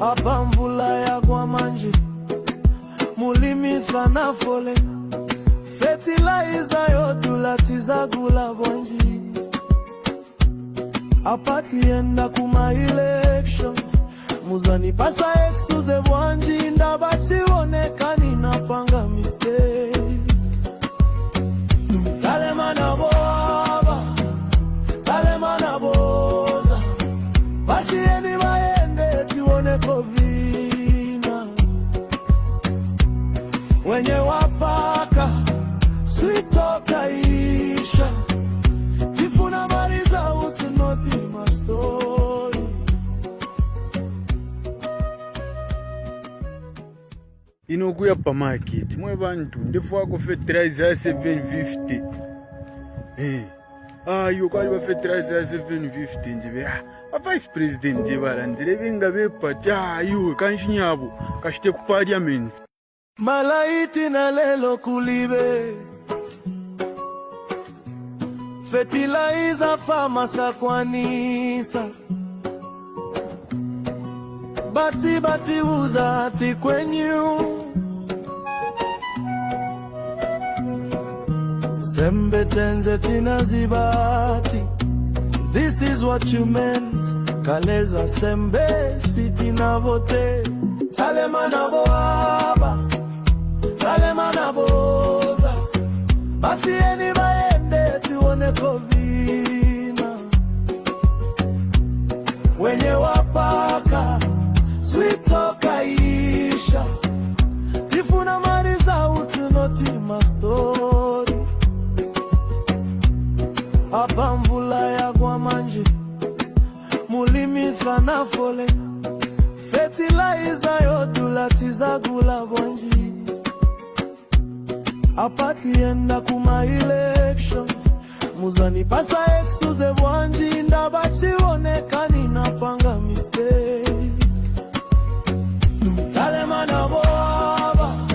Apa mvula ya kwa manje, mulimi sana fole. Fertilizer yotu latiza gula bonji. Apati enda kuma elections, muzani pasa exuze bwanji. Ndabachi onekani napanga mistake. Talemana boaba, talemana boza. Basi eni maende tiwone kovina. Wenye wapaka, switoka isha. Tifuna mariza usinoti my story. Inokuya pa market mwe bantu ndefu ko fertilizer 750 yo kwali ba fertilizer 750 njibe vice president nje barandire benga bepati yo kanshinyabo kashite ku parliament Malaiti na lelo kulibe. Fertilizer famasa kwanisa. Bati uzati kwenyu. Sembe tenze tina zibati. This is what you meant. Kaleza sembe siti na vote. Talemana boaba, talemana boza. Basi eni baende tuone kovina. Wenye wapaka, switoka isha. Tifuna mariza utinoti my story. Apa mvula ya kwa manje, mulimi sana fole. Fertilizer yotu latiza gula bonji. Apati enda kuma elections, muzani pasa exuze bwanji. Ndabachi onekani napanga mistake. Talemana boaba,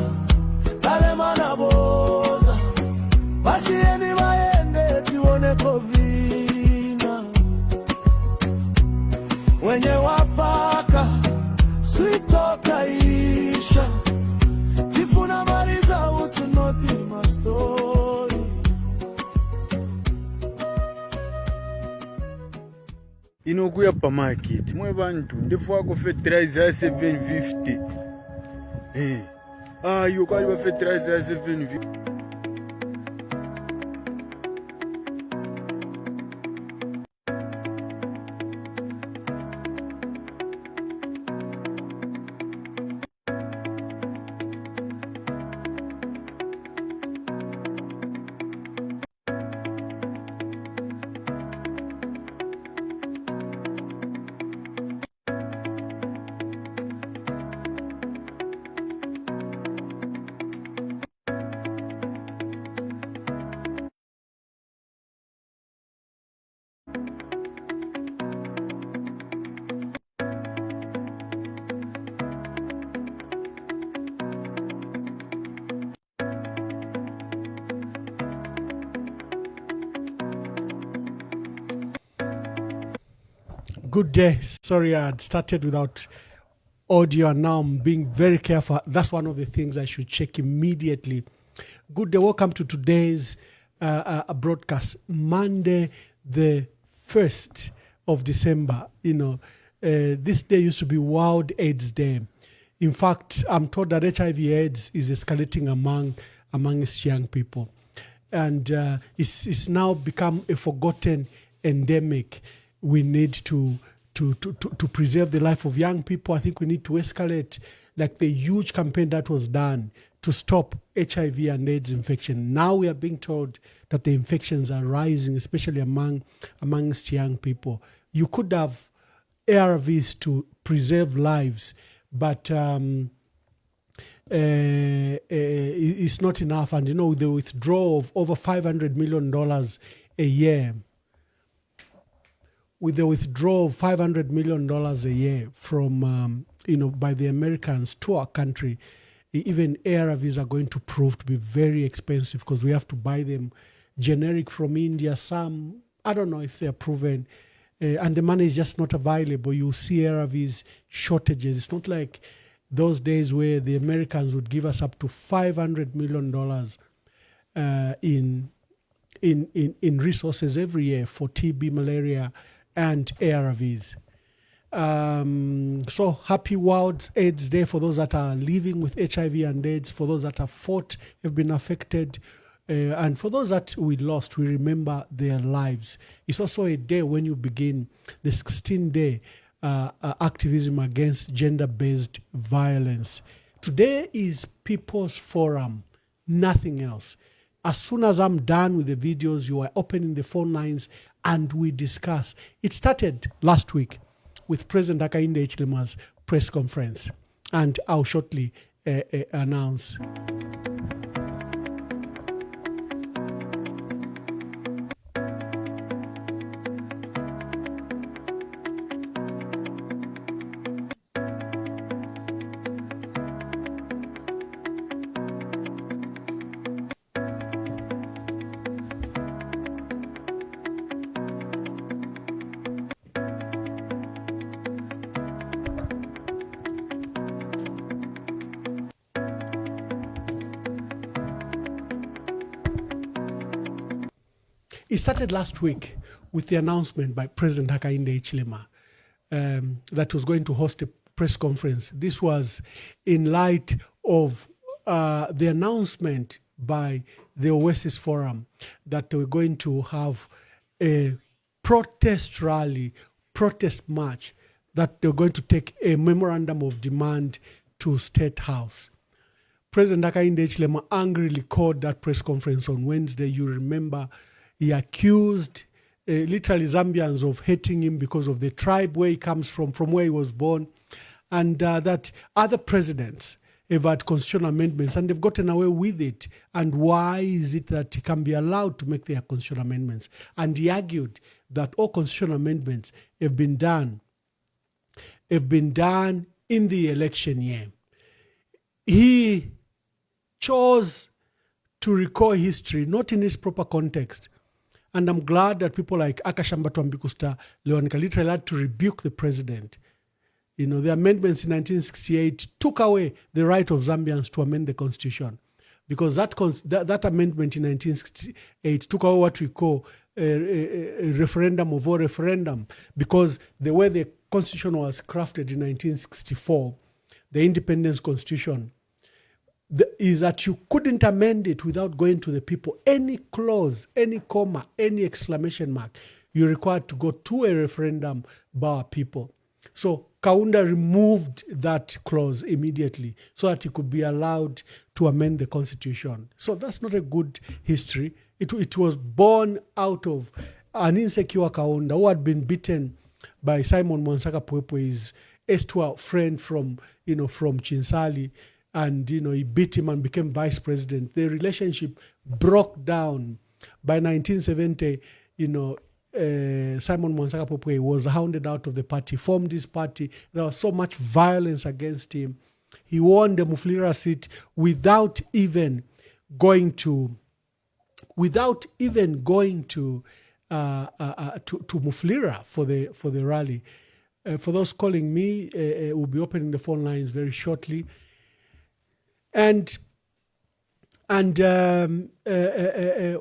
talemana boza. Basi eni maende tiwone kovina. Wenye wapaka, switoka isha. Tifuna mariza usinoti my story. Inokuya pa market mwe bantu ndefu ko fertilizer 750 yo kwali ba fertilizer 750. Good day. Sorry, I had started without audio and now I'm being very careful. That's one of the things I should check immediately. Good day. Welcome to today's broadcast. Monday, the 1st of December. This day used to be World AIDS Day. In fact, I'm told that HIV/AIDS is escalating amongst young people. And it's now become a forgotten endemic. We need to preserve the life of young people. I think we need to escalate like the huge campaign that was done to stop HIV and AIDS infection. Now we are being told that the infections are rising, especially amongst young people. You could have ARVs to preserve lives, but it's not enough. And the withdrawal of over $500 million a year, with the withdrawal of $500 million a year from, by the Americans to our country, even ARVs are going to prove to be very expensive because we have to buy them generic from India. Some, I don't know if they're proven and the money is just not available. You see ARVs shortages. It's not like those days where the Americans would give us up to $500 million in resources every year for TB, malaria, and ARVs. So happy World AIDS Day for those that are living with HIV and AIDS, for those that have been affected, and for those that we lost, we remember their lives. It's also a day when you begin the 16-day activism against gender-based violence. Today is People's Forum, nothing else. As soon as I'm done with the videos, you are opening the phone lines and we discuss. It started last week with President Hakainde Hichilema's press conference, and I'll shortly announce. It started last week with the announcement by President Hakainde Hichilema that was going to host a press conference. This was in light of the announcement by the Oasis Forum that they were going to have a protest rally, protest march, that they were going to take a memorandum of demand to State House. President Hakainde Hichilema angrily called that press conference on Wednesday. You remember he accused literally Zambians of hating him because of the tribe where he comes from where he was born, and that other presidents have had constitutional amendments and they've gotten away with it. And why is it that he can be allowed to make their constitutional amendments? And he argued that all constitutional amendments have been done in the election year. He chose to recall history, not in its proper context. And I'm glad that people like Akashamba Twambikusta Leonika literally had to rebuke the president. You know, the amendments in 1968 took away the right of Zambians to amend the constitution, because that amendment in 1968 took away what we call a referendum of all referendum, because the way the constitution was crafted in 1964, the independence constitution, is that you couldn't amend it without going to the people. Any clause, any comma, any exclamation mark, you're required to go to a referendum by our people. So Kaunda removed that clause immediately so that he could be allowed to amend the constitution. So that's not a good history. It was born out of an insecure Kaunda who had been beaten by Simon Monsaka Pwepwe, his erstwhile friend from Chinsali, and he beat him and became vice president. The relationship broke down. By 1970, Simon Monsaka Pwepwe was hounded out of the party, formed his party. There was so much violence against him. He won the Mufulira seat without even going to Mufulira for the rally. For those calling me, we'll be opening the phone lines very shortly. And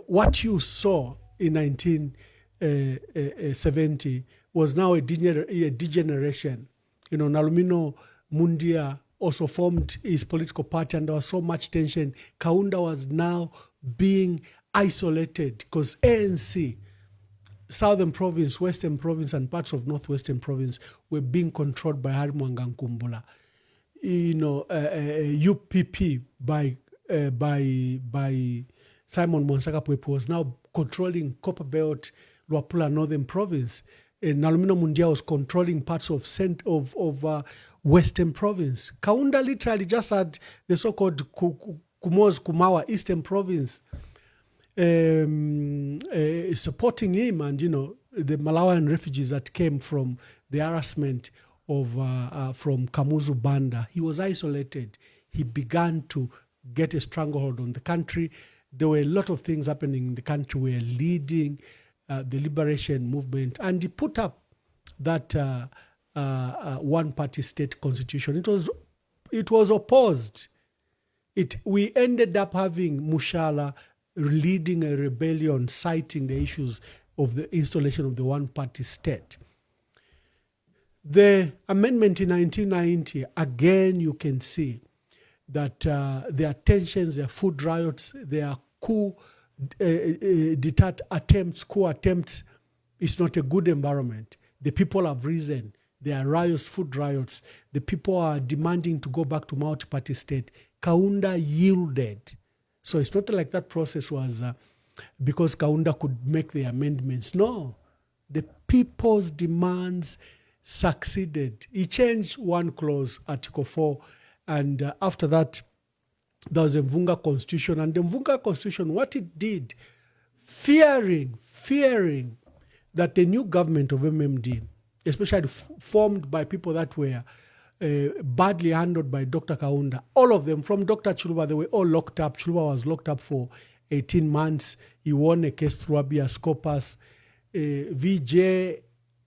what you saw in 1970 was now a degeneration. Nalumino Mundia also formed his political party, and there was so much tension. Kaunda was now being isolated because ANC, Southern Province, Western Province, and parts of Northwestern Province were being controlled by Harimwanga Nkumbula. UPP by Simon Monsaka Pwepwe was now controlling Copperbelt, Luapula Northern Province. Nalumino Mundia was controlling parts of Western Province. Kaunda literally just had the so-called Kumawa Eastern Province supporting him, and the Malawian refugees that came from the harassment from Kamuzu Banda. He was isolated. He began to get a stranglehold on the country. There were a lot of things happening in the country. We were leading the liberation movement, and he put up that one-party state constitution. It was opposed. We ended up having Mushala leading a rebellion, citing the issues of the installation of the one-party state. The amendment in 1990, again, you can see that there are tensions, there are food riots, there are coup attempts. It's not a good environment. The people have risen. There are riots, food riots. The people are demanding to go back to multi-party state. Kaunda yielded. So it's not like that process was because Kaunda could make the amendments. No, the people's demands succeeded. He changed one clause, Article 4, and after that, there was a Mvunga Constitution. And the Mvunga Constitution, what it did, fearing that the new government of MMD, especially formed by people that were badly handled by Dr. Kaunda, all of them, from Dr. Chiluba, they were all locked up. Chiluba was locked up for 18 months. He won a case through habeas corpus. VJ,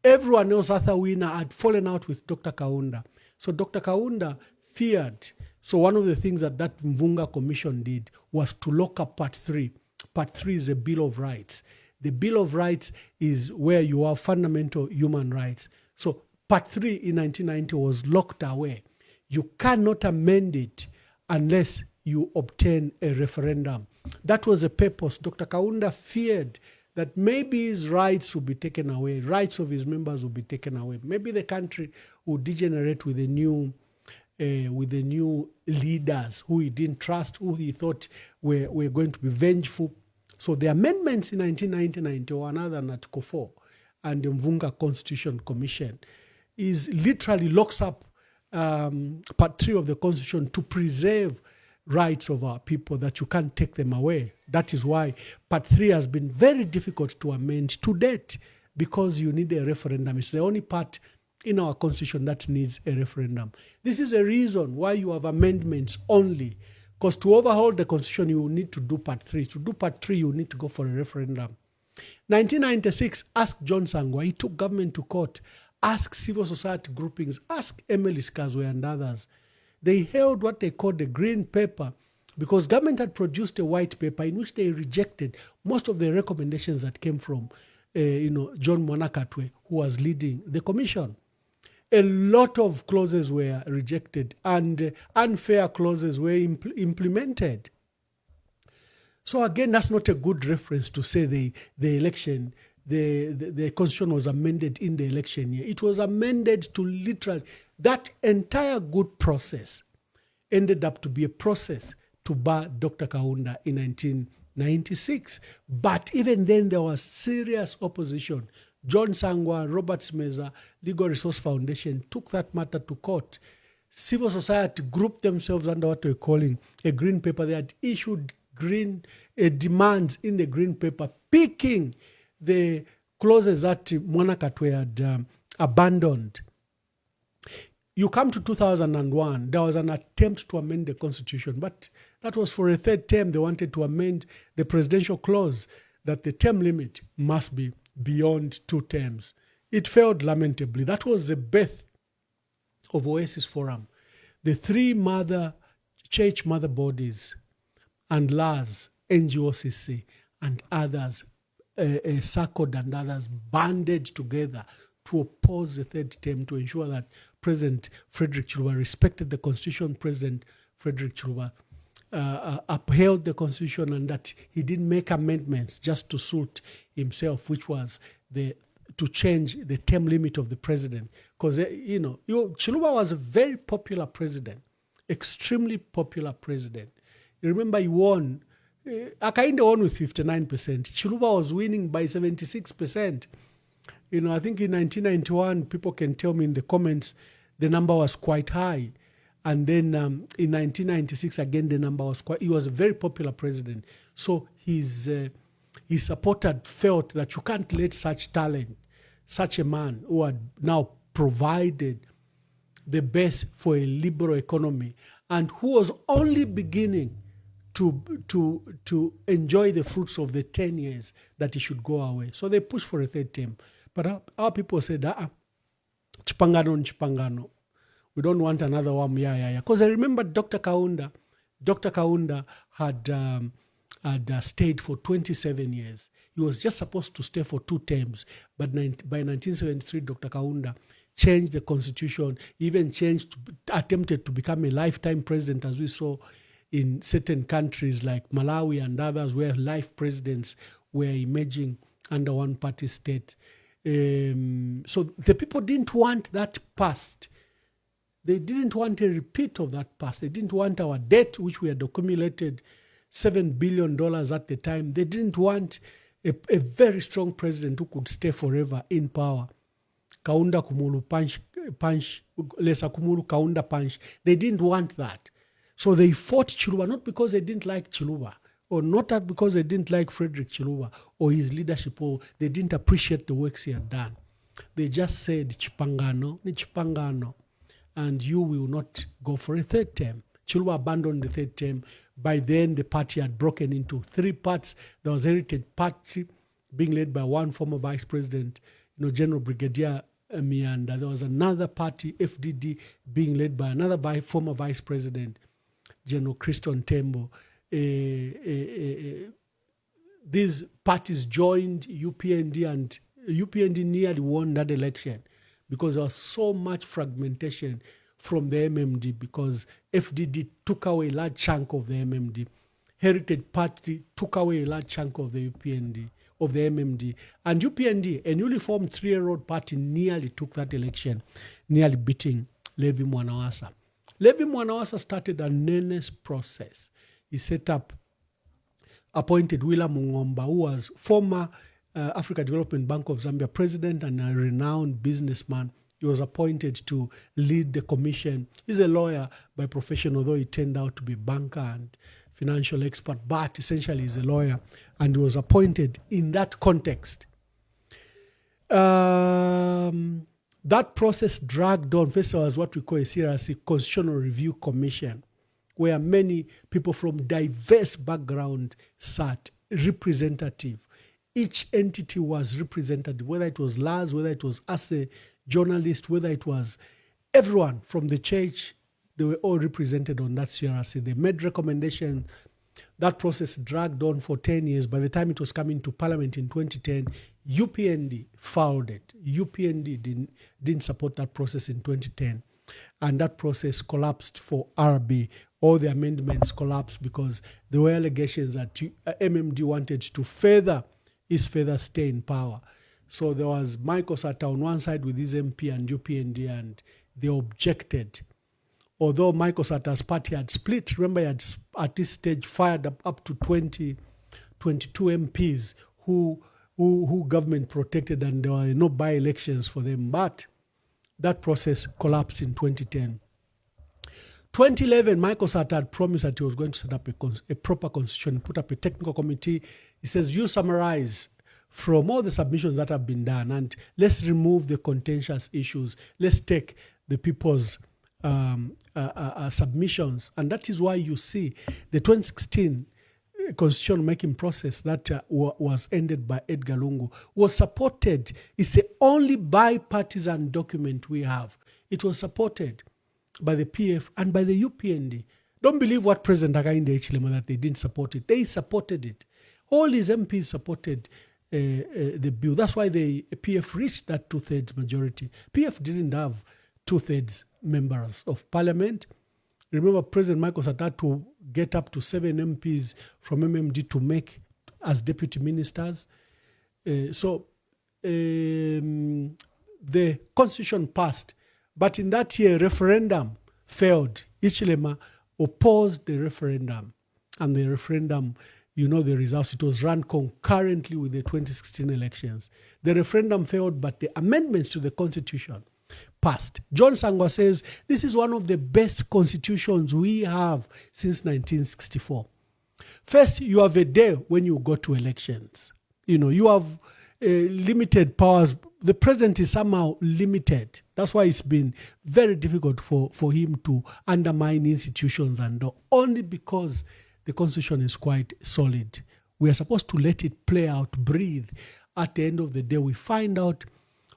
everyone else, Arthur Wina, had fallen out with Dr. Kaunda. So Dr. Kaunda feared. So one of the things that Mvunga Commission did was to lock up Part 3. Part 3 is a Bill of Rights. The Bill of Rights is where you have fundamental human rights. So Part 3 in 1990 was locked away. You cannot amend it unless you obtain a referendum. That was the purpose. Dr. Kaunda feared that maybe his rights would be taken away, rights of his members would be taken away. Maybe the country would degenerate with the new leaders who he didn't trust, who he thought were going to be vengeful. So the amendments in 1991, other than Article 4 and the Mvunga Constitution Commission, is literally locks up Part 3 of the Constitution to preserve rights of our people, that you can't take them away. That is why Part 3 has been very difficult to amend to date, because you need a referendum. It's the only part in our Constitution that needs a referendum. This is a reason why you have amendments only, because to overhaul the Constitution, you need to do Part 3. To do Part 3, you need to go for a referendum. 1996, ask John Sangwa. He took government to court. Ask civil society groupings. Ask Emily Skazwe and others. They held what they called the green paper, because government had produced a white paper in which they rejected most of the recommendations that came from John Mwanakatwe, who was leading the commission. A lot of clauses were rejected and unfair clauses were implemented. So again, that's not a good reference to say the election, the constitution was amended in the election year. It was amended to literally, that entire good process ended up to be a process to bar Dr. Kaunda in 1996. But even then, there was serious opposition. John Sangwa, Robert Smeza, Legal Resource Foundation took that matter to court. Civil society grouped themselves under what we're calling a green paper. They had issued demands in the green paper, picking the clauses that Mwanakatwe had abandoned. You come to 2001, there was an attempt to amend the constitution, but that was for a third term. They wanted to amend the presidential clause that the term limit must be beyond 2 terms. It failed lamentably. That was the birth of Oasis Forum. The 3 church mother bodies and LAS, NGOCC, and others, SACOD and others, banded together to oppose the third term, to ensure that President Frederick Chiluba respected the Constitution. President Frederick Chiluba upheld the Constitution, and that he didn't make amendments just to suit himself, which was to change the term limit of the president. Because, Chiluba was a very popular president, extremely popular president. You remember he won, Hakainde won with 59%. Chiluba was winning by 76%. I think in 1991, people can tell me in the comments, the number was quite high. And then in 1996, again, the number was he was a very popular president. So his supporters felt that you can't let such talent, such a man who had now provided the best for a liberal economy and who was only beginning to enjoy the fruits of the 10 years, that he should go away. So they pushed for a third term. But our people said, Chipangano. We don't want another one. Yeah. Because I remember Dr. Kaunda had stayed for 27 years. He was just supposed to stay for 2 terms. But by 1973, Dr. Kaunda changed the constitution, even attempted to become a lifetime president, as we saw in certain countries like Malawi and others, where life presidents were emerging under one-party state. So the people didn't want that past. They didn't want a repeat of that past. They didn't want our debt, which we had accumulated $7 billion at the time. They didn't want a very strong president who could stay forever in power. Kaunda Kumulu punch, Lesa Kumulu Kaunda punch. They didn't want that. So they fought Chiluba, not because they didn't like Chiluba, or not because they didn't like Frederick Chiluba or his leadership, or they didn't appreciate the works he had done. They just said, Chipangano, and you will not go for a 3rd term. Chiluba abandoned the 3rd term. By then, the party had broken into 3 parts. There was Heritage Party being led by one former vice president, General Brigadier Mianda. There was another party, FDD, being led by another former vice president, General Christian Tembo. These parties joined UPND, and UPND nearly won that election because there was so much fragmentation from the MMD, because FDD took away a large chunk of the MMD. Heritage Party took away a large chunk of the UPND, of the MMD. And UPND, a newly formed 3-year-old party, nearly took that election, nearly beating Levi Mwanawasa. Levi Mwanawasa started a newness process. He appointed William Mungomba, who was former Africa Development Bank of Zambia president and a renowned businessman. He was appointed to lead the commission. He's a lawyer by profession, although he turned out to be a banker and financial expert, but essentially he's a lawyer, and he was appointed in that context. That process dragged on. First, there was what we call a CRC, Constitutional Review Commission, where many people from diverse backgrounds sat, representative. Each entity was represented, whether it was Laz, whether it was us, a journalist, whether it was everyone from the church. They were all represented on that CRC. They made recommendations. That process dragged on for 10 years. By the time it was coming to Parliament in 2010, UPND fouled it. UPND didn't support that process in 2010. And that process collapsed for RB. All the amendments collapsed because there were allegations that MMD wanted to further stay in power. So there was Michael Sata on one side with his MP and UPND, and they objected. Although Michael Sata's party had split, remember he had at this stage fired up to 22 MPs who government protected, and there were no by-elections for them. But that process collapsed in 2010. 2011, Michael Sata had promised that he was going to set up a proper constitution, put up a technical committee. He says, you summarize from all the submissions that have been done, and let's remove the contentious issues. Let's take the people's submissions. And that is why you see the 2016 constitution making process that was ended by Edgar Lungu was supported. It's the only bipartisan document we have. It was supported by the PF and by the UPND. Don't believe what President Hakainde Hichilema that they didn't support it. They supported it. All his MPs supported the bill. That's why the PF reached that 2/3 majority. PF didn't have 2/3 members of parliament. Remember, President Michael Sata had to get up to 7 MPs from MMD to make as deputy ministers. So the constitution passed. But in that year, referendum failed. Hichilema opposed the referendum. And the referendum, you know the results. It was run concurrently with the 2016 elections. The referendum failed, but the amendments to the constitution passed. John Sangwa says, this is one of the best constitutions we have since 1964. First, you have a day when you go to elections. You have limited powers. The president is somehow limited. That's why it's been very difficult for him to undermine institutions, and only because the constitution is quite solid. We are supposed to let it play out, breathe. At the end of the day, we find out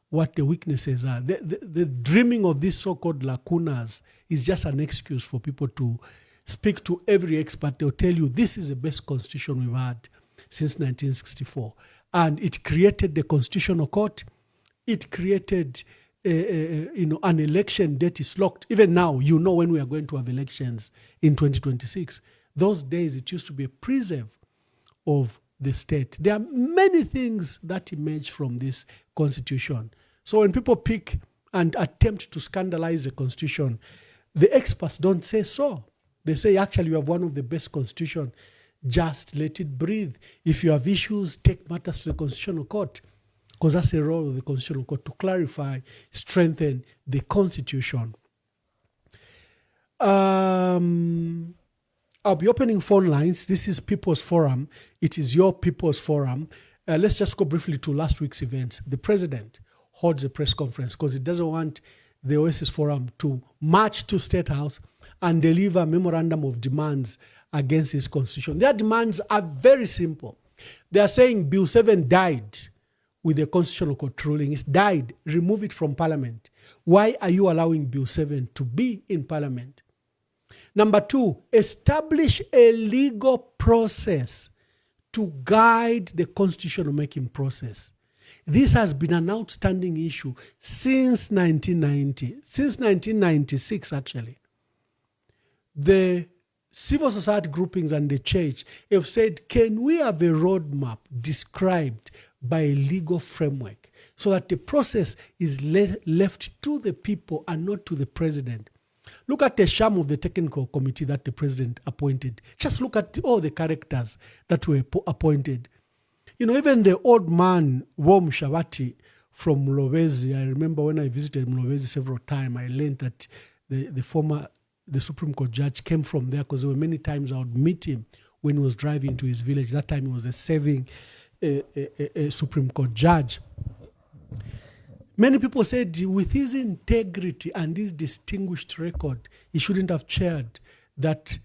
what the weaknesses are. The dreaming of these so-called lacunas is just an excuse for people to speak to every expert. They'll tell you this is the best constitution we've had since 1964. And it created the Constitutional Court. It created an election that is locked. Even now, when we are going to have elections in 2026. Those days, it used to be a preserve of the state. There are many things that emerge from this constitution. So when people pick and attempt to scandalize the constitution, the experts don't say so. They say, actually, you have one of the best constitutions. Just let it breathe. If you have issues, take matters to the Constitutional Court, because that's the role of the Constitutional Court, to clarify, strengthen the Constitution. I'll be opening phone lines. This is People's Forum. It is your People's Forum. Let's just go briefly to last week's events. The president holds a press conference because he doesn't want the Oasis Forum to march to State House and deliver a memorandum of demands against his constitution. Their demands are very simple. They are saying Bill 7 died with the Constitutional Court ruling. It died. Remove it from Parliament. Why are you allowing Bill 7 to be in Parliament? Number 2, establish a legal process to guide the constitutional making process. This has been an outstanding issue since 1990, since 1996 actually. The civil society groupings and the church have said, can we have a roadmap described by a legal framework so that the process is left to the people and not to the president? Look at the sham of the technical committee that the president appointed. Just look at all the characters that were appointed. Even the old man, Wom Shabati from Mlowezi, I remember when I visited Mlowezi several times, I learned that the Supreme Court judge came from there, because there were many times I would meet him when he was driving to his village. That time he was a serving Supreme Court judge. Many people said with his integrity and his distinguished record, he shouldn't have chaired that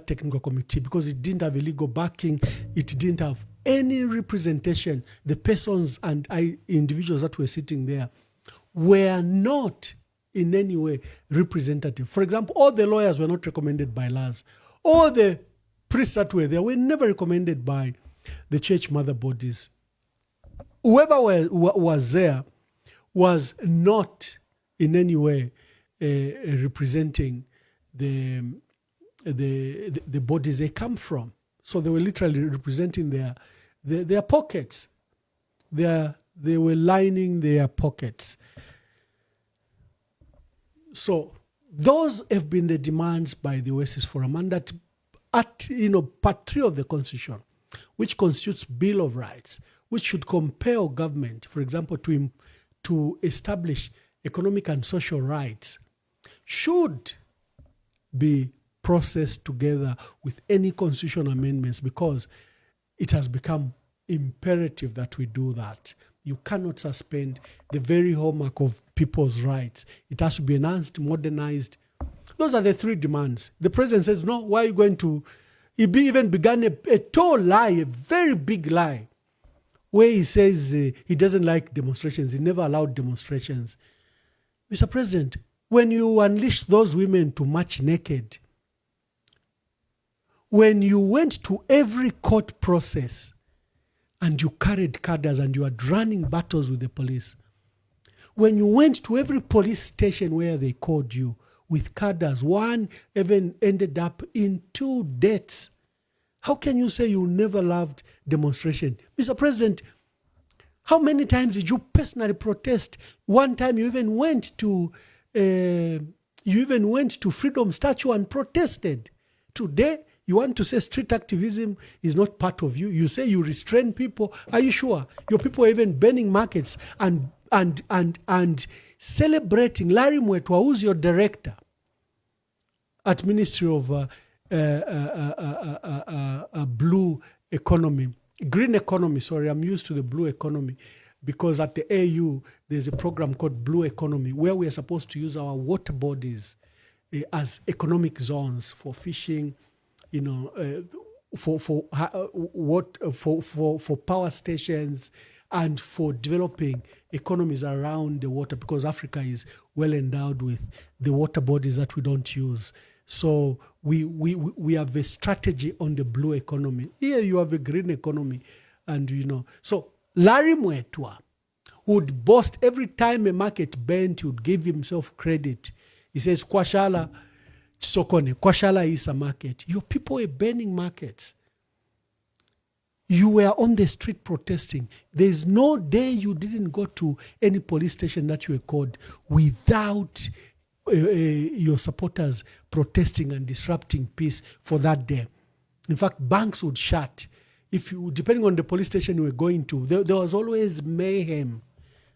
technical committee because it didn't have a legal backing. It didn't have any representation. The persons and individuals that were sitting there were not in any way representative. For example, all the lawyers were not recommended by Laz. All the priests that were there were never recommended by the church mother bodies. Whoever was there was not in any way representing the bodies they come from. So they were literally representing their pockets. They were lining their pockets. So those have been the demands by the Oasis Forum, and that part 3 of the Constitution, which constitutes Bill of Rights, which should compel government, for example, to establish economic and social rights, should be processed together with any constitutional amendments, because it has become imperative that we do that. You cannot suspend the very hallmark of people's rights. It has to be enhanced, modernized. Those are the 3 demands. The president says, no, why are you going to... He even began a tall lie, a very big lie, where he says he doesn't like demonstrations. He never allowed demonstrations. Mr. President, when you unleashed those women to march naked, when you went to every court process and you carried cadres and you had running battles with the police, when you went to every police station where they called you with cadres, one even ended up in 2 deaths. How can you say you never loved demonstration? Mr. President, how many times did you personally protest? One time you even went to Freedom Statue and protested. Today, you want to say street activism is not part of you. You say you restrain people. Are you sure? Your people are even burning markets and celebrating. Larry Mwetwa, who's your director at Ministry of Blue Economy, Green Economy, sorry, I'm used to the blue economy, because at the AU, there's a program called Blue Economy, where we are supposed to use our water bodies as economic zones for fishing, for power stations, and for developing economies around the water, because Africa is well endowed with the water bodies that we don't use. So we have a strategy on the blue economy. Here you have a green economy. And so Larry Mwetwa would boast every time a market bent, he would give himself credit. He says, Kwashala Sokone, Kwashala is a market. Your people were burning markets. You were on the street protesting. There's no day you didn't go to any police station that you were called without your supporters protesting and disrupting peace for that day. In fact, banks would shut. Depending on the police station you were going to, there was always mayhem.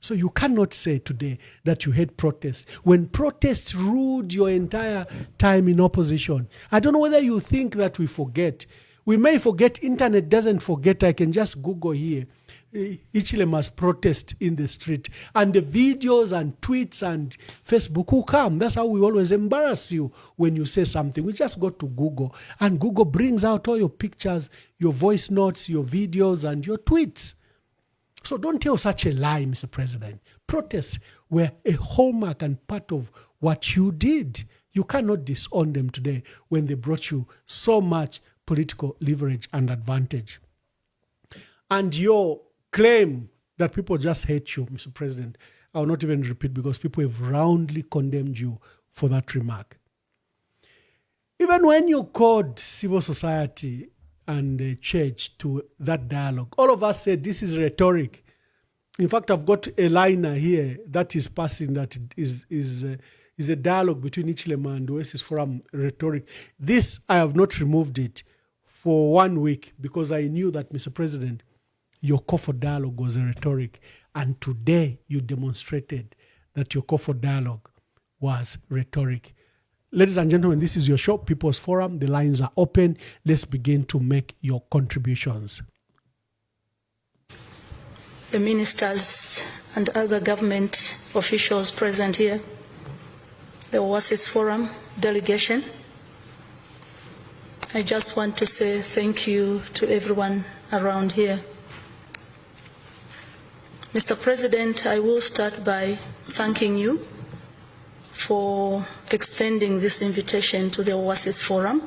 So you cannot say today that you hate protest when protests ruled your entire time in opposition. I don't know whether you think that we forget. We may forget. Internet doesn't forget. I can just Google here Hichilema's protest in the street, and the videos and tweets and Facebook will come. That's how we always embarrass you when you say something. We just go to Google, and Google brings out all your pictures, your voice notes, your videos, and your tweets. So don't tell such a lie, Mr. President. Protests were a hallmark and part of what you did. You cannot disown them today when they brought you so much political leverage and advantage. And your claim that people just hate you, Mr. President, I will not even repeat because people have roundly condemned you for that remark. Even when you called civil society and the church to that dialogue, all of us said this is rhetoric. In fact, I've got a liner here that is passing that is a dialogue between Hichilema and Oasis Forum rhetoric. This, I have not removed it for 1 week because I knew that, Mr. President, your call for dialogue was a rhetoric. And today you demonstrated that your call for dialogue was rhetoric. Ladies and gentlemen, this is your show, People's Forum. The lines are open. Let's begin to make your contributions. The ministers and other government officials present here, the Oasis Forum delegation, I just want to say thank you to everyone around here. Mr. President, I will start by thanking you for extending this invitation to the Oasis Forum.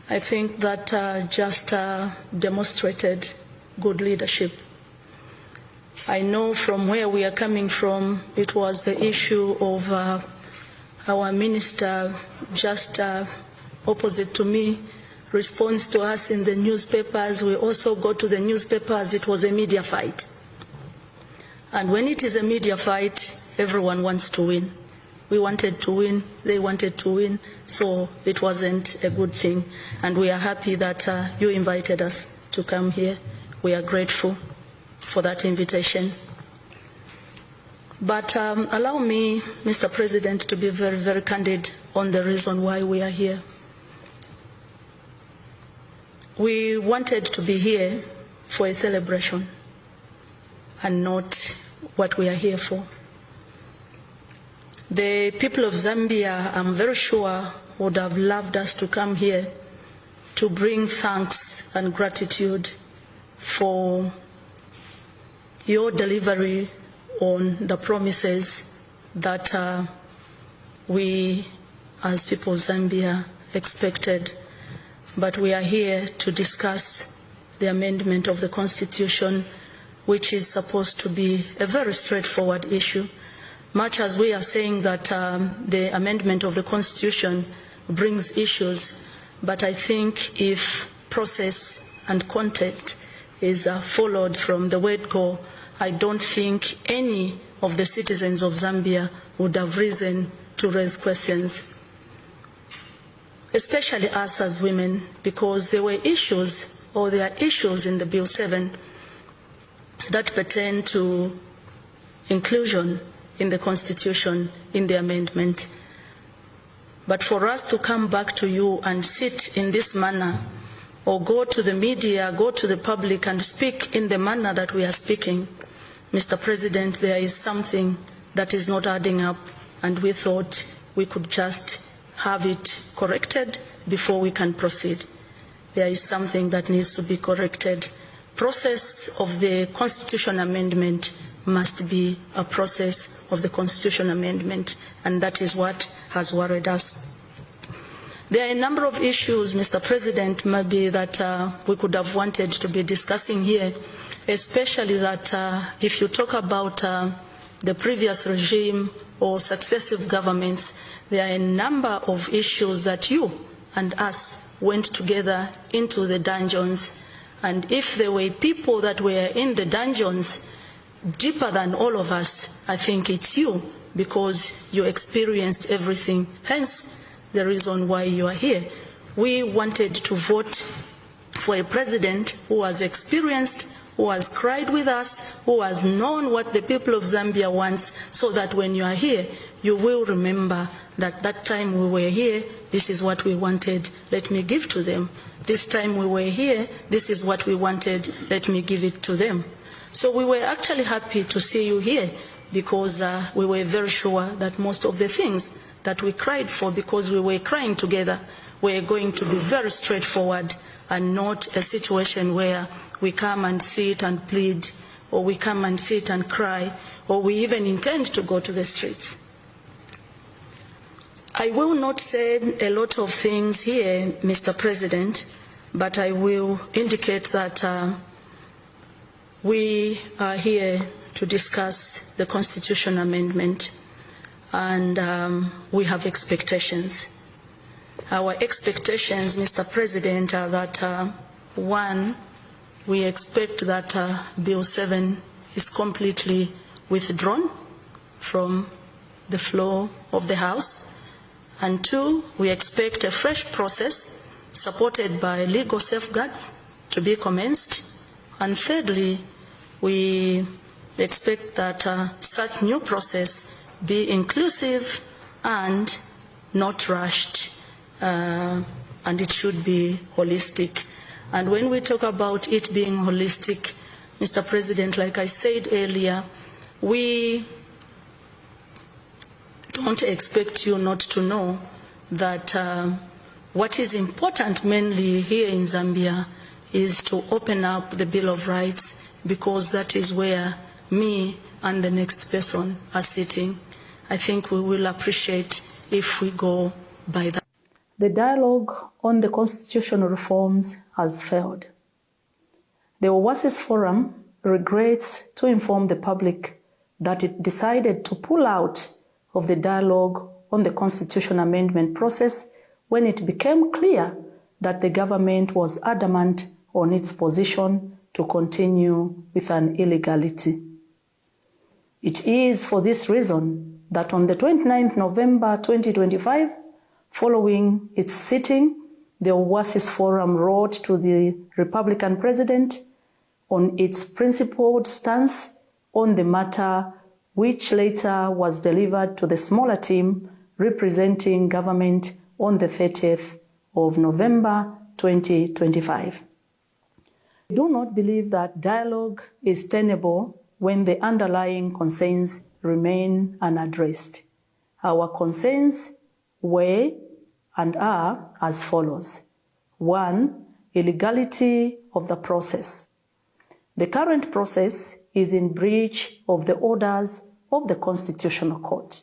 I think that just demonstrated good leadership. I know from where we are coming from, it was the issue of our minister just opposite to me responds to us in the newspapers. We also go to the newspapers. It was a media fight. And when it is a media fight, everyone wants to win. We wanted to win, they wanted to win, so it wasn't a good thing. And we are happy that you invited us to come here. We are grateful for that invitation. But allow me, Mr. President, to be very, very candid on the reason why we are here. We wanted to be here for a celebration and not what we are here for. The people of Zambia, I'm very sure, would have loved us to come here to bring thanks and gratitude for your delivery on the promises that we, as people of Zambia, expected. But we are here to discuss the amendment of the Constitution, which is supposed to be a very straightforward issue. Much as we are saying that the amendment of the Constitution brings issues, but I think if process and content is followed from the word go, I don't think any of the citizens of Zambia would have reason to raise questions, especially us as women, because there were issues, or there are issues in the Bill 7 that pertain to inclusion in the Constitution, in the amendment. But for us to come back to you and sit in this manner, or go to the media, go to the public and speak in the manner that we are speaking, Mr. President, there is something that is not adding up, and we thought we could just have it corrected before we can proceed. There is something that needs to be corrected process of the constitution amendment must be a process of the constitution amendment, and that is what has worried us. There are a number of issues, Mr. President, maybe that we could have wanted to be discussing here, especially that if you talk about the previous regime or successive governments, there are a number of issues that you and us went together into the dungeons. And if there were people that were in the dungeons deeper than all of us, I think it's you, because you experienced everything. Hence, the reason why you are here. We wanted to vote for a president who has experienced, who has cried with us, who has known what the people of Zambia wants, so that when you are here, you will remember that time we were here, this is what we wanted, let me give to them. This time we were here, this is what we wanted, let me give it to them. So we were actually happy to see you here, because we were very sure that most of the things that we cried for, because we were crying together, were going to be very straightforward, and not a situation where we come and sit and plead, or we come and sit and cry, or we even intend to go to the streets. I will not say a lot of things here, Mr. President, but I will indicate that we are here to discuss the Constitution amendment, and we have expectations. Our expectations, Mr. President, are that one, we expect that Bill 7 is completely withdrawn from the floor of the House, and two, we expect a fresh process supported by legal safeguards to be commenced, and thirdly, we expect that such new process be inclusive and not rushed, and it should be holistic. And when we talk about it being holistic, Mr. President, like I said earlier, we don't expect you not to know that what is important mainly here in Zambia is to open up the Bill of Rights, because that is where me and the next person are sitting. I think we will appreciate if we go by that. The dialogue on the constitutional reforms has failed. The Oasis Forum regrets to inform the public that it decided to pull out of the dialogue on the constitution amendment process when it became clear that the government was adamant on its position to continue with an illegality. It is for this reason that on the 29th November 2025, following its sitting, the Oasis Forum wrote to the Republican president on its principled stance on the matter, which later was delivered to the smaller team representing government on the 30th of November 2025. I do not believe that dialogue is tenable when the underlying concerns remain unaddressed. Our concerns were and are as follows. 1. Illegality of the process. The current process is in breach of the orders of the Constitutional Court.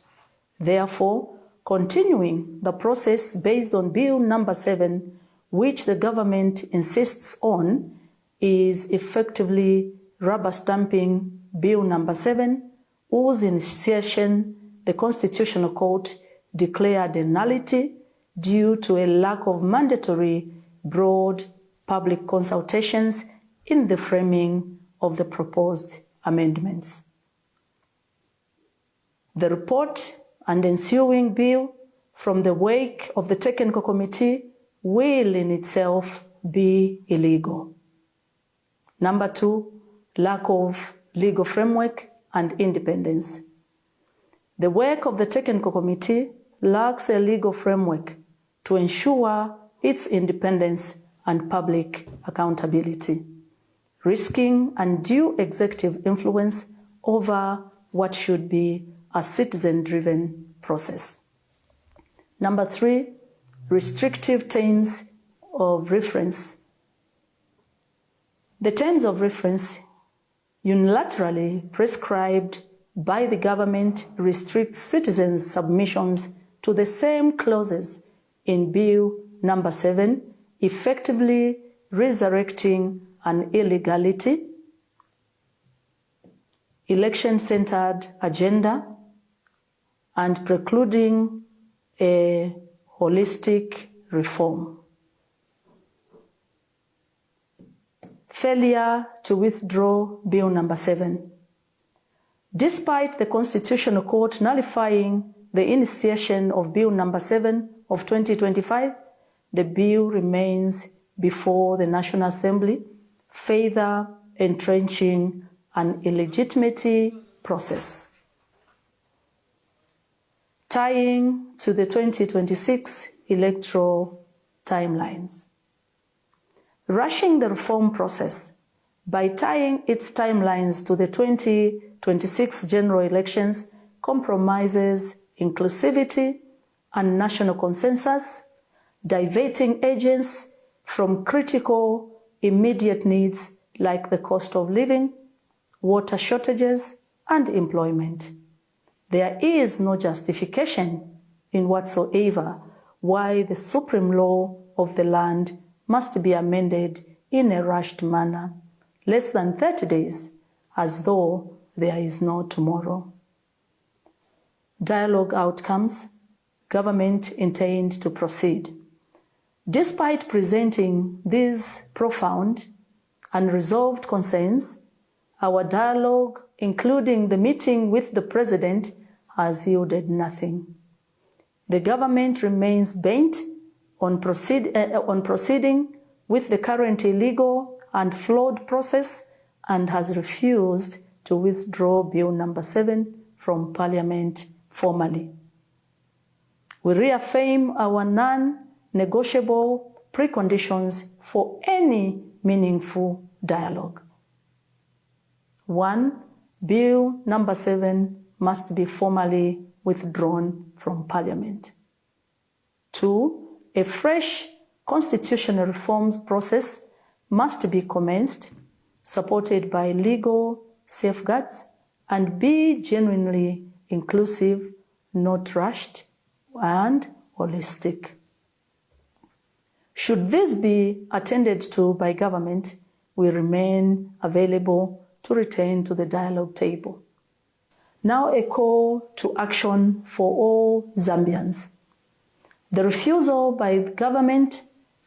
Therefore, continuing the process based on Bill number 7, which the government insists on, is effectively rubber stamping Bill number 7, whose initiation the Constitutional Court declared a nullity due to a lack of mandatory broad public consultations in the framing of the proposed amendments. The report and ensuing bill from the wake of the technical committee will in itself be illegal. Number 2, lack of legal framework and independence. The work of the technical committee lacks a legal framework to ensure its independence and public accountability, risking undue executive influence over what should be a citizen-driven process. Number 3, restrictive terms of reference. The terms of reference unilaterally prescribed by the government restrict citizens' submissions to the same clauses in Bill number 7, effectively resurrecting an illegality, election-centered agenda, and precluding a holistic reform. Failure to withdraw Bill number 7. Despite the Constitutional Court nullifying the initiation of Bill number 7 of 2025, the bill remains before the National Assembly, further entrenching an illegitimacy process. Tying to the 2026 electoral timelines. Rushing the reform process by tying its timelines to the 2026 general elections compromises inclusivity and national consensus, diverting agents from critical immediate needs like the cost of living, water shortages, and employment. There is no justification in whatsoever why the supreme law of the land must be amended in a rushed manner, less than 30 days, as though there is no tomorrow. Dialogue outcomes. Government intend to proceed. Despite presenting these profound and resolved concerns, our dialogue, including the meeting with the President, has yielded nothing. The government remains bent on proceeding with the current illegal and flawed process and has refused to withdraw Bill number 7 from Parliament formally. We reaffirm our non-negotiable preconditions for any meaningful dialogue. 1. Bill number 7 must be formally withdrawn from Parliament. 2. A fresh constitutional reforms process must be commenced, supported by legal safeguards, and be genuinely inclusive, not rushed, and holistic. Should this be attended to by government, we remain available to return to the dialogue table. Now a call to action for all Zambians. The refusal by government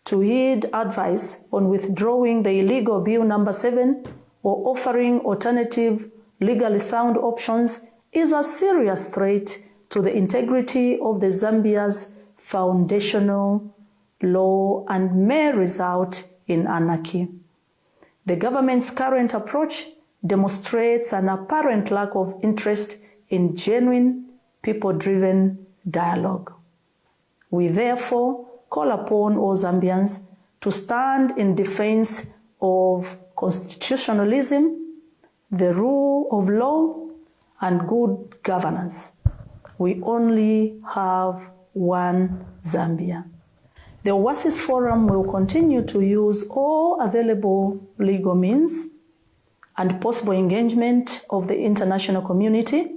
to heed advice on withdrawing the illegal Bill number 7 or offering alternative legally sound options is a serious threat to the integrity of the Zambia's foundational law and may result in anarchy. The government's current approach demonstrates an apparent lack of interest in genuine, people-driven dialogue. We therefore call upon all Zambians to stand in defense of constitutionalism, the rule of law, and good governance. We only have one Zambia. The Oasis Forum will continue to use all available legal means and possible engagement of the international community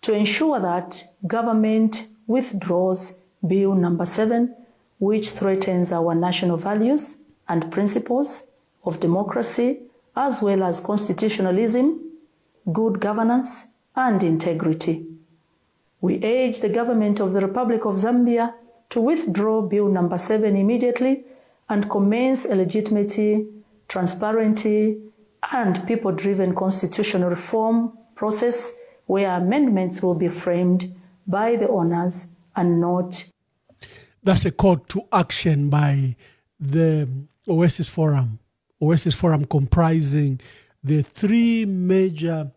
to ensure that government withdraws Bill number 7, which threatens our national values and principles of democracy, as well as constitutionalism, good governance, and integrity. We urge the government of the Republic of Zambia to withdraw Bill number 7 immediately and commence a legitimate, transparent, and people-driven constitutional reform process where amendments will be framed by the owners and not. That's a call to action by the Oasis Forum. Oasis Forum comprising the three major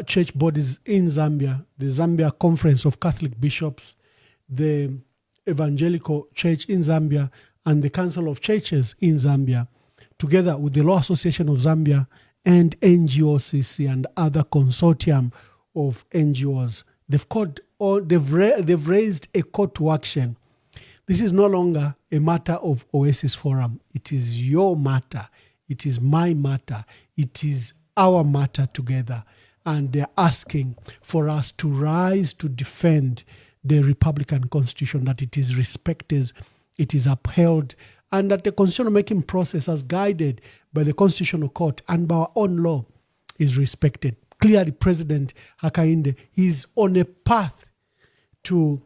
church bodies in Zambia: the Zambia Conference of Catholic Bishops, the Evangelical Church in Zambia, and the Council of Churches in Zambia, together with the Law Association of Zambia and NGOCC and other consortium of NGOs. They've raised a call to action. This is no longer a matter of Oasis Forum. It is your matter. It is my matter. It is our matter together. And they're asking for us to rise to defend the Republican Constitution, that it is respected, it is upheld, and that the constitutional-making process, as guided by the Constitutional Court and by our own law, is respected. Clearly, President Hakainde is on a path to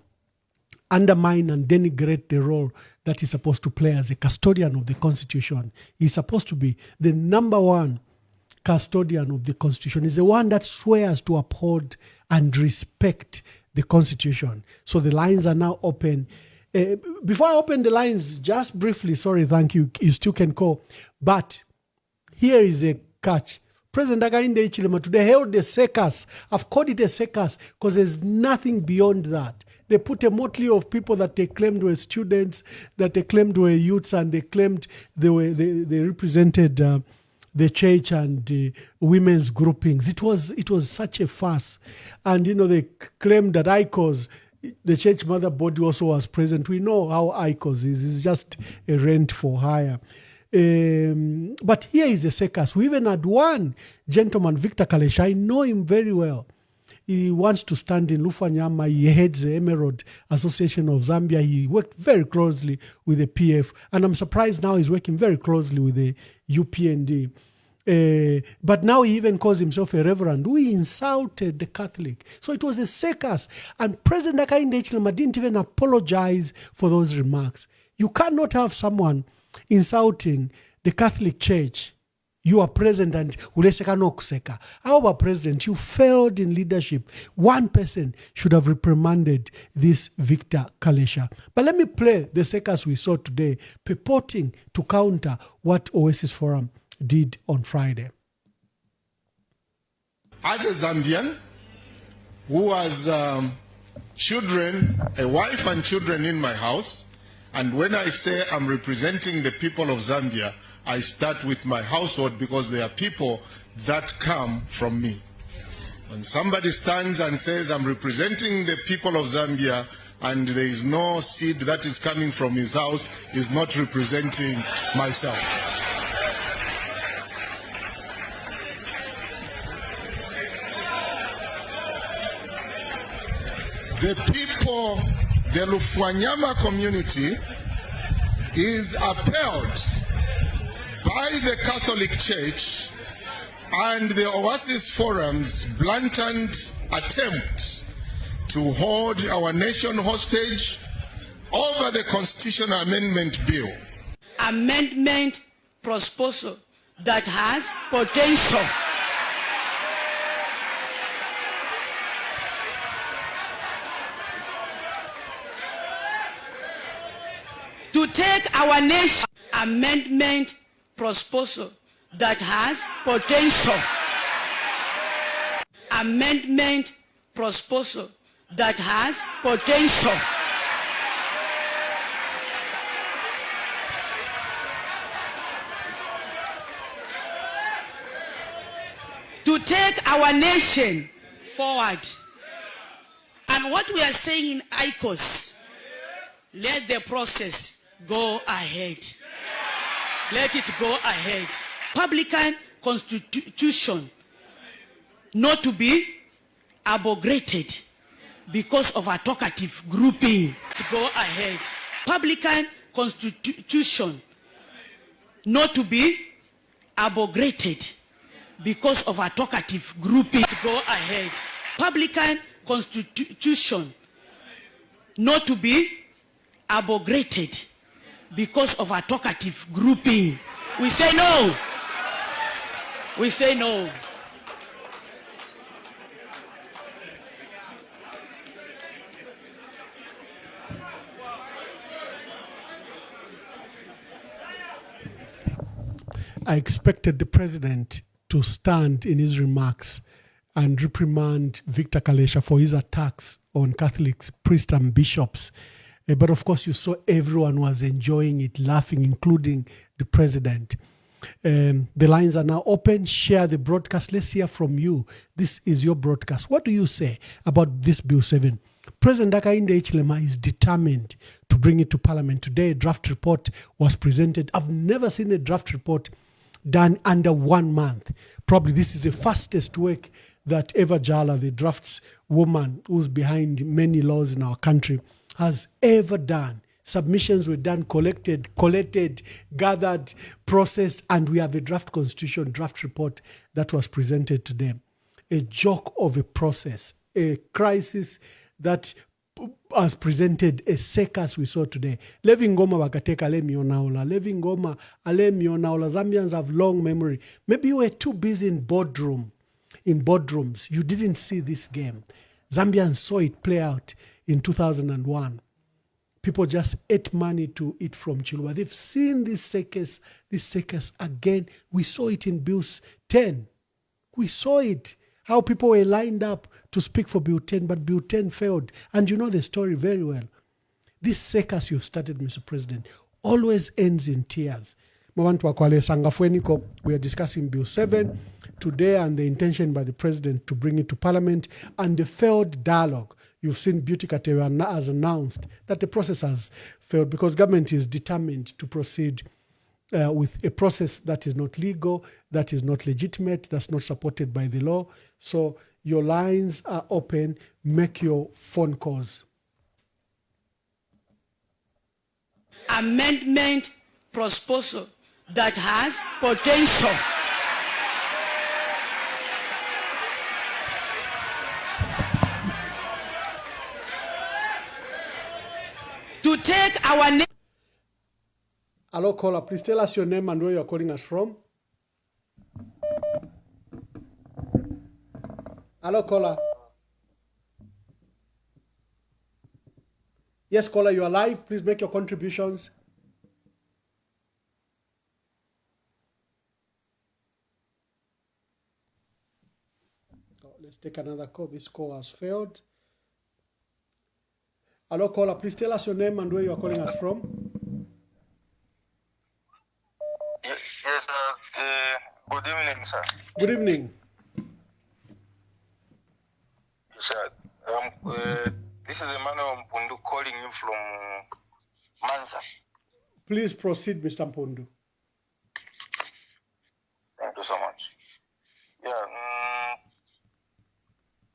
undermine and denigrate the role that he's supposed to play as a custodian of the Constitution. He's supposed to be the number one custodian of the Constitution. He's the one that swears to uphold and respect the Constitution. So the lines are now open. Before I open the lines, just briefly, sorry, thank you, you still can call. But here is a catch. President Hakainde Hichilema today held a circus. I've called it a circus because there's nothing beyond that. They put a motley of people that they claimed were students, that they claimed were youths, and they claimed they represented the church and women's groupings. It was such a farce. And, they claimed that ICOS, the church mother body, also was present. We know how ICOS is. It's just a rent for hire. But here is a circus. We even had one gentleman, Victor Kalesha. I know him very well. He wants to stand in Lufanyama. He heads the Emerald Association of Zambia. He worked very closely with the PF. And I'm surprised now he's working very closely with the UPND. But now he even calls himself a reverend. We insulted the Catholic. So it was a circus. And President Hakainde Hichilema didn't even apologize for those remarks. You cannot have someone insulting the Catholic Church. You are president and uleseka no kuseka. How about president? You failed in leadership. One person should have reprimanded this Victor Kalesha. But let me play the circus we saw today, purporting to counter what Oasis Forum did on Friday. As a Zambian who has children, a wife and children in my house, and when I say I'm representing the people of Zambia, I start with my household because they are people that come from me. When somebody stands and says I'm representing the people of Zambia and there is no seed that is coming from his house, is not representing myself. The people, the Lufwanyama community is upheld by the Catholic Church and the Oasis Forum's blatant attempt to hold our nation hostage over the Constitutional Amendment Bill. Amendment proposal that has potential to take our nation. Amendment proposal that has potential. Amendment proposal that has potential to take our nation forward. And what we are saying in ICOS, let the process go ahead. Let it go ahead. Republican Constitution not to be abrogated because of a talkative grouping. To go ahead. Republican Constitution not to be abrogated because of a talkative grouping. To go ahead. Republican Constitution not to be abrogated because of a talkative grouping. We say no. We say no. I expected the president to stand in his remarks and reprimand Victor Kalesha for his attacks on Catholics, priests and bishops. But of course, you saw everyone was enjoying it, laughing, including the president. The lines are now open. Share the broadcast. Let's hear from you. This is your broadcast. What do you say about this Bill 7? President Hakainde Hichilema is determined to bring it to Parliament. Today, a draft report was presented. I've never seen a draft report done under 1 month. Probably this is the fastest work that Eva Jala, the drafts woman who's behind many laws in our country, has ever done. Submissions were done, collected, gathered, processed, and we have a draft constitution, draft report that was presented today. A joke of a process, a crisis that has presented a circus we saw today. Levi Ngoma wakateka ale mionaola. Levi Ngoma ale mionaola. Zambians have long memory. Maybe you were too busy in boardrooms. You didn't see this game. Zambians saw it play out in 2001. People just ate money to eat from Chilwa. They've seen this circus again. We saw it in Bill 10. We saw it. How people were lined up to speak for Bill 10, but Bill 10 failed. And you know the story very well. This circus you've started, Mr. President, always ends in tears. We are discussing Bill 7 today and the intention by the President to bring it to Parliament and the failed dialogue. You've seen Beauty Katewa has announced that the process has failed because government is determined to proceed with a process that is not legal, that is not legitimate, that's not supported by the law. So your lines are open. Make your phone calls. Amendment proposal that has potential. To take our name. Hello, caller. Please tell us your name and where you're calling us from. Hello, caller. Yes, caller, you are live. Please make your contributions. Let's take another call. This call has failed. Hello, caller. Please tell us your name and where you are calling us from. Yes, sir. Good evening, sir. Good evening. Sir, this is Emmanuel Mpundu calling you from Mansa. Please proceed, Mr. Mpundu. Thank you so much. Yeah,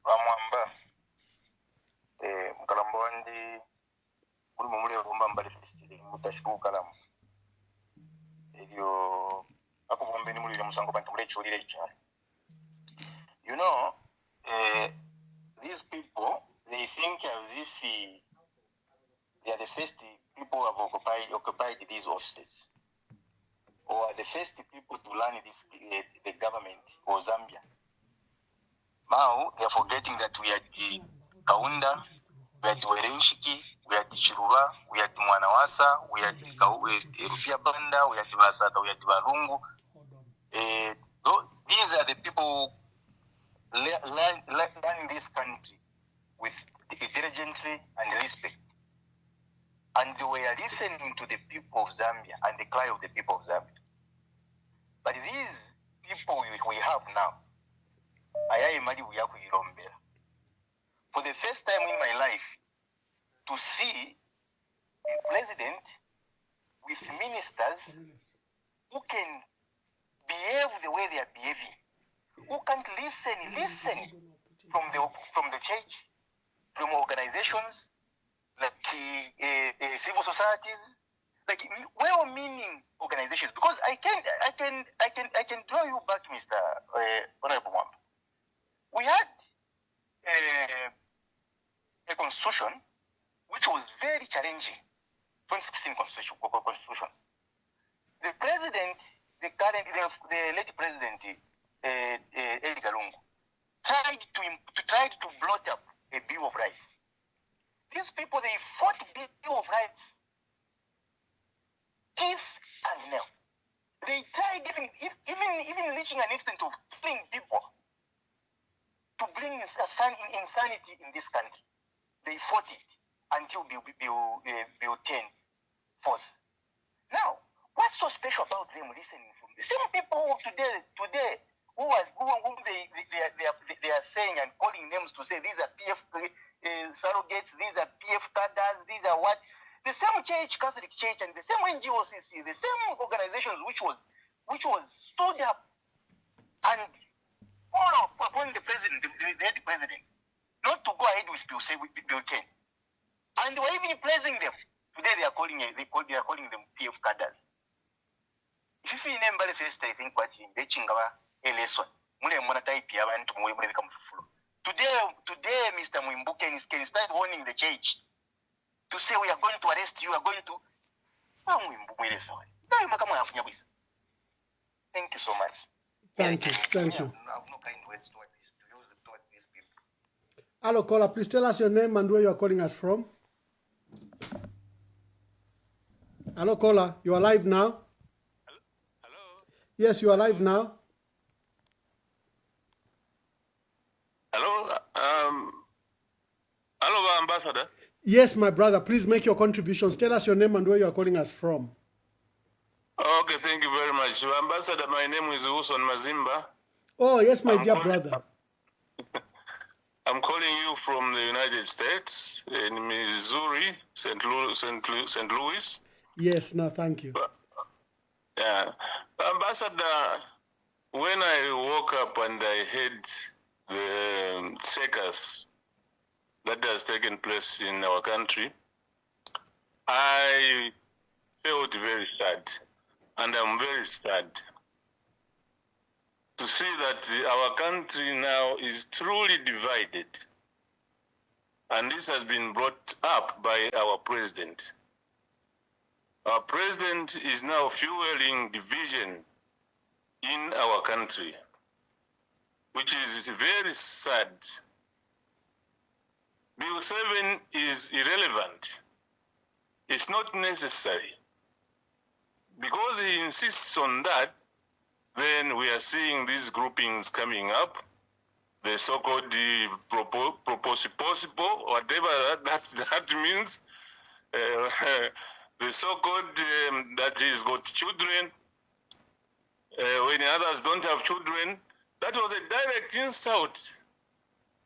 Ramwamba, Mkalambwandi, Muli Rumba Mbali Fisili, Mutashiku Kalamu. You know, these people, they think as if they are the first people who have occupied these offices, or the first people to learn this, the government or Zambia. Now they are forgetting that we are the Kaunda, we are the Wereushiki, we are the Chiruba, we are the Mwanawasa, we are the Rufia Banda, we are the Basata, we are the Barungu. These are the people learning this country with intelligence and respect. And they were listening to the people of Zambia and the cry of the people of Zambia. But these people we have now, for the first time in my life, to see a president with ministers who can behave the way they are behaving, who can't listen from the church, from organizations like civil societies, like well-meaning organizations. Because I can draw you back, Mr. Honorable Mwamba. We had a constitution which was very challenging, 2016 constitution. The president, the late president, Edgar Lungu, tried to blot up a Bill of Rights. These people, they fought Bill of Rights, teeth and nail. They tried even reaching an instant of killing people to bring insanity in this country. They fought it until Bill 10 force. Now, what's so special about them listening from the same people today whom they are saying and calling names to say these are PF surrogates, these are PF cadres, these are what? The same church, Catholic Church, and the same NGOCC, the same organizations which was which was stood up and all upon the president, the dead president, not to go ahead with Bill 10. And they were even praising them. Today they are calling them PF cadres. If you remember the first, I think what in the Chingawa election, today, Mr. Mwimbu can start warning the church to say we are going to arrest you, we are going to. Thank you so much. Thank you. Thank you. I have no kind words towards these people. Hello, caller. Please tell us your name and where you are calling us from. Hello, caller. You are live now. Hello. Yes, you are live now. Hello. Hello, Ambassador. Yes, my brother. Please make your contributions. Tell us your name and where you are calling us from. Okay, thank you very much. Ambassador, my name is Uson Mazimba. Oh, yes, my dear brother. I'm calling you from the United States, in Missouri, St. Louis. Yes, no, thank you. Yeah. Ambassador, when I woke up and I heard the circus that has taken place in our country, I felt very sad. And I'm very sad to see that our country now is truly divided. And this has been brought up by our president. Our president is now fueling division in our country, which is very sad. Bill 7 is irrelevant. It's not necessary. Because he insists on that, then we are seeing these groupings coming up, the so-called proposible, whatever that means, the so-called that he's got children, when others don't have children. That was a direct insult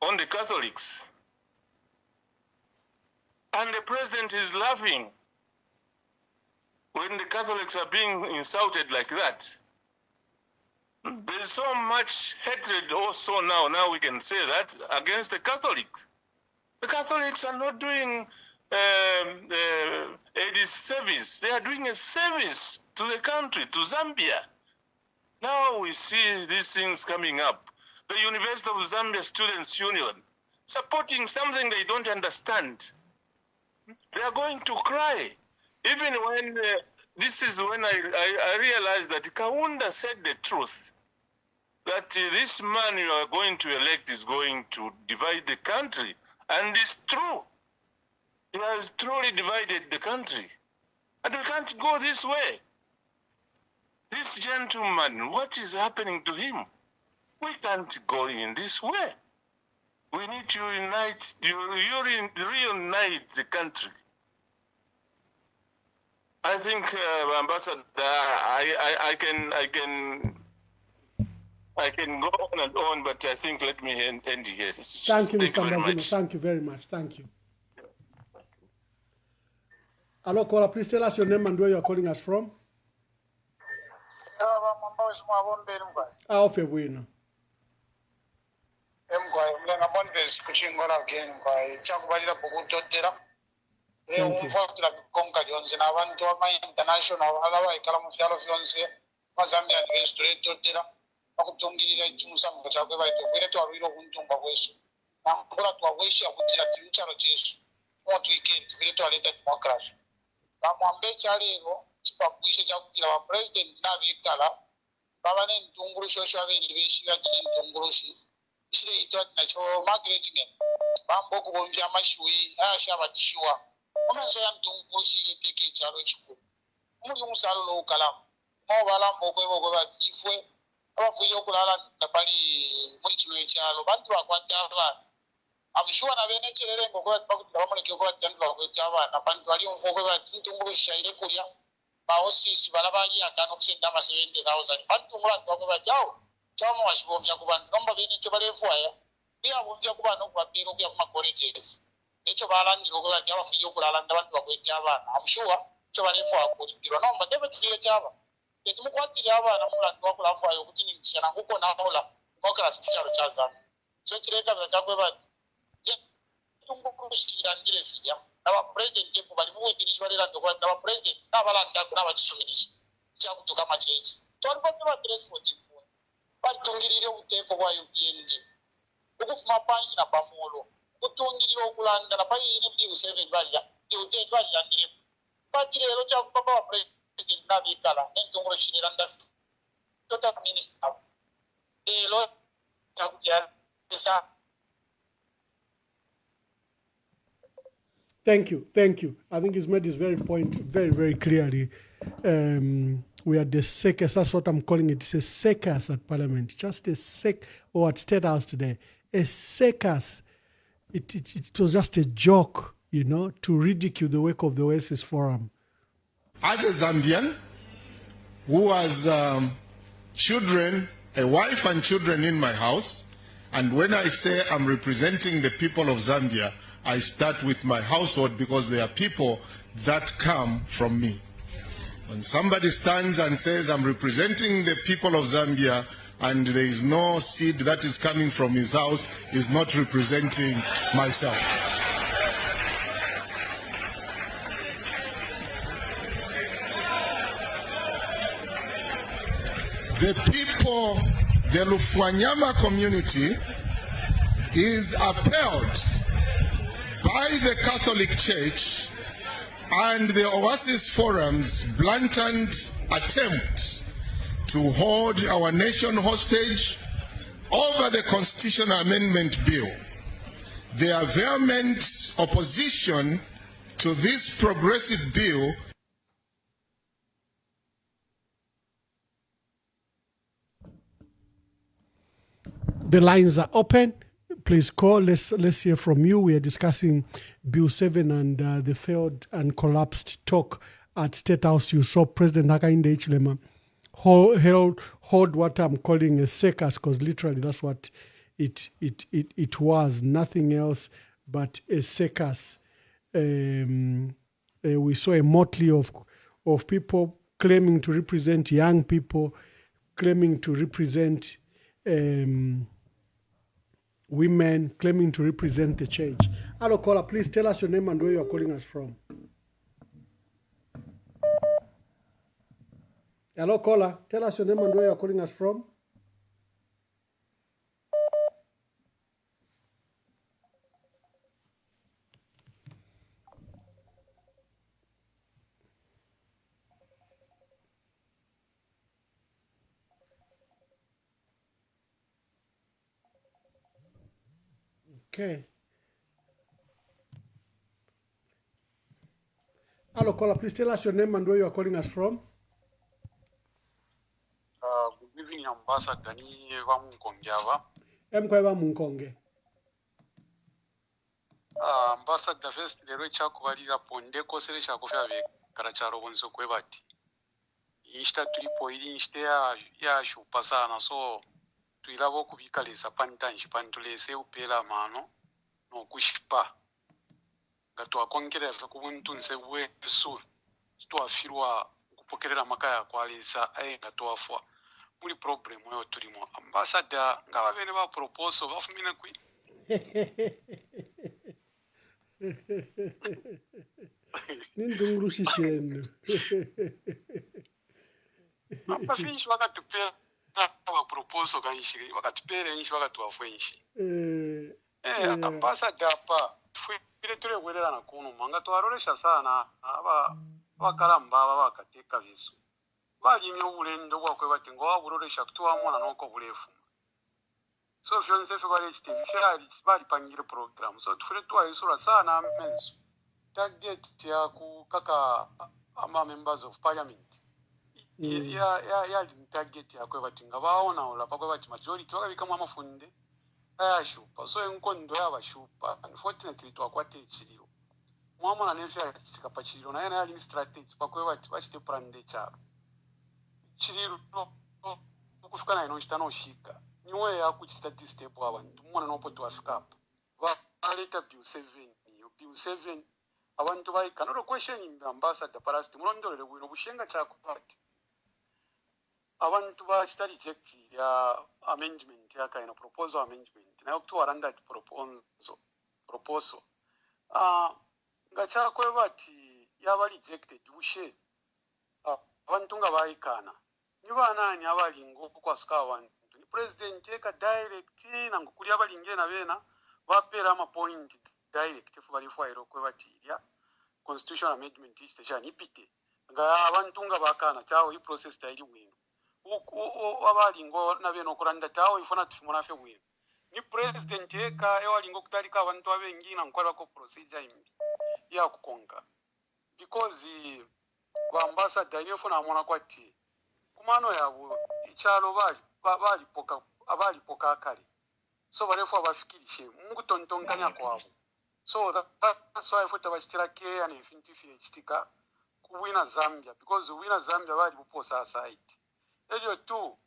on the Catholics. And the president is laughing when the Catholics are being insulted like that. There's so much hatred also now we can say that, against the Catholics. The Catholics are not doing aid service. They are doing a service to the country, to Zambia. Now we see these things coming up. The University of Zambia Students' Union supporting something they don't understand. They are going to cry. Even when, this is when I realized that Kaunda said the truth, that this man you are going to elect is going to divide the country. And it's true. He has truly divided the country. And we can't go this way. This gentleman, what is happening to him? We can't go in this way. We need to reunite the country. I think, Ambassador, I can go on and on, but I think let me end here. Thank you, Mr. Mbazima. Thank you very much. Thank you. Hello, caller. Please tell us your name and where you are calling us from. Okay, bueno. Pakutungirira chimusambo chakwe vaitofere twarwiro kuntumba kwesu nakura twawesha kutira timucharo chesu otwike tifere twaleta democracy pamwambe chalero chipakuisha chakutira vapresident navikala vava nentungurusho vavendi veshiva tine ntungulushi ichireitwa tinacho magretmen vambokuvomvya mashui ashava tishuwa unazoya ntungulushi ireteke chalo chikuru muri musalo loukalamu movalambokwevo vatifwe abafuye okulala napali muri kino kyalo bantu bakwata abana amushuwa na bene kirere ngoko bakuti bamuleke ko batyandu bakwata abana bantu bali umfoko bati ntungurusha ile kulya baosisi balabali akano kusenda ama 70,000 bantu ngula ngoko batyawo chama washibovya ku bantu nomba bene cyo balefwaya bya bovya ku bana kwa piro bya kuma colleges echo balangira ko bati abafuye okulala ndabantu bakwata abana amushuwa cyo balefwa kulipirwa nomba debe tufiye cyaba Tetimukwatira abana mulandu wakulafayo kuti ninjana nguko naola democracy kuchalo cha Zambia. So chileta bila chakwe bati. Tungukushira ndile fija. Aba president jepo bali muwekilishwa lera ndokwa aba president n'abalanda kuna bakishumirisha. Chakutu kama chechi. Twalipotwa dress for tipu. Batungirire ubuteko bwa UPND. Ukufuma panchi na pamulo. Kutungirire okulanda na payi ine biu 7 balya. Yote balya ndile. Bati lero chakupapa wa president Nabikala, Entungro Shiranda, Total Minister, the Lord Takutia. Thank you. I think he's made his very point very, very clearly. We are the circus, that's what I'm calling it. It's a circus at Parliament, just a or at State House today. A circus. It was just a joke, to ridicule the work of the Oasis Forum. As a Zambian who has children, a wife and children in my house, and when I say I'm representing the people of Zambia, I start with my household because they are people that come from me. When somebody stands and says I'm representing the people of Zambia and there is no seed that is coming from his house, is not representing myself. The people, the Lufwanyama community, is upheld by the Catholic Church and the Oasis Forum's blatant attempt to hold our nation hostage over the Constitutional Amendment Bill. Their vehement opposition to this progressive bill The lines are open. Please call. Let's hear from you. We are discussing Bill 7 and the failed and collapsed talk at State House. You saw President Hakainde Hichilema hold what I'm calling a circus, because literally that's what it was. Nothing else but a circus. We saw a motley of people claiming to represent young people, claiming to represent women, claiming to represent the change. Hello, caller, please tell us your name and where you are calling us from. Hello, caller, tell us your name and where you are calling us from. Okay. Hello, caller, please tell us your name and where you are calling us from. Good evening, Ambassador. Ni Eva Munkonge. Mkweba Munkonge. Ambassador first lero chakubalira ponde kosere chakufya be karacharo bonso kwebati. Insta tulipo ili insta ya shupa sana, so tuilabo kubikalesa pantanji pantulese upela mano no kushipa. Gato akongera kubuntu nsewe su twafirwa kupokerera makaya kwalisa gato afwa. Muri problem yo turimo. Ambassador ngababene ba proposal bafumina kwi. Nindungurushishenu. Abafishi wakatupea wa proposal kanishiri wakatupere nshi wakatuafwenshi. Ambassador pa twire ture werera na kuno manga twaroresha sana abakalamba bakateka bisu. Bali mi obulendo bwakwe bati ngo waburoresha kutuwamona noko bulefu. So fyonse fe bali chiti bali pangire program. So tufure twaisura sana amenso. Target ya kukaka ama members of parliament. Ya target ya kwe bati nga baona ola pakwe bati majority wakabika mu amafunde ayashupa. So enkondo yabashupa. Unfortunately twakwate ekiriro. Mwamona nefya kisikapa kiriro naye yali strategy pakwe bati bachite plan de charo. Chiriro kufukana ino chitano shika. Niwe ya kuchitati step abantu. Mwana nopo tuwafika. Waleta Bill 7. Bill 7 abantu baika. No question in Ambassador Parasti. Mulondolele bwino bushenga chako pati. abantu bakita reject ya amendment yakaina proposal amendment nayo kutwaranda proposal nga kyakweba ati yaba rejected ushe abantu nga bayikana nibanani abalingo okwasuka abantu ni president eka direct nangu kuli abalinge na bena bapera ama point direct fu bali fwairo kweba tiria constitutional amendment station ipite nga abantu nga bakana chawo i process tairi wino abalingo na bena okuranda chawo ifuna tufumuna fe wino ni president eka ewalingo kutalika abantu abengi na nkwala ko procedure imbi ya kukonga because ambassador yefuna amona kwati kumano yabo ichalo bali poka akali so barefu abafikirishe mungu tontonkanya kwabo so that's why futa bashitira ke and infinity chitika kuwina Zambia because wina Zambia bali buposa site ejo tu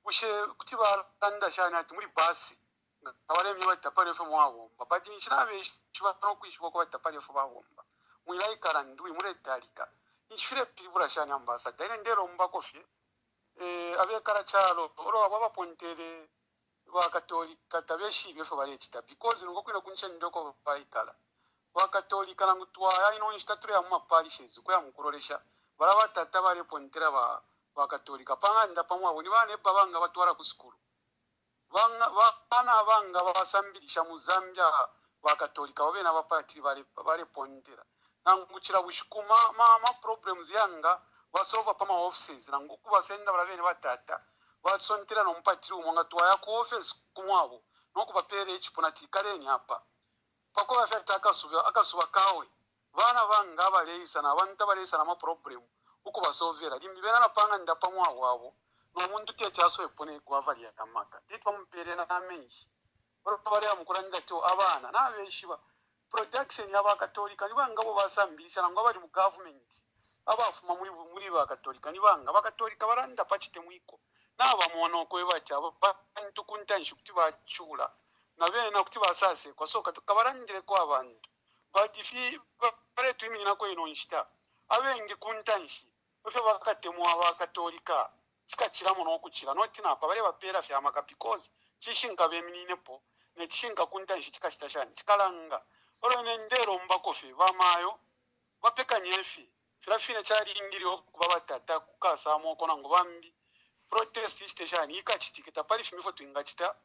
ushe kutiba tanda shana ati muri basi abale mye batapare fu mwabo babadi nchirabe shiba no kwishwa ko batapare fu babomba mwilai karandui mure talika nchire pibura shana ambassador ine ndero mbakofye abekara chalo oro ababa pontere wa katolika tabeshi befo bale chita because ngo kwina kunche ndoko baikala wa katolika na mutwa ino instature ya maparishes ko ya mukuroresha baraba tata bale pontera wa katolika panga ndapamwa abo ni bane babanga batwara ku school bana banga basambirisha mu Zambia wa katolika babe na bapati bale pontera nanguchira bushikuma ma problems yanga basolve pama offices nangu kubasenda balavene batata batsontera no mpatiri umonga twaya ku office kumwabo nokubapere echiponati kaleni hapa pako bafeta akasuba kawe bana banga baleisa na abantu baleisa na ma problem ukubasolvera limbibena napanga ndapamwa wabo no muntu techaso epone gwavali yakamaka titwa mpere na amenshi bari amukuranda to abana na beshiba production yaba katolika nibanga bo basambisha ngo bari mu government abafuma muri ba katolika nibanga bakatolika baranda pachite mwiko naba muono kweba cyabo bantu kuntanshi kuti bachula na bena kuti basase kwa soka tukabarangire kwa abantu batifi bare twimi nako ino nshita abenge kuntanshi ofe bakatemu abakatolika chikachira muno okuchira noti napa bare bapera fya maka because chishinga bemininepo ne chishinga kuntanshi chikashita shani chikalanga olone ndero mbakofe bamayo bapeka nyefi firafine chari ingiro kuba batata kukasa amoko nango bambi protest station ikachitikita pali fimifo twingachita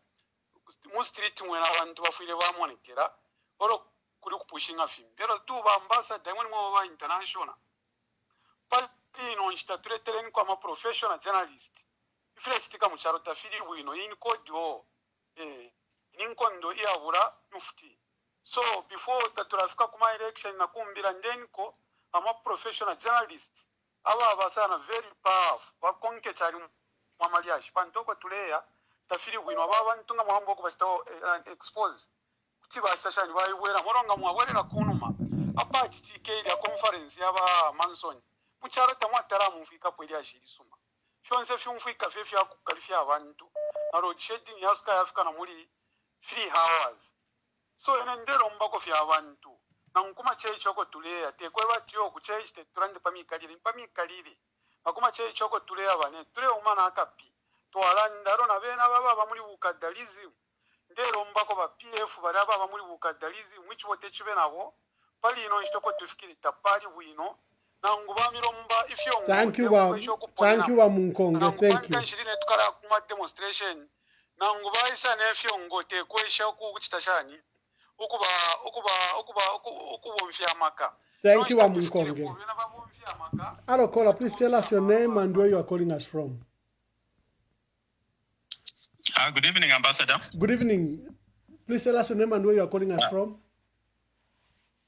mu street mwena abantu bafire bamonekera oro kuri kupushinga fimbi pero tu ba ambassador mwe mwa international pali no nchita turetereni kwa ma professional journalist ifire chitika mu charo tafiri wino in kodo ninkondo iyabura mufti so before that turafika kuma election na kumbira ndenko ama professional journalist aba sana very powerful bakonke chari mwamaliashi pantoko tuleya tafiri wino aba ntunga muhambo ko basta expose kuti basashani bayiwera moronga mwawera kunuma apa TK ya conference yaba Manson mucharo tamwatara mufika pweli ashirisuma shonse fyumfika fefya kukalifya abantu aro shedding yaska yafika na muri 3 hours so enendero mbako fya abantu nankuma cheichoko tuleya tekweba tyo kucheichte turande pamikalire akuma cheichoko tuleya bane tule umana akapi twalandaro na bena baba muri bukadalizi ndero mbako ba PF baraba muri bukadalizi mwichi wote chibe nabo pali ino ishitoko tufikiri tapali wino nangu bamiromba ifyo thank you wa munkonge thank you kanshirine tukara kuma demonstration nangu baisa nefyo ngote kwesha ku kuchitashani ukubomfya maka. Thank you, Amunkonge. Arokola, please tell us your name and where you are calling us from. Good evening, Ambassador. Good evening. Please tell us your name and where you are calling us from.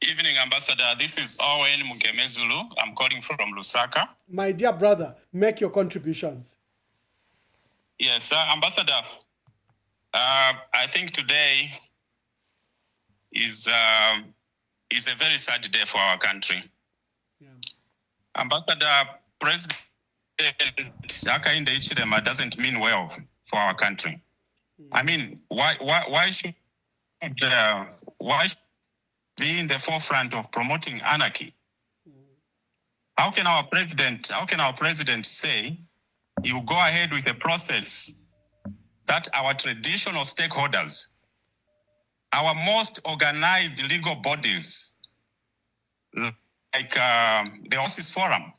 Evening, Ambassador. This is Owen Mugemezulu. I'm calling from Lusaka. My dear brother, make your contributions. Yes, Ambassador. I think today is a very sad day for our country. Yeah. Ambassador, President Hakainde Hichilema doesn't mean well for our country. I mean, why should be in the forefront of promoting anarchy? How can our president say you go ahead with a process that our traditional stakeholders, our most organized legal bodies, like the Oasis Forum,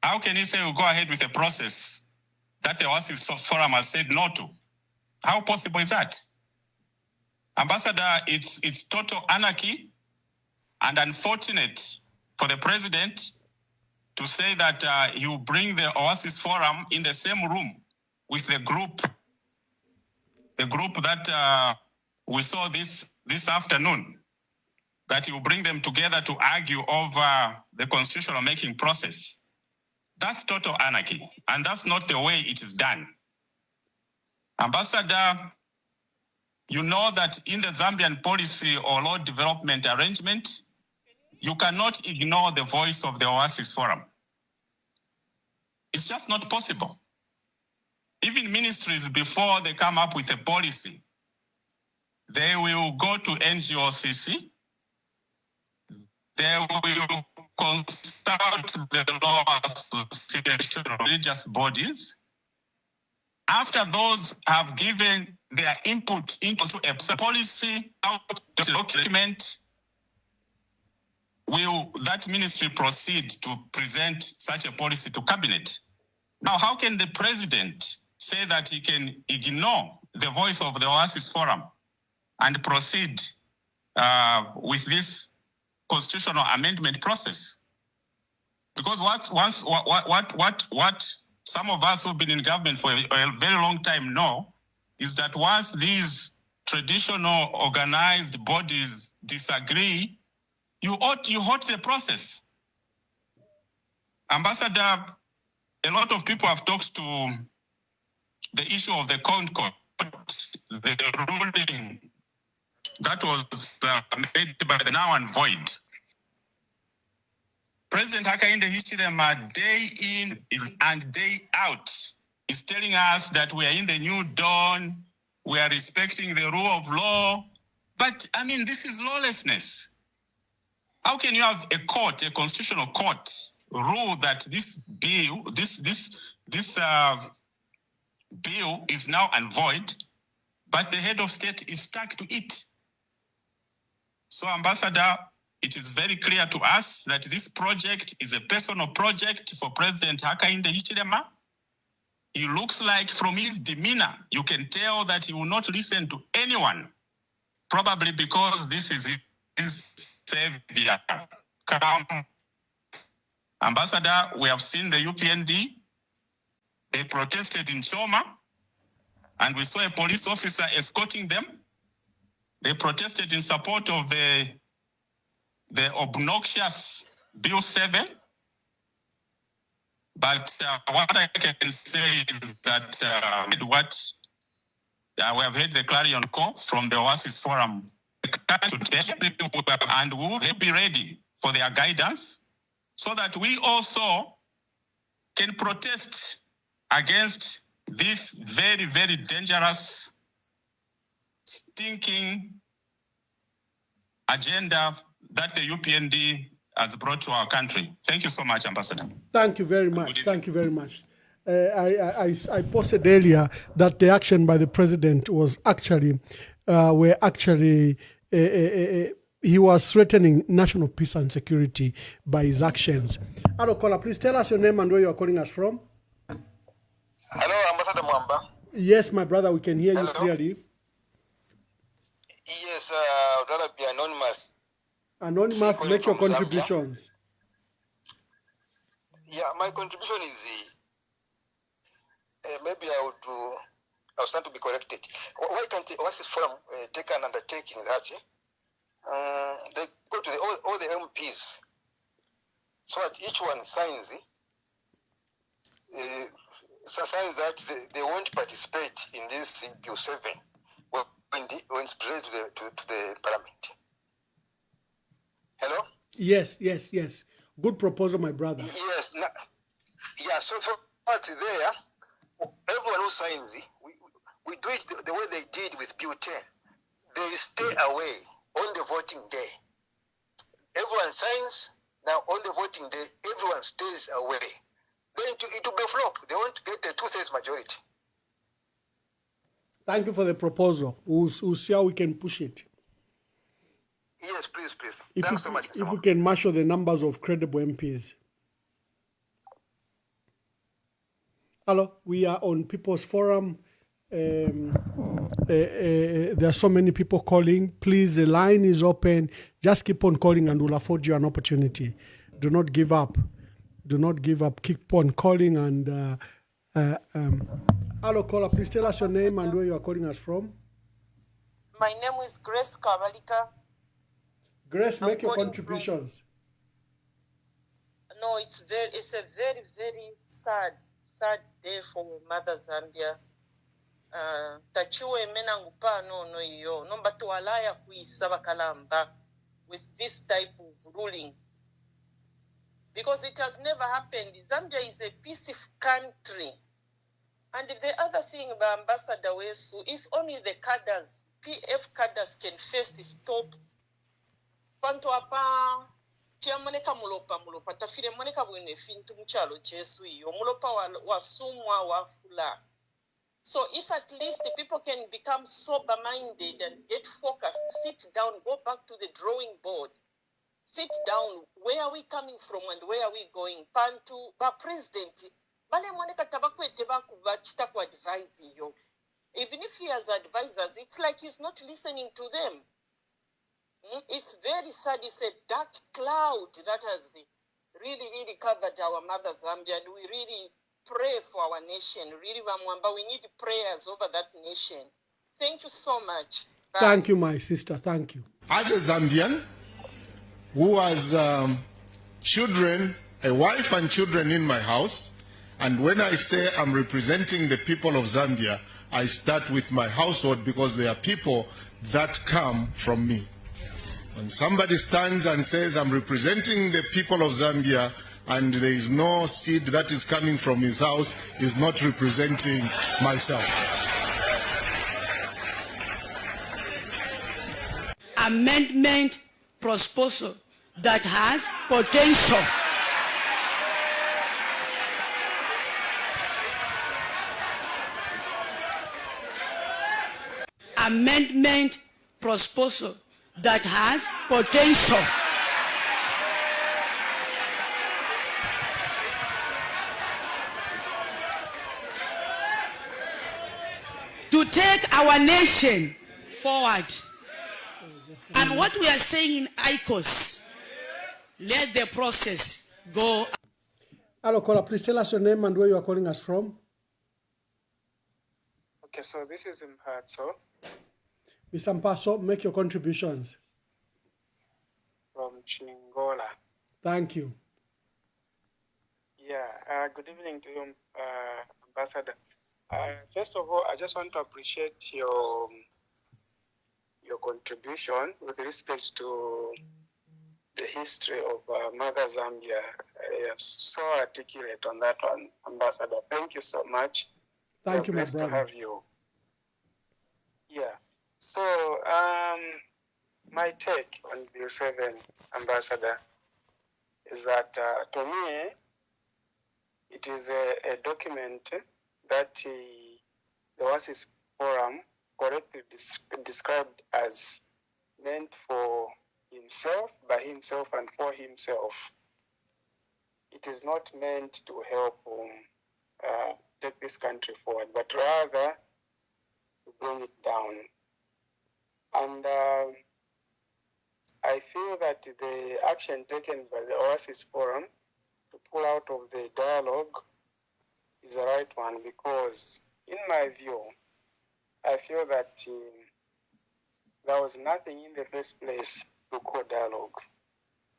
how can you say we'll go ahead with a process that the Oasis Forum has said no to? How possible is that? Ambassador, it's total anarchy and unfortunate for the president to say that he will bring the Oasis Forum in the same room with the group that we saw this afternoon, that he will bring them together to argue over the constitutional making process. That's total anarchy, and that's not the way it is done. Ambassador, you know that in the Zambian policy or law development arrangement, you cannot ignore the voice of the Oasis Forum. It's just not possible. Even ministries, before they come up with a policy, they will go to NGOCC, they will consult the law association of religious bodies. After those have given their input into a policy document, will that ministry proceed to present such a policy to cabinet? Now, how can the president say that he can ignore the voice of the Oasis Forum and proceed with this constitutional amendment process? Because what some of us who've been in government for a very long time know is that once these traditional organized bodies disagree, you halt the process. Ambassador, a lot of people have talked to the issue of the Concord, the ruling that was made by the now and void. President Hakainde Hichilema, day in and day out, is telling us that we are in the new dawn, we are respecting the rule of law. But, I mean, this is lawlessness. How can you have a court, a constitutional court, rule that this bill, bill is now and void, but the head of state is stuck to it? So, Ambassador, it is very clear to us that this project is a personal project for President Hakainde Hichilema. He looks like, from his demeanor, you can tell that he will not listen to anyone, probably because this is his savior. Ambassador, we have seen the UPND. They protested in Choma, and we saw a police officer escorting them. They protested in support of the obnoxious Bill 7. But what I can say is that we have heard the clarion call from the Oasis Forum today, and we will be ready for their guidance so that we also can protest against this very, very dangerous, stinking agenda that the UPND has brought to our country. Thank you so much, Ambassador. Thank you very much. Thank you very much. I posted earlier that the action by the president was actually, he was threatening national peace and security by his actions. Hello, caller, please tell us your name and where you are calling us from. Hello, Ambassador Mwamba. Yes, my brother, we can hear you clearly. Yes, I'd rather be anonymous. Anonymous, make your contributions. Yeah, my contribution is maybe I'll stand to be corrected. Why can't the Oasis Forum take an undertaking that they go to all the MPs so that each one signs that they won't participate in this Bill 7 when it's presented to the Parliament. Hello? Yes. Good proposal, my brother. Yes. So but there, everyone who signs, we do it the way they did with Bill 10. They stay away on the voting day. Everyone signs, Now, on the voting day, everyone stays away. Then it will be a flop. They won't get a 2/3 majority. Thank you for the proposal. We'll see how we can push it. Yes, please. Thanks so much, Mr. If we can marshal the numbers of credible MPs. Hello, we are on People's Forum. There are so many people calling. Please, the line is open. Just keep on calling and we'll afford you an opportunity. Do not give up. Do not give up. Keep on calling and... hello, caller. Please tell us your name and where you are calling us from. My name is Grace Kabalika. Grace, make your contributions. No, it's a very, very sad day for Mother Zambia. Tachiwe menangu pa no iyo. Nomba tuwalaya kuisaba kalamba with this type of ruling. Because it has never happened. Zambia is a peaceful country. And the other thing about Ambassador Wesu, if only the cadres, PF cadres can first stop. Panto apa chiamoneka mulopa tafire moneka bwene fintu mchalo chesu iyo mulopa wa sumwa wa fula. So if at least the people can become sober-minded and get focused, sit down, go back to the drawing board, sit down, where are we coming from and where are we going? Pantu ba president bale moneka tabakwete bakuvachita ku advise iyo. Even if he has advisors, it's like he's not listening to them. It's very sad. It's a dark cloud that has really covered our Mother Zambia. And we really pray for our nation. Really, Wamwamba, we need prayers over that nation. Thank you so much. Bye. Thank you, my sister. Thank you. As a Zambian who has children, a wife and children in my house, and when I say I'm representing the people of Zambia, I start with my household because they are people that come from me. When somebody stands and says, I'm representing the people of Zambia, and there is no seed that is coming from his house, is not representing myself. Amendment proposal that has potential. Amendment proposal that has potential. To take our nation forward. And what we are saying in ICOS, let the process go. Hello, caller. Please tell us your name and where you are calling us from. Okay, so this is Mphatso. Mr. Mpaso, make your contributions. From Chingola. Thank you. Yeah, good evening to you, Ambassador. First of all, I just want to appreciate your contribution with respect to the history of Mother Zambia. You're so articulate on that one, Ambassador. Thank you so much. Thank you, my brother. brother. To have you. Yeah. So, my take on Bill 7, Ambassador, is that to me, it is a document that the WASIS Forum correctly described as meant for himself, by himself, and for himself. It is not meant to help take this country forward, but rather to bring it down. And I feel that the action taken by the Oasis Forum to pull out of the dialogue is the right one, because in my view, I feel that there was nothing in the first place to call dialogue.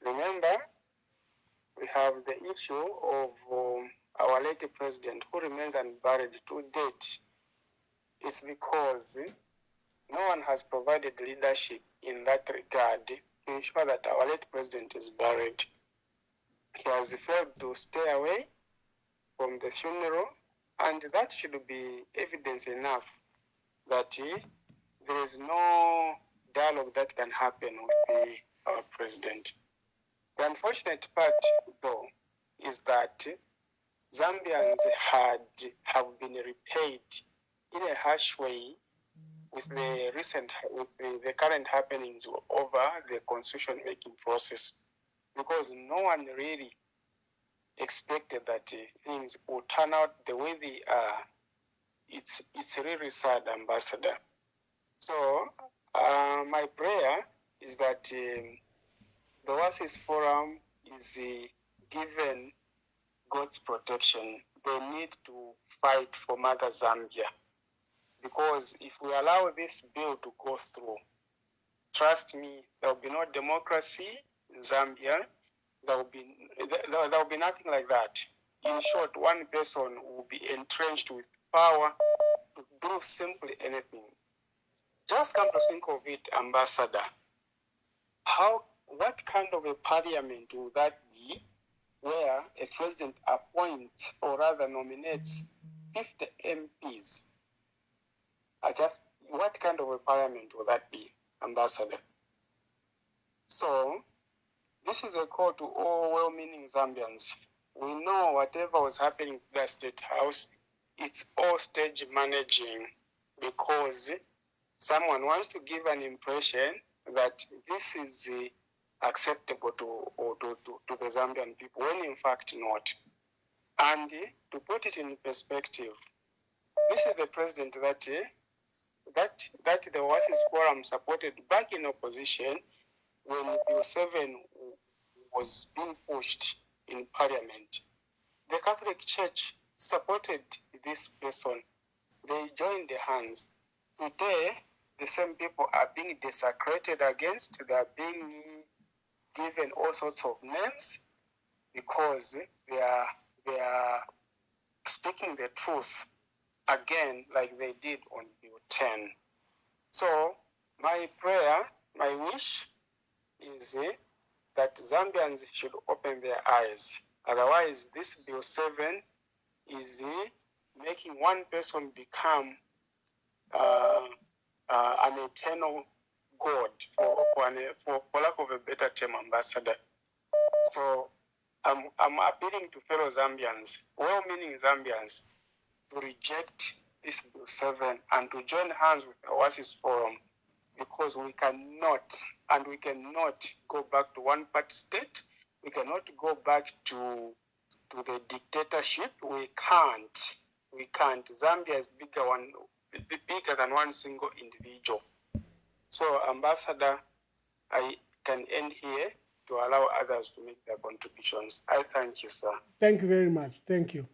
Remember, we have the issue of our late president, who remains unburied to date. It's because no one has provided leadership in that regard to ensure that our late president is buried. He has failed to stay away from the funeral, and that should be evidence enough that there is no dialogue that can happen with our president. The unfortunate part, though, is that Zambians have been repaid in a harsh way with the current happenings over the constitution making process, because no one really expected that things would turn out the way they are. It's really sad, Ambassador. So my prayer is that the Oasis Forum is given God's protection. They need to fight for Mother Zambia, because if we allow this bill to go through, trust me, there will be no democracy in Zambia. There will be nothing like that. In short, one person will be entrenched with power to do simply anything. Just come to think of it, Ambassador, what kind of a parliament will that be where a president appoints or rather nominates 50 MPs? What kind of a parliament will that be, Ambassador? So, this is a call to all well-meaning Zambians. We know whatever was happening to the State House, it's all stage managing, because someone wants to give an impression that this is acceptable to the Zambian people, when in fact not. And to put it in perspective, this is the president that the Oasis Forum supported back in opposition when Bill 7 was being pushed in Parliament. The Catholic Church supported this person. They joined their hands. Today, the same people are being desecrated against. They are being given all sorts of names because they are speaking the truth again, like they did on Bill 10. So my prayer, my wish is that Zambians should open their eyes. Otherwise, this Bill 7 is making one person become an eternal God, for lack of a better term, Ambassador. So I'm appealing to fellow Zambians, well-meaning Zambians, to reject this Bill 7 and to join hands with the Oasis Forum, because we cannot go back to one-party state. We cannot go back to the dictatorship. We can't. Zambia is bigger than one single individual. So, Ambassador, I can end here to allow others to make their contributions. I thank you, sir. Thank you very much. Thank you.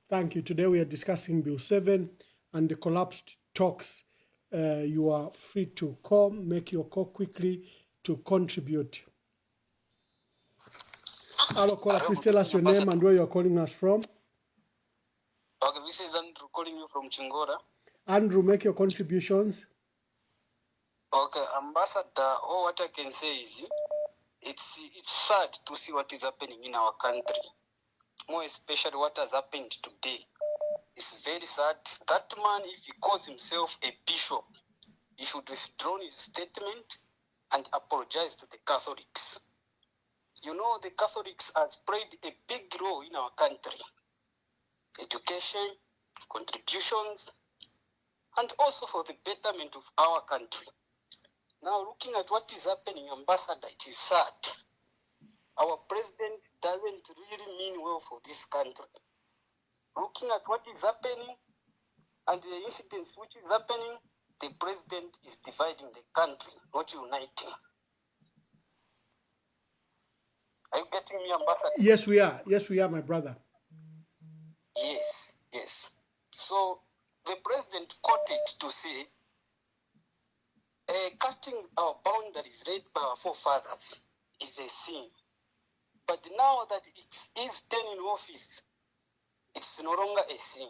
Thank you. Today we are discussing Bill 7 and the collapsed talks. You are free to call, make your call quickly to contribute. Hello, caller, please tell us your name and where you are calling us from. Okay, this is Andrew calling you from Chingora. Andrew, make your contributions. Okay, Ambassador, all what I can say is it's sad to see what is happening in our country. More especially what has happened today. It's very sad. That man, if he calls himself a bishop, he should withdraw his statement and apologize to the Catholics. You know, the Catholics has played a big role in our country. Education, contributions, and also for the betterment of our country. Now, looking at what is happening, Ambassador, it is sad. Our president doesn't really mean well for this country. Looking at what is happening and the incidents which is happening, the president is dividing the country, not uniting. Are you getting me, Ambassador? Yes, we are. Yes, we are, my brother. Yes. So the president quoted to say, cutting our boundaries laid by our forefathers is a sin. But now that it is staying in office, it's no longer a sin.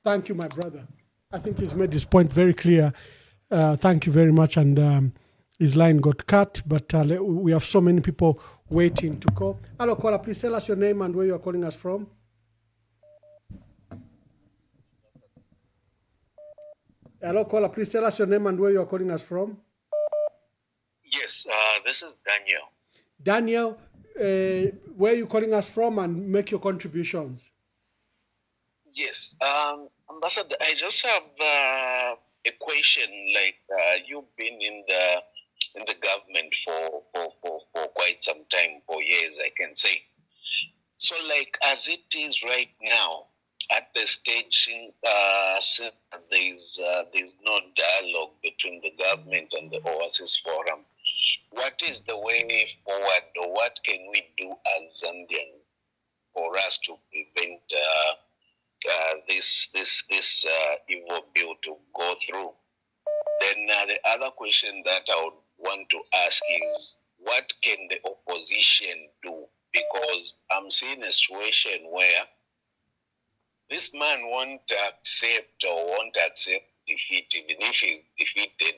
Thank you, my brother. I think he's made his point very clear. Thank you very much. And his line got cut, but we have so many people waiting to call. Hello, caller, please tell us your name and where you are calling us from. Hello, caller. Please tell us your name and where you are calling us from. Yes, this is Daniel. Daniel, where are you calling us from, and make your contributions? Yes, Ambassador, I just have a question. Like you've been in the government for quite some time, for years, I can say. So, like as it is right now, at the stage, there's no dialogue between the government and the Oasis Forum. What is the way forward, or what can we do as Zambians for us to prevent this evil bill to go through? Then the other question that I would want to ask is, what can the opposition do? Because I'm seeing a situation where this man won't accept defeat. Even if he's defeated,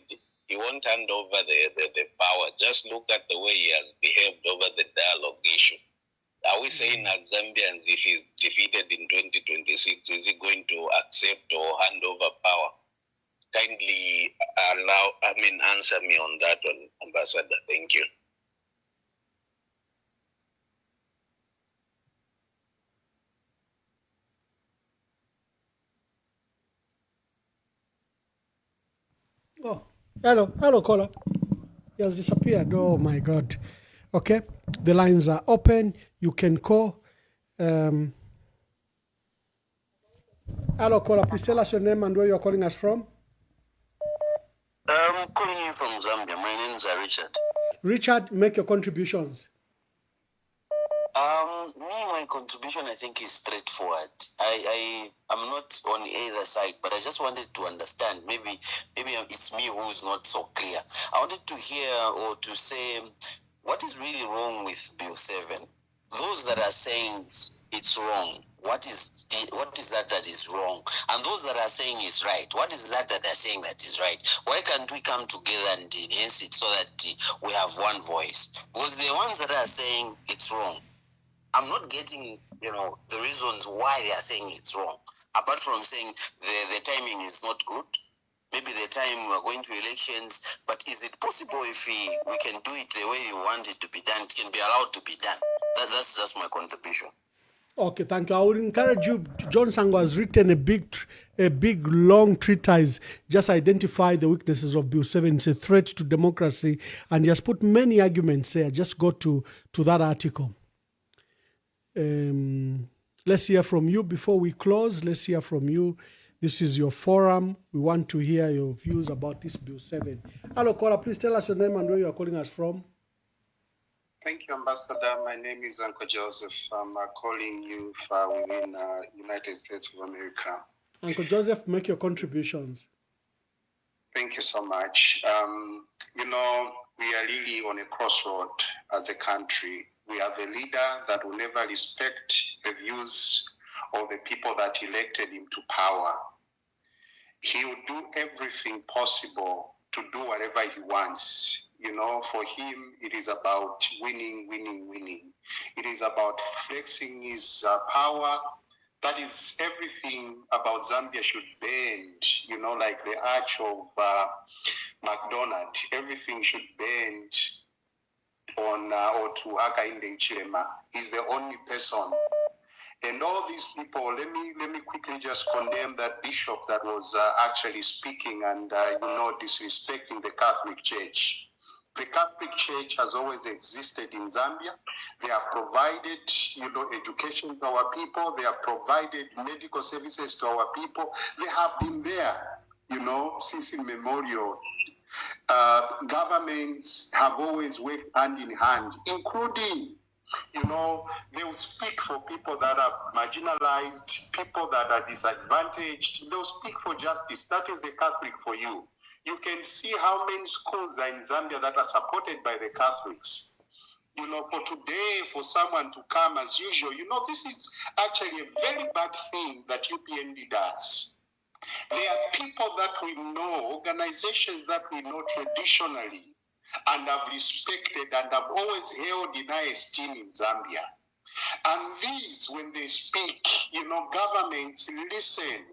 he won't hand over the power. Just look at the way he has behaved over the dialogue issue. Are we saying as Zambians, if he's defeated in 2026, is he going to accept or hand over power? Kindly answer me on that one, Ambassador. Thank you. Oh, hello, caller. He has disappeared. Oh my God. Okay, the lines are open. You can call. Hello, caller. Please tell us your name and where you are calling us from. I'm calling you from Zambia. My name is Richard. Richard, make your contributions. My contribution, I think, is straightforward. I'm not on either side, but I just wanted to understand. Maybe it's me who's not so clear. I wanted to hear or to say, what is really wrong with Bill 7? Those that are saying it's wrong, what is that is wrong? And those that are saying it's right, what is that they're saying that is right? Why can't we come together and enhance it so that we have one voice? Because the ones that are saying it's wrong, I'm not getting, the reasons why they are saying it's wrong. Apart from saying the timing is not good, maybe the time we're going to elections, but is it possible if we can do it the way you want it to be done? It can be allowed to be done. That's my contribution. Okay, thank you. I would encourage you. John Sango has written a big, long treatise, just identify the weaknesses of Bill 7. It's a threat to democracy, and he has put many arguments there. Just go to that article. Let's hear from you before we close. Let's hear from you. This is your forum. We want to hear your views about this Bill 7. Hello, caller. Please tell us your name and where you are calling us from. Thank you, Ambassador. My name is Uncle Joseph. I'm calling you within United States of America. Uncle Joseph, make your contributions. Thank you so much. We are really on a crossroad as a country. We have a leader that will never respect the views of the people that elected him to power. He will do everything possible to do whatever he wants. For him, it is about winning. It is about flexing his power. That is everything about Zambia should bend, like the arch of McDonald. Everything should bend on or to Hakainde Hichilema. He's the only person. And all these people, let me quickly just condemn that bishop that was actually speaking and disrespecting the Catholic Church. The Catholic Church has always existed in Zambia. They have provided, education to our people. They have provided medical services to our people. They have been there, since immemorial. Governments have always worked hand in hand, including, they will speak for people that are marginalized, people that are disadvantaged. They'll speak for justice. That is the Catholic for you. You can see how many schools are in Zambia that are supported by the Catholics. For today, for someone to come as usual, this is actually a very bad thing that UPND does. There are people that we know, organizations that we know traditionally, and have respected and have always held in high esteem in Zambia. And these, when they speak, governments listen.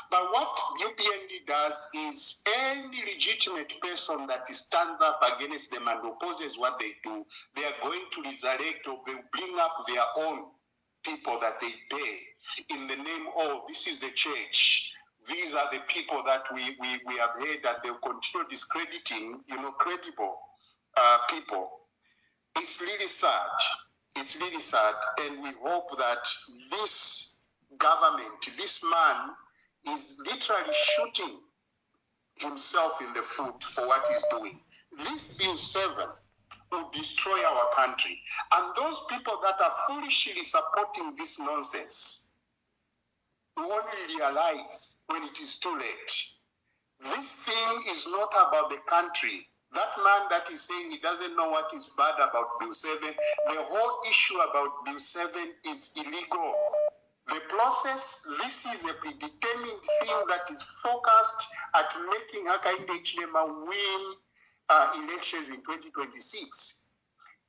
But what UPND does is any legitimate person that stands up against them and opposes what they do, they are going to resurrect or they bring up their own people that they pay in the name of this is the church. These are the people that we have heard that they'll continue discrediting, credible people. It's really sad. It's really sad. And we hope that this government, this man is literally shooting himself in the foot for what he's doing. This Bill 7 will destroy our country. And those people that are foolishly supporting this nonsense will only realize when it is too late. This thing is not about the country. That man that is saying he doesn't know what is bad about Bill 7, the whole issue about Bill 7 is illegal. The process, this is a predetermined thing that is focused at making Hakainde Hichilema win elections in 2026.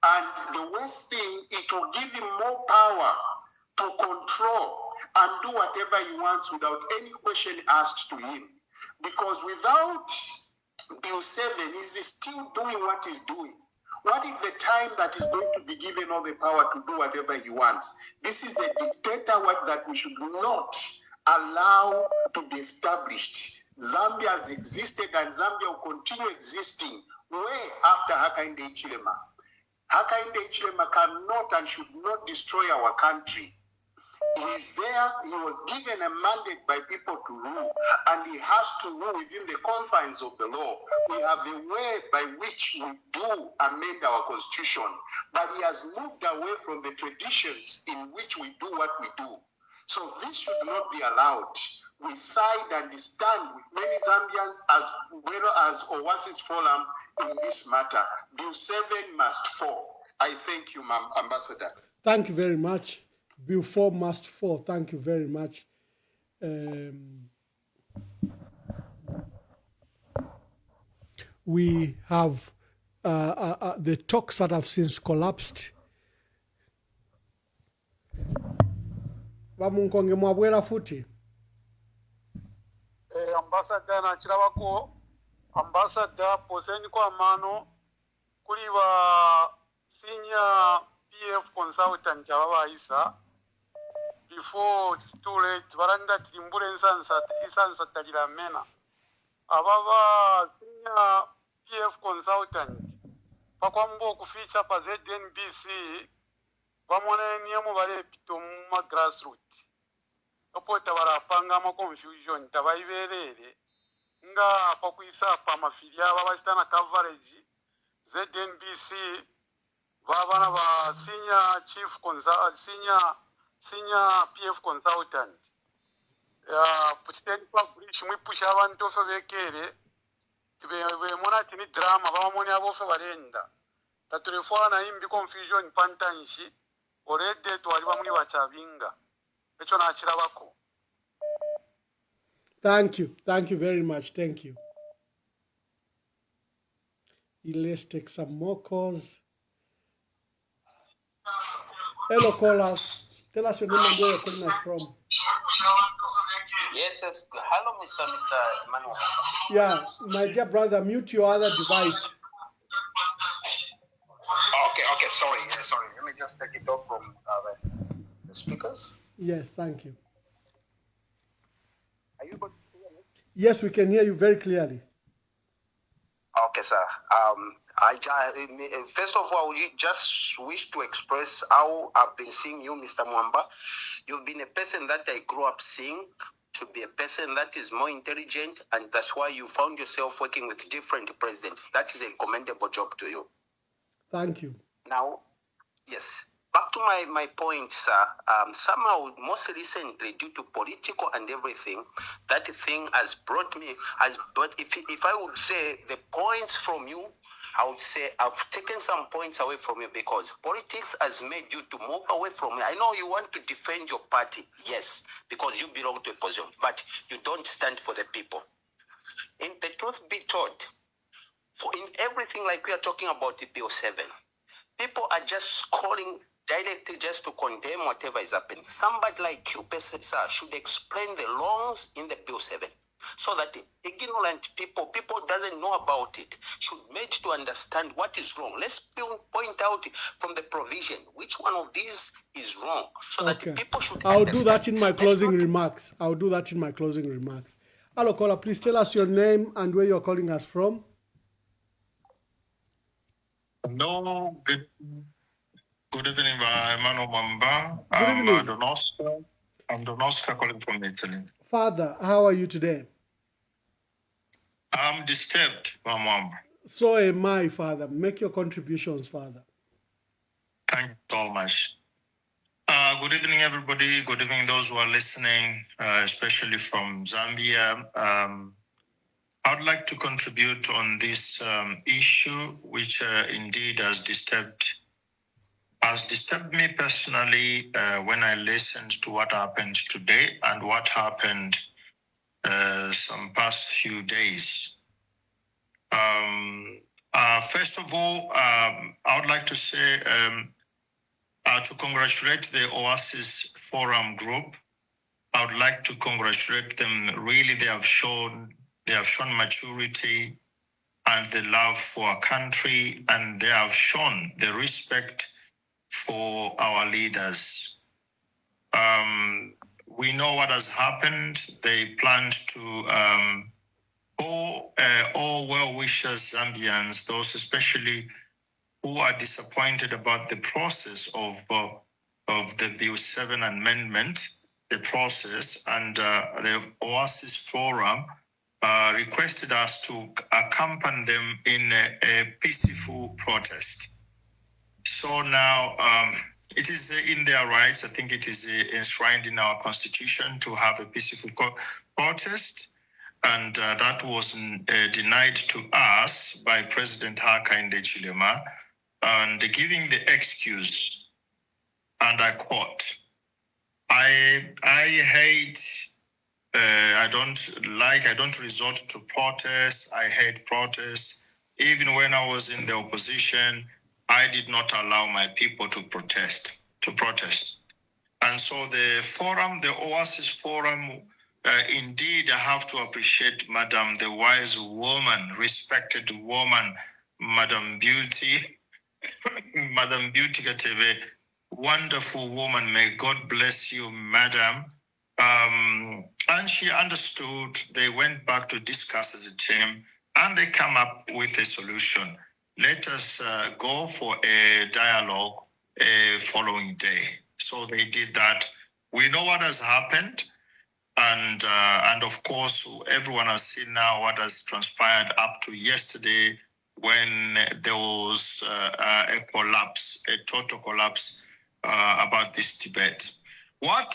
And the worst thing, it will give him more power to control and do whatever he wants without any question asked to him. Because without Bill 7, he's still doing what he's doing. What if the time that is going to be given all the power to do whatever he wants? This is a dictator that we should not allow to be established. Zambia has existed and Zambia will continue existing way after Hakainde Hichilema. Hakainde Hichilema cannot and should not destroy our country. He is there, he was given a mandate by people to rule, and he has to rule within the confines of the law. We have the way by which we do amend our constitution, but he has moved away from the traditions in which we do what we do. So this should not be allowed. We side and stand with many Zambians as well as Oasis Forum in this matter. Bill 7 must fall. I thank you, Ambassador. Thank you very much. Bill 4 must fall. Thank you very much. We have the talks that have since collapsed. Vamunkonge mwabwera futi. Ambassador na chilawako ambassador poseni kwa mano kuliwa senior PF consultant ababa isa before it's too late baranda tilimbule insansa talira mena ababa senior PF consultant pakwambo kuficha pa ZNBC bamone niemu bare pito mu grassroots opota barapanga ma confusion tabaiberere nga pakuisa pa mafilia babasitana coverage ZNBC babana ba senior chief consultant senior PF consultant puteni publish mwipusha abantu ofe bekere be mona tini drama bamoni abofe barenda tatulefona na imbi confusion pantanshi already twali bamuni bachabinga echo na chirabako. Thank you very much. Thank you. Let's take some more calls. Hello, caller. Tell us your name and where you're calling us from. Yes. Hello, Mr. Emmanuel. Yeah, my dear brother, mute your other device. Okay, sorry. Let me just take it off from the speakers. Yes, thank you. Are you able to hear me? Yes, we can hear you very clearly. Okay, sir. First of all, I just wish to express how I've been seeing you, Mr. Mwamba. You've been a person that I grew up seeing to be a person that is more intelligent, and that's why you found yourself working with different presidents. That is a commendable job to you. Thank you. Now, yes. Back to my point, sir. Somehow, most recently, due to political and everything, that thing has brought me. But if I would say the points from you, I would say I've taken some points away from you because politics has made you to move away from me. I know you want to defend your party, yes, because you belong to a position, but you don't stand for the people. In the truth be told, in everything like we are talking about the Bill 7, people are just calling directly just to condemn whatever is happening. Somebody like you, sir, should explain the laws in the Bill 7 so that ignorant people doesn't know about it, should made to understand what is wrong. Let's point out from the provision which one of these is wrong so that people should I'll understand. do that in my closing remarks. I'll do that in my closing remarks. Hello, caller. Please tell us your name and where you're calling us from. No, good evening, Emmanuel Mamba. Good evening. I'm Donosca calling from Italy. Father, how are you today? I'm disturbed, Mamba. So am I, Father. Make your contributions, Father. Thank you so much. Good evening, everybody. Good evening, those who are listening, especially from Zambia. I would like to contribute on this issue, which indeed has disturbed me personally when I listened to what happened today and what happened some past few days. First of all, I would like to say to congratulate the Oasis Forum group. I would like to congratulate them. Really, they have shown maturity and the love for our country, and they have shown the respect for our leaders. We know what has happened. They planned to all well-wishers, Zambians, those especially who are disappointed about the process of the Bill 7 amendment, the process, and the Oasis Forum requested us to accompany them in a peaceful protest. So now it is in their rights. I think it is enshrined in our constitution to have a peaceful protest. And that was denied to us by President Hakainde Hichilema, and giving the excuse, and I quote, I hate, I don't resort to protests. I hate protests. Even when I was in the opposition, I did not allow my people to protest. And so the forum, the Oasis Forum, indeed, I have to appreciate Madam, the wise woman, respected woman, Madam Beauty, Madam Beauty Kateve, wonderful woman. May God bless you, Madam. And she understood. They went back to discuss as a team, and they come up with a solution. Let us go for a dialogue following day. So they did that. We know what has happened. And of course, everyone has seen now what has transpired up to yesterday when there was a collapse, a total collapse about this debate. What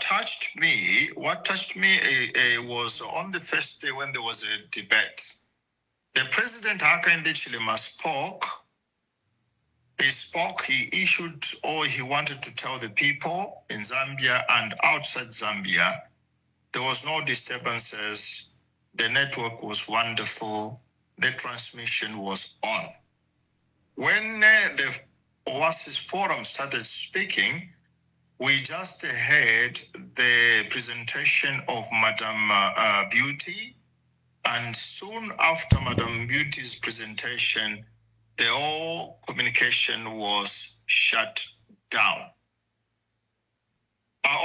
touched me was on the first day when there was a debate. The President Hakainde Hichilema spoke. He issued, or he wanted to tell the people in Zambia and outside Zambia, there was no disturbances. The network was wonderful. The transmission was on. When the Oasis Forum started speaking, we just heard the presentation of Madam Beauty. And soon after Madam Beauty's presentation, the whole communication was shut down.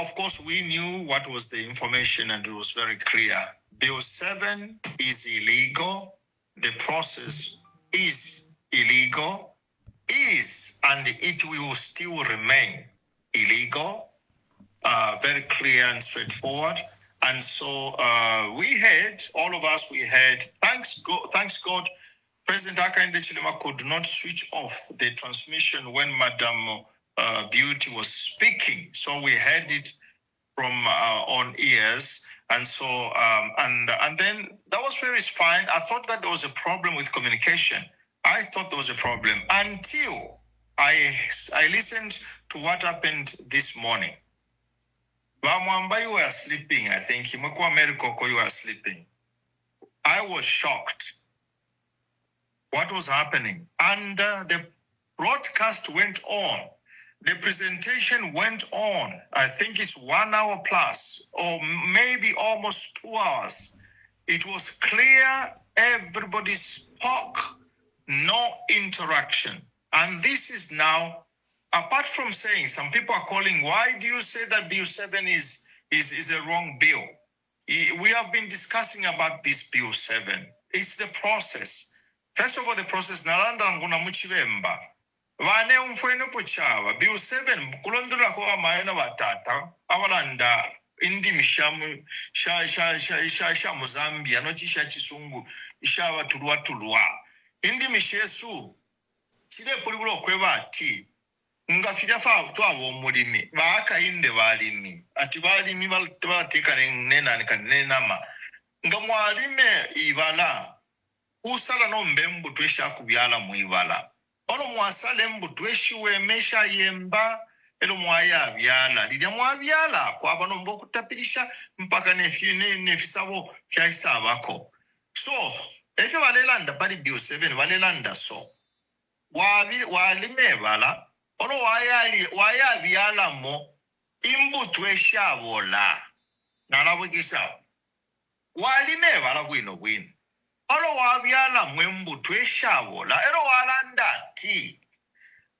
Of course, we knew what was the information, and it was very clear. Bill 7 is illegal. The process is illegal, and it will still remain illegal. Very clear and straightforward. And so all of us, thanks God, President Hakainde Hichilema could not switch off the transmission when Madam Beauty was speaking. So we heard it from on ears. And so, and then that was very fine. I thought that there was a problem with communication. I thought there was a problem until I listened to what happened this morning. Bamwamba, you were sleeping, I think. Himukwa Merikoko, you were sleeping. I was shocked. What was happening? And the broadcast went on. The presentation went on, I think it's 1 hour plus, or maybe almost 2 hours. It was clear, everybody spoke, no interaction. And this is now, apart from saying, some people are calling, why do you say that Bill 7 is a wrong bill? We have been discussing about this Bill 7. It's the process. First of all, the process, Naranda Nguna Muchivemba. Vane umfwene fuchava. Bill 7, kulondula kwa maena watata. Awalanda, indi mishamu, shamu Zambia, no chisha chisungu, ishawa tulua. Indi mishesu, chile pulibulo kweba ati, nga filafa tuwa womulimi, Hakainde walimi, ati walimi walatika nenama, nga mwalime ibala, usala no mbembu tuesha kubyala muibala. Olo mwasale mbu tueshi wemesha yemba, elo mwaya abyala. Lidia mwabyala, kwa abano mboku tapilisha, mpaka nefisabo fiaisa abako. So, efe walelanda pali Bill 7, walelanda so. Walime bala, olo waya abyala mo, imbu tuesha abola. Nalabukisa. Walime bala wino. Olo wabyala mwembu tweshabola ero walanda ti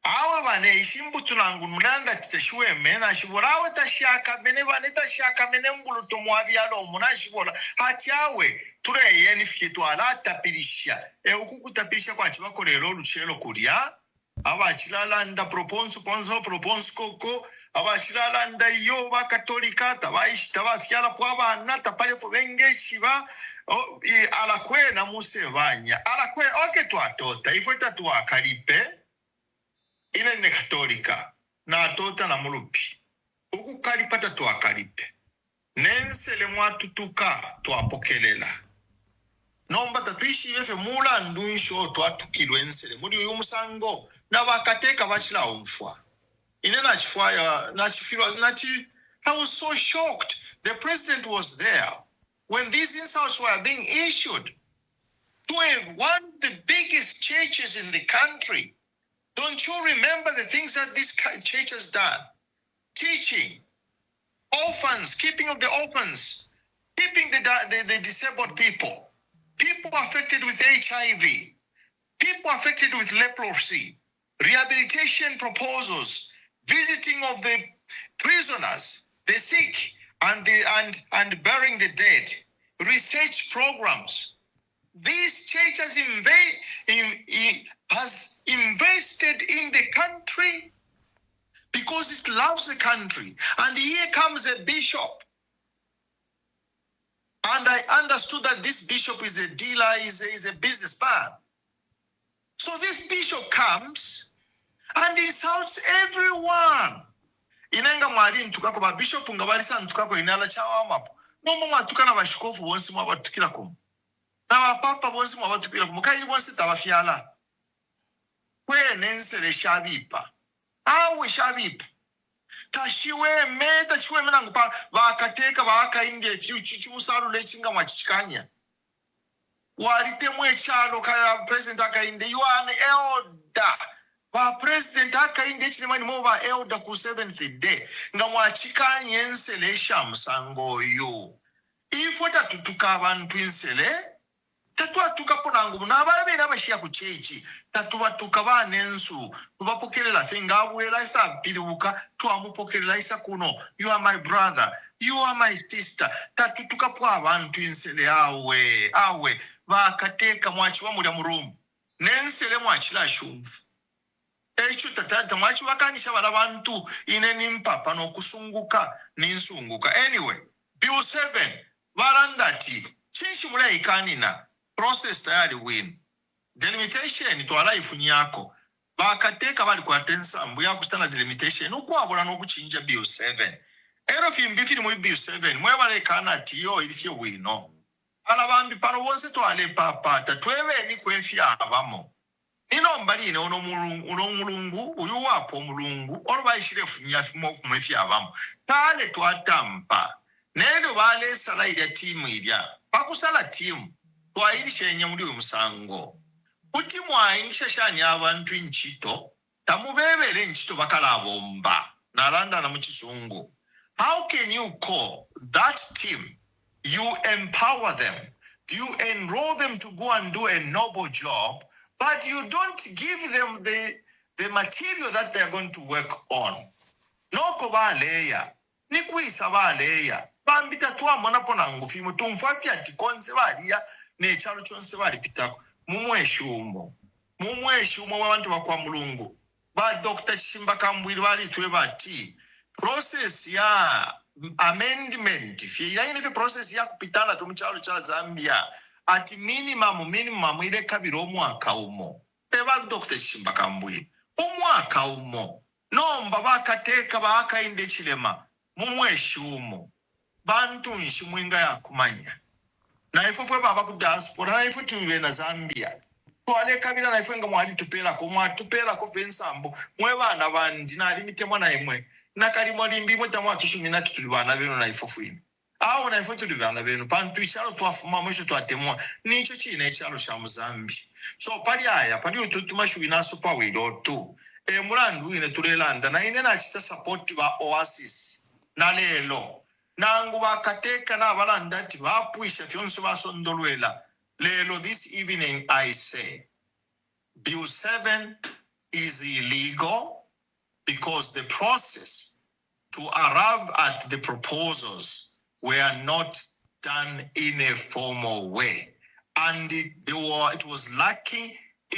awe bane ishimbu tunangu mulanda tishwe mena shibola awe tashaka bene bane tashaka mene mbulu to mwabyala omuna shibola ati awe ture yeni fitu ala tapirisha ukukutapirisha kwa chibakolero luchelo kulia abachilanda propons koko abachilanda yo bakatolika tabaishita bafyala kwa nata pale fubenge shiba alakwe na musevanya alakwe oke twatota ifota twakalipe ine ne katolika na atota na mulupi ukukalipata twakalipe nensele mwatutuka twapokelela nomba tatuishi yefe mula ndunsho twatukilwe ensele muri uyu musango na bakateka bachila umfwa ine nachifirwa I was so shocked. The president was there when these insults were being issued to one of the biggest churches in the country. Don't you remember the things that this church has done? Teaching, orphans, keeping of the orphans, keeping the disabled people, people affected with HIV, people affected with leprosy, rehabilitation proposals, visiting of the prisoners, the sick, and burying the dead, research programs. This church has invested in the country because it loves the country. And here comes a bishop. And I understood that this bishop is a dealer, is a businessman. So this bishop comes and insults everyone. Inenga mwali ntukako ba bishop nga balisa ntukako inala chawa mapo. Nomba mwatukana bashikofu bonsi mwabatukila kumu. Na bapapa bonsi mwabatukila kumu. Kairi bonsi tabafyala. Kwe nensele shabipa. Awe shabipa. Tashiwe me nangupa. Wakateka Hakainde chimusaru lechinga mwachikanya. Walite mwe chalo kaya President Hakainde. You are an elder. President Hakainde Hichilema ni mova elder ku 7th day. Nga mwachikanye ensele shamsango yo. Ifo tatutuka abantu insele. Tatua tukaponangu munabalabe nabashia ku chechi. Tatua tukabane ensu. Tubapokelela fenga wela isa pilibuka. Tuamupokelela isa kuno. You are my brother. You are my sister. Tatutuka po abantu insele awe. Wakateka mwachiwa muda murumu. Nensele mwachila shumfu. Echo tatata mwachi wakanisha wala bantu ine nimpapa no kusunguka ninsunguka. Anyway, Bill 7 warandati chinshi mula ikanina process tayari win delimitation twala ifunyako bakateka bali kwa tensambu ya kustana delimitation ukwabula no kuchinja Bill 7 ero fimbifiri mu Bill 7 mwebale kanati yo ilifye wino alabambi pano bonse twale papa tatwewe ni kwefya abamo. Ino mbali ine uno mulungu uyu wapo mulungu olubayishire funyafimo kumefya abamu tale twatampa nendo bale sala ya timu ilya pakusala timu twayilisha nyamuli musango utimu ayilisha shani abantu inchito tamubebere nchito bakala bomba nalanda na muchisungu. How can you call that team? You empower them, you enroll them to go and do a noble job, but you don't give them the material that they are going to work on. Noko baleya, nikuisa baleya, bambita tuwa mwanapona ngufimu, tumfafia tikonse balia, nechalo chonse bali pitako. Mumweshumo wabantu bakwa mulungu. Ba Dr. Chimbakambwiri bali tuwe bati. Process ya amendment, fi process ya kupitana tumuchalo cha Zambia, ati minimum ile kabiro mwaka umo. Eba Dr. Chimbakambwiri. Umwaka umo. Nomba bakateka Hakainde Hichilema mumweshumo bantu nshimwinga ya kumanya na ifufwe baba ku diaspora na ifu tuwe na Zambia twale kabila na ifenga mwali tupela ko vensambo mwe bana bandi na limite mwana imwe na kali mwalimbi mwe tamwa tusumi na tuli bana beno na ifufu ime aho na ifu tuli bana beno pantu ichalo twafuma mwisho twatemwa nicho chine ichalo cha Mzambi. So pali ututuma shuina super widoto mulandu ine tulelanda na ine nachita support wa Oasis na lelo nangu bakateka na balanda ati bapwisha fyonse basondolwela lelo. This evening I say Bill 7 is illegal because the process to arrive at the proposals were not done in a formal way, and it was lacking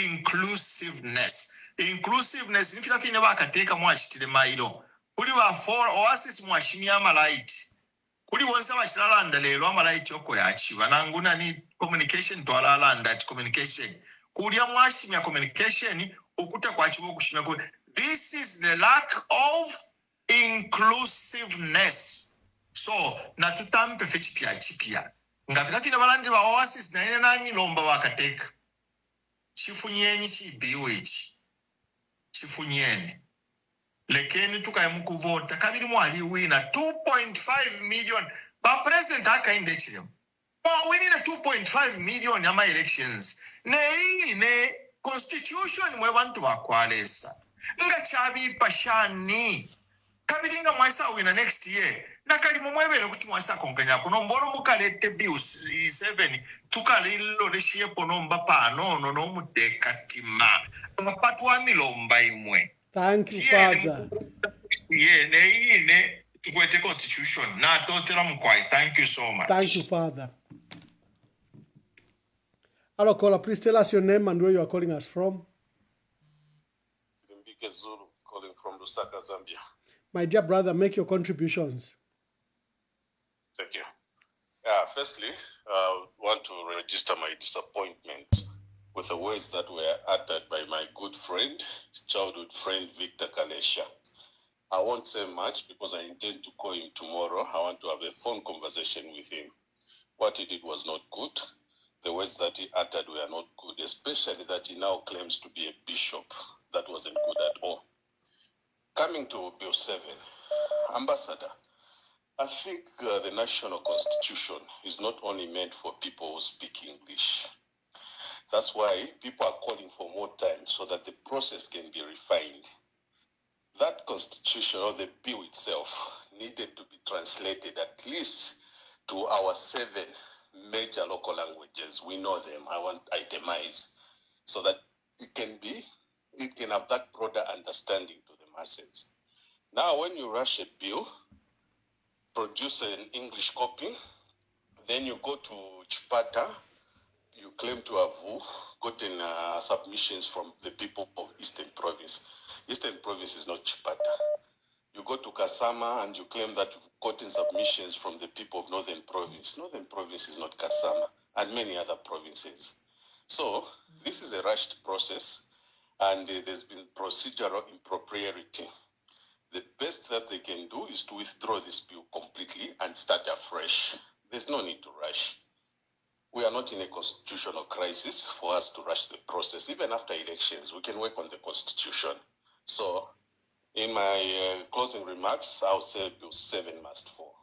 inclusiveness. Inclusiveness nifika fine bakateka mwachitile ilo kuli ba for Oasis mwashimya malaiti kuli wonse bachilanda lelo amalaiti oko yachiba nanguna ni communication to alanda communication kuli mwashimya communication okuta kwachibo kushimya ko. This is the lack of inclusiveness. So na tutampe fechipia ngafika fine balandi ba Oasis na ine nani lomba bakateka chifunyenyi chibiwe ichi chifunyene lekeni tukayemuku vota kabiri mwali wina 2.5 million ba president Hakainde Hichilema winina 2.5 million ama elections ne constitution mwe bantu bakwalesa nga chabi pashani kabiri nga mwaisa wina next year nakali mumwebele kuti mwasa konkanya kuno mboro mukalete bius 7 tukalilo leshie ponomba pano no mudekatima mapatwa milomba imwe. Thank you, Father. Ne tukwete constitution na totela mkwai. Thank you so much. Thank you, Father. Hello, caller, please tell us your name and where you are calling us from. Zulu, calling from Lusaka, Zambia. My dear brother, make your contributions. Thank you. Firstly, I want to register my disappointment with the words that were uttered by my good friend, childhood friend, Victor Kalesha. I won't say much because I intend to call him tomorrow. I want to have a phone conversation with him. What he did was not good. The words that he uttered were not good, especially that he now claims to be a bishop. That wasn't good at all. Coming to Bill 7, Ambassador, I think the national constitution is not only meant for people who speak English. That's why people are calling for more time so that the process can be refined. That constitution or the bill itself needed to be translated at least to our 7 major local languages. We know them. I want itemize so that it can have that broader understanding to the masses. Now, when you rush a bill, produce an English copy, then you go to Chipata, you claim to have gotten submissions from the people of Eastern Province. Eastern Province is not Chipata. You go to Kasama and you claim that you've gotten submissions from the people of Northern Province. Northern Province is not Kasama, and many other provinces. So this is a rushed process, and there's been procedural impropriety. The best that they can do is to withdraw this bill completely and start afresh. There's no need to rush. We are not in a constitutional crisis for us to rush the process. Even after elections, we can work on the constitution. So, in my closing remarks, I'll say Bill 7 must fall.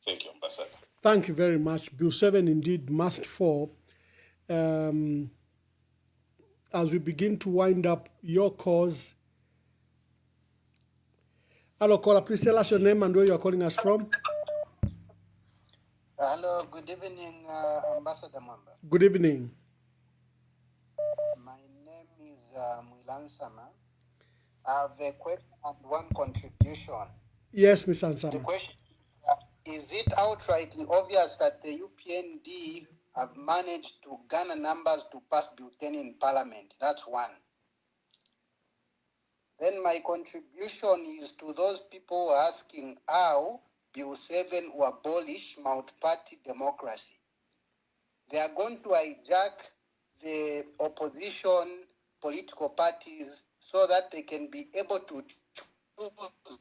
Thank you, Ambassador. Thank you very much. Bill 7 indeed must fall. As we begin to wind up your cause, Hello, caller. Please tell us your name and where you are calling us from. Hello, good evening, Ambassador Mwamba. Good evening. My name is Mwilansama. I have a question and one contribution. Yes, Mr. Ansama. The question is it outrightly obvious that the UPND have managed to garner numbers to pass Bill 10 in Parliament? That's one. Then my contribution is to those people asking how Bill 7 will abolish multi-party democracy. They are going to hijack the opposition political parties so that they can be able to choose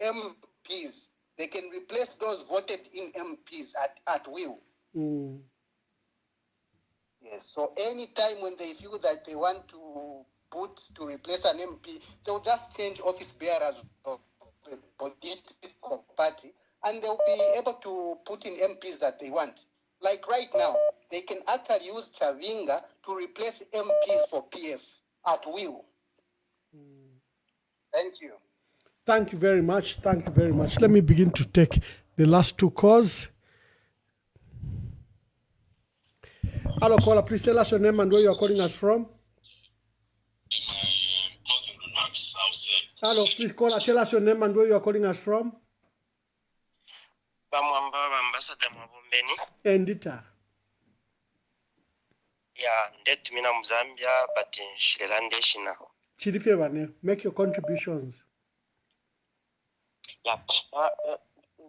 MPs. They can replace those voted in MPs at will. Mm. Yes. So anytime when they feel that they want to replace an MP, they'll just change office bearers of the political party, and they'll be able to put in MPs that they want. Like right now, they can actually use Chavinga to replace MPs for PF at will. Thank you. Thank you very much. Thank you very much. Let me begin to take the last two calls. Hello, caller. Please tell us your name and where you are calling us from. Hello, please caller. Tell us your name and where you are calling us from. Ambassador Mwabombeni. Endita. Yeah, ndet mina mu Zambia but Shirande shina. Chirifebane, make your contributions. Yeah.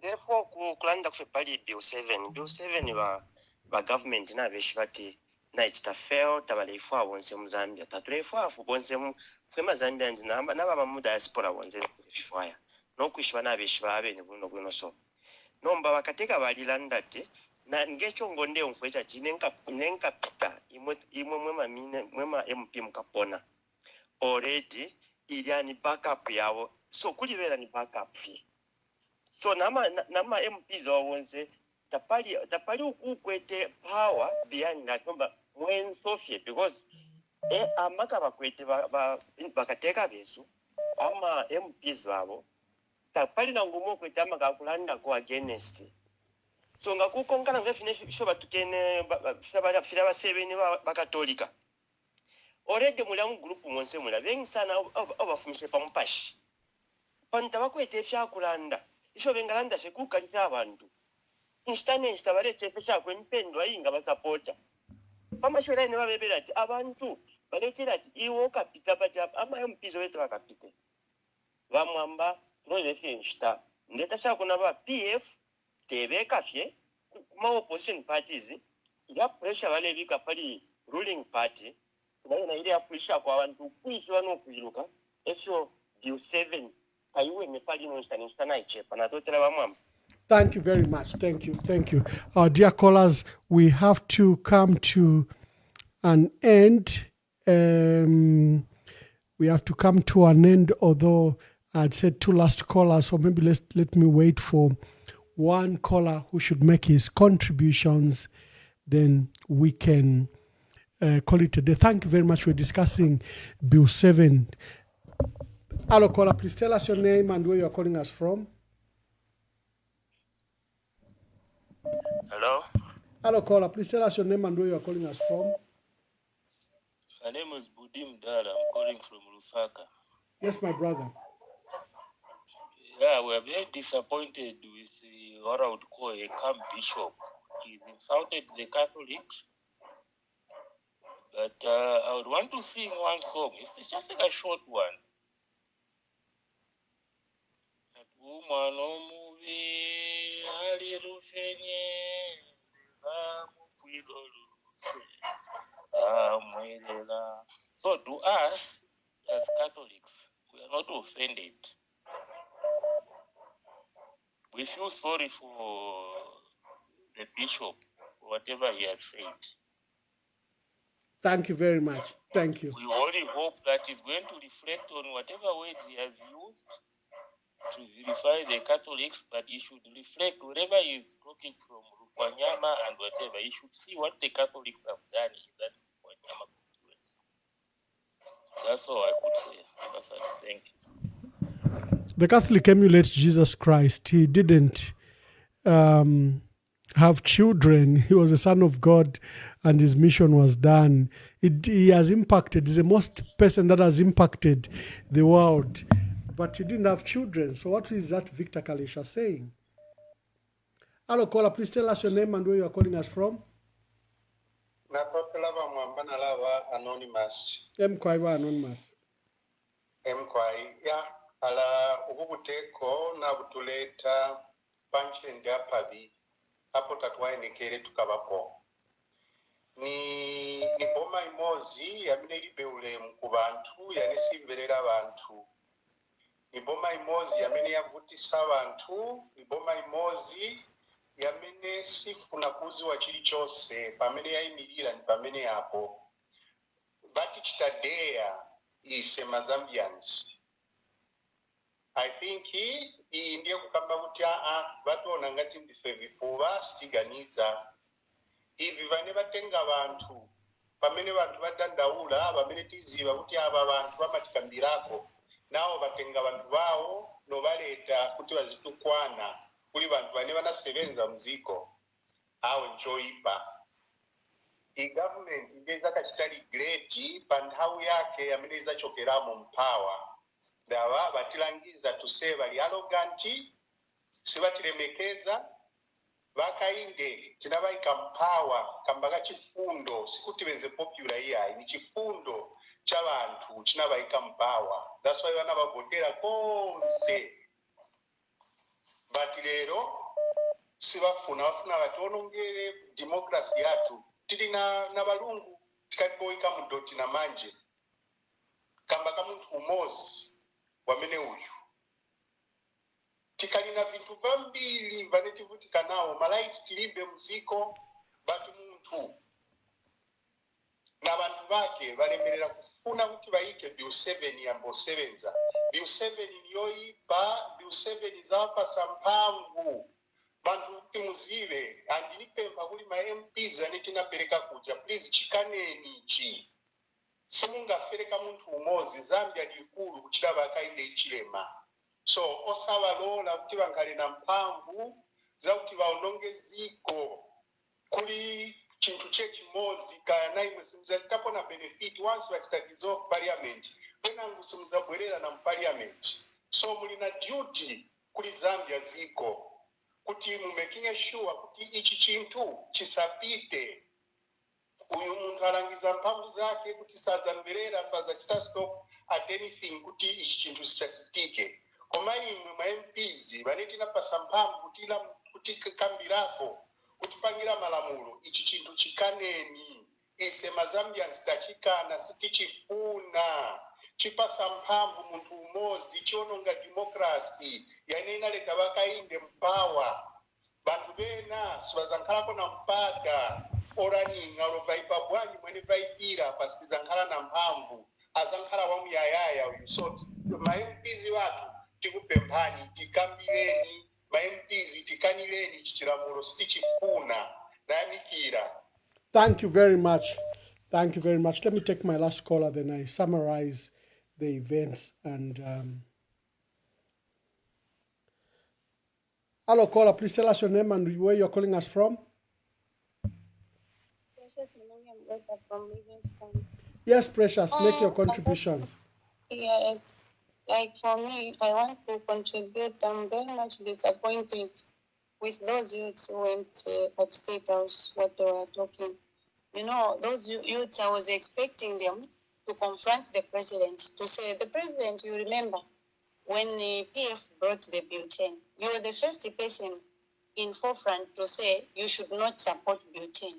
Therefore kulanda kufepali Bill 7. Bill 7 ba government na beshibati na ichita fail tabalefu abonse mu Zambia. Tatulefu afu bonse mu fema Zambians na ba mu diaspora bonse fifaya. No kwishwa na beshibabe ne buno so. Nomba bakateka balilanda te na ngecho ngonde omfwecha chinenka pita imwe mwema MP mukapona already iliani backup yawo so kulibera ni backup fi so nama MPs wawonse tapali ukwete power behind that nomba when Sophie because amaka bakwete bakateka besu ama MPs wabo tapali na ngumo kwete amaka kulanda ko against so ngakukonkana ngafine sho batukene fira basebeni bakatolika already mulamu group monse mula bengi sana abafumishe pampashi panta bakwete fya kulanda isho bengalanda fe kukalita abantu instane instabaretse fe sha kwempendwa inga basupporta pamashora ne babebera ati abantu baletera ati iwo kapita baja ama mpizo wetu bakapite bamwamba province insta ndeta sha kuna ba PF tebeka fye kuma opposition parties ya pressure wale bika pali ruling party na ile afisha kwa abantu kuishwa no kuiruka esho Bill 7 kaiwe mepali no instana ichepa na totela bamwamba. Thank you very much. Thank you. Thank you. Our dear callers, we have to come to an end. We have to come to an end, although I'd said two last callers, so maybe let me wait for one caller who should make his contributions, then we can call it a day. Thank you very much for discussing Bill 7. Hello, caller, please tell us your name and where you are calling us from. Hello? Hello, caller, please tell us your name and where you are calling us from. My name is Budim Dara. I'm calling from Lusaka. Yes, my brother. Yeah, we are very disappointed with what I would call a camp bishop. He's insulted the Catholics. But I would want to sing one song. It's just like a short one. So to us, as Catholics, we are not offended. We feel sorry for the bishop, whatever he has said. Thank you very much. Thank you. We only hope that he's going to reflect on whatever words he has used to vilify the Catholics, but he should reflect wherever he's talking from Rufanyama and whatever. He should see what the Catholics have done in that Rufanyama constituency. That's all I could say. Thank you. the Catholic emulates Jesus Christ. He didn't have children. He was a son of God and his mission was done. He has impacted, he's the most person that has impacted the world, but he didn't have children. So what is that Victor Kalisha saying? Hello, caller, please tell us your name and where you are calling us from. Nakopelava mwambana lava anonymous. Mkwaiwa anonymous. Mkwai, ya, ala ubuteko na butuleta panche ndia pabi. Hapo tatuwae nekere tukabapo. Ni boma imozi ya mine libeule mkubantu ya nesimberera abantu. Ni boma imozi ya mine ya vutisa abantu. Ni boma imozi yamene sifuna kuzi wa chili chose pamene ya imirira ni pamene yapo bati chitadea isema Zambians. I think hii ndiye kukamba kuti watu onangati ndife vipuva stiganiza hivi vane vatenga vantu pamene vantu vatandaula pamene tiziva kuti ava vantu vamatikambirako nao vatenga vantu vao novaleta kuti vazitukwana kuli vantu vane vanasevenza mziko awo njoipa. I government ingeza kachitali grade pandau yake yamene izachokeramo mpawa ndawa batilangiza tuseva li arroganti sibatilemekeza Hakainde tinabaika mpawa kambaka chifundo sikuti benze popular iya ni chifundo chabantu chinabaika mpawa. That's why wana bavotera konse. But lero sibafuna batonongere democracy yatu tili na balungu tikalipoika mudoti na manje kambaka muntu umozi wamene uyu tikalina vintu vambili vanetivutika nawo malaiti tilibe mziko batu muntu na bantu bake balemerera kufuna kuti baike bill 7 yambo sevenza bill 7 niyoipa bill 7 zapa sampamvu bantu kuti muzive andinipemba kuli ma MPs anetinapereka kuja please chikaneni ichi simungafereka muntu umozi Zambia likulu kuchita Hakainde Hichilema. So osabalola kuti bankale na mpamvu za kuti baononge ziko kuli chintu chechimozi kana imwe simuzakapo na benefit once wachita dissolve parliament wena ngusimuza bwerera na parliament. So mulina duty kuli Zambia ziko kuti mumaking sure kuti ichi chintu chisapite. Uyu muntu alangiza mpamvu zake kuti sazamberera sazachita stop at anything kuti ichi chintu sichasitike. Koma imwe ma MPs vanetina pasa mpamvu kuti kambirako kuti pangira malamulo ichi chintu chikaneni isema Zambians tachikana sitichifuna chipasa mpamvu muntu umozi chiononga demokrasi yanena leta Hakainde mpawa bantu bena sibazankalako na mpaka oraninga lovaipa bwanyi mwene vaipira pasikizankhala na mpamvu azankhala wamuyayaya uyu. So ma MPs watu tikupempani tikambireni ma MPs tikanileni chichilamulo sitichifuna nayamikira. Thank you very much. Thank you very much. Let me take my last caller, then I summarize the events. And hello, caller, please tell us your name and where you're calling us from. Precious, from Livingston. Yes, Precious, make your contributions. Yes, like for me, I want to contribute. I'm very much disappointed with those youths who went at State House, what they were talking. You know, those youths, I was expecting them to confront the president, to say, the president, you remember, when the PF brought the Bill 10, you were the first person in forefront to say you should not support Bill 10.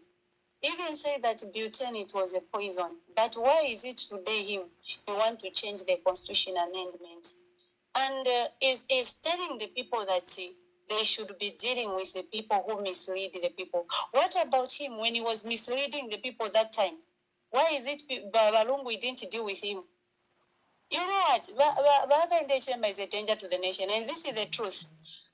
Even say that Bill 10, it was a poison. But why is it today you want to change the constitution amendments? And is telling the people that they should be dealing with the people who mislead the people. What about him when he was misleading the people that time? Why is it Balungu didn't deal with him? You know what? Hakainde Hichilema is a danger to the nation, and this is the truth.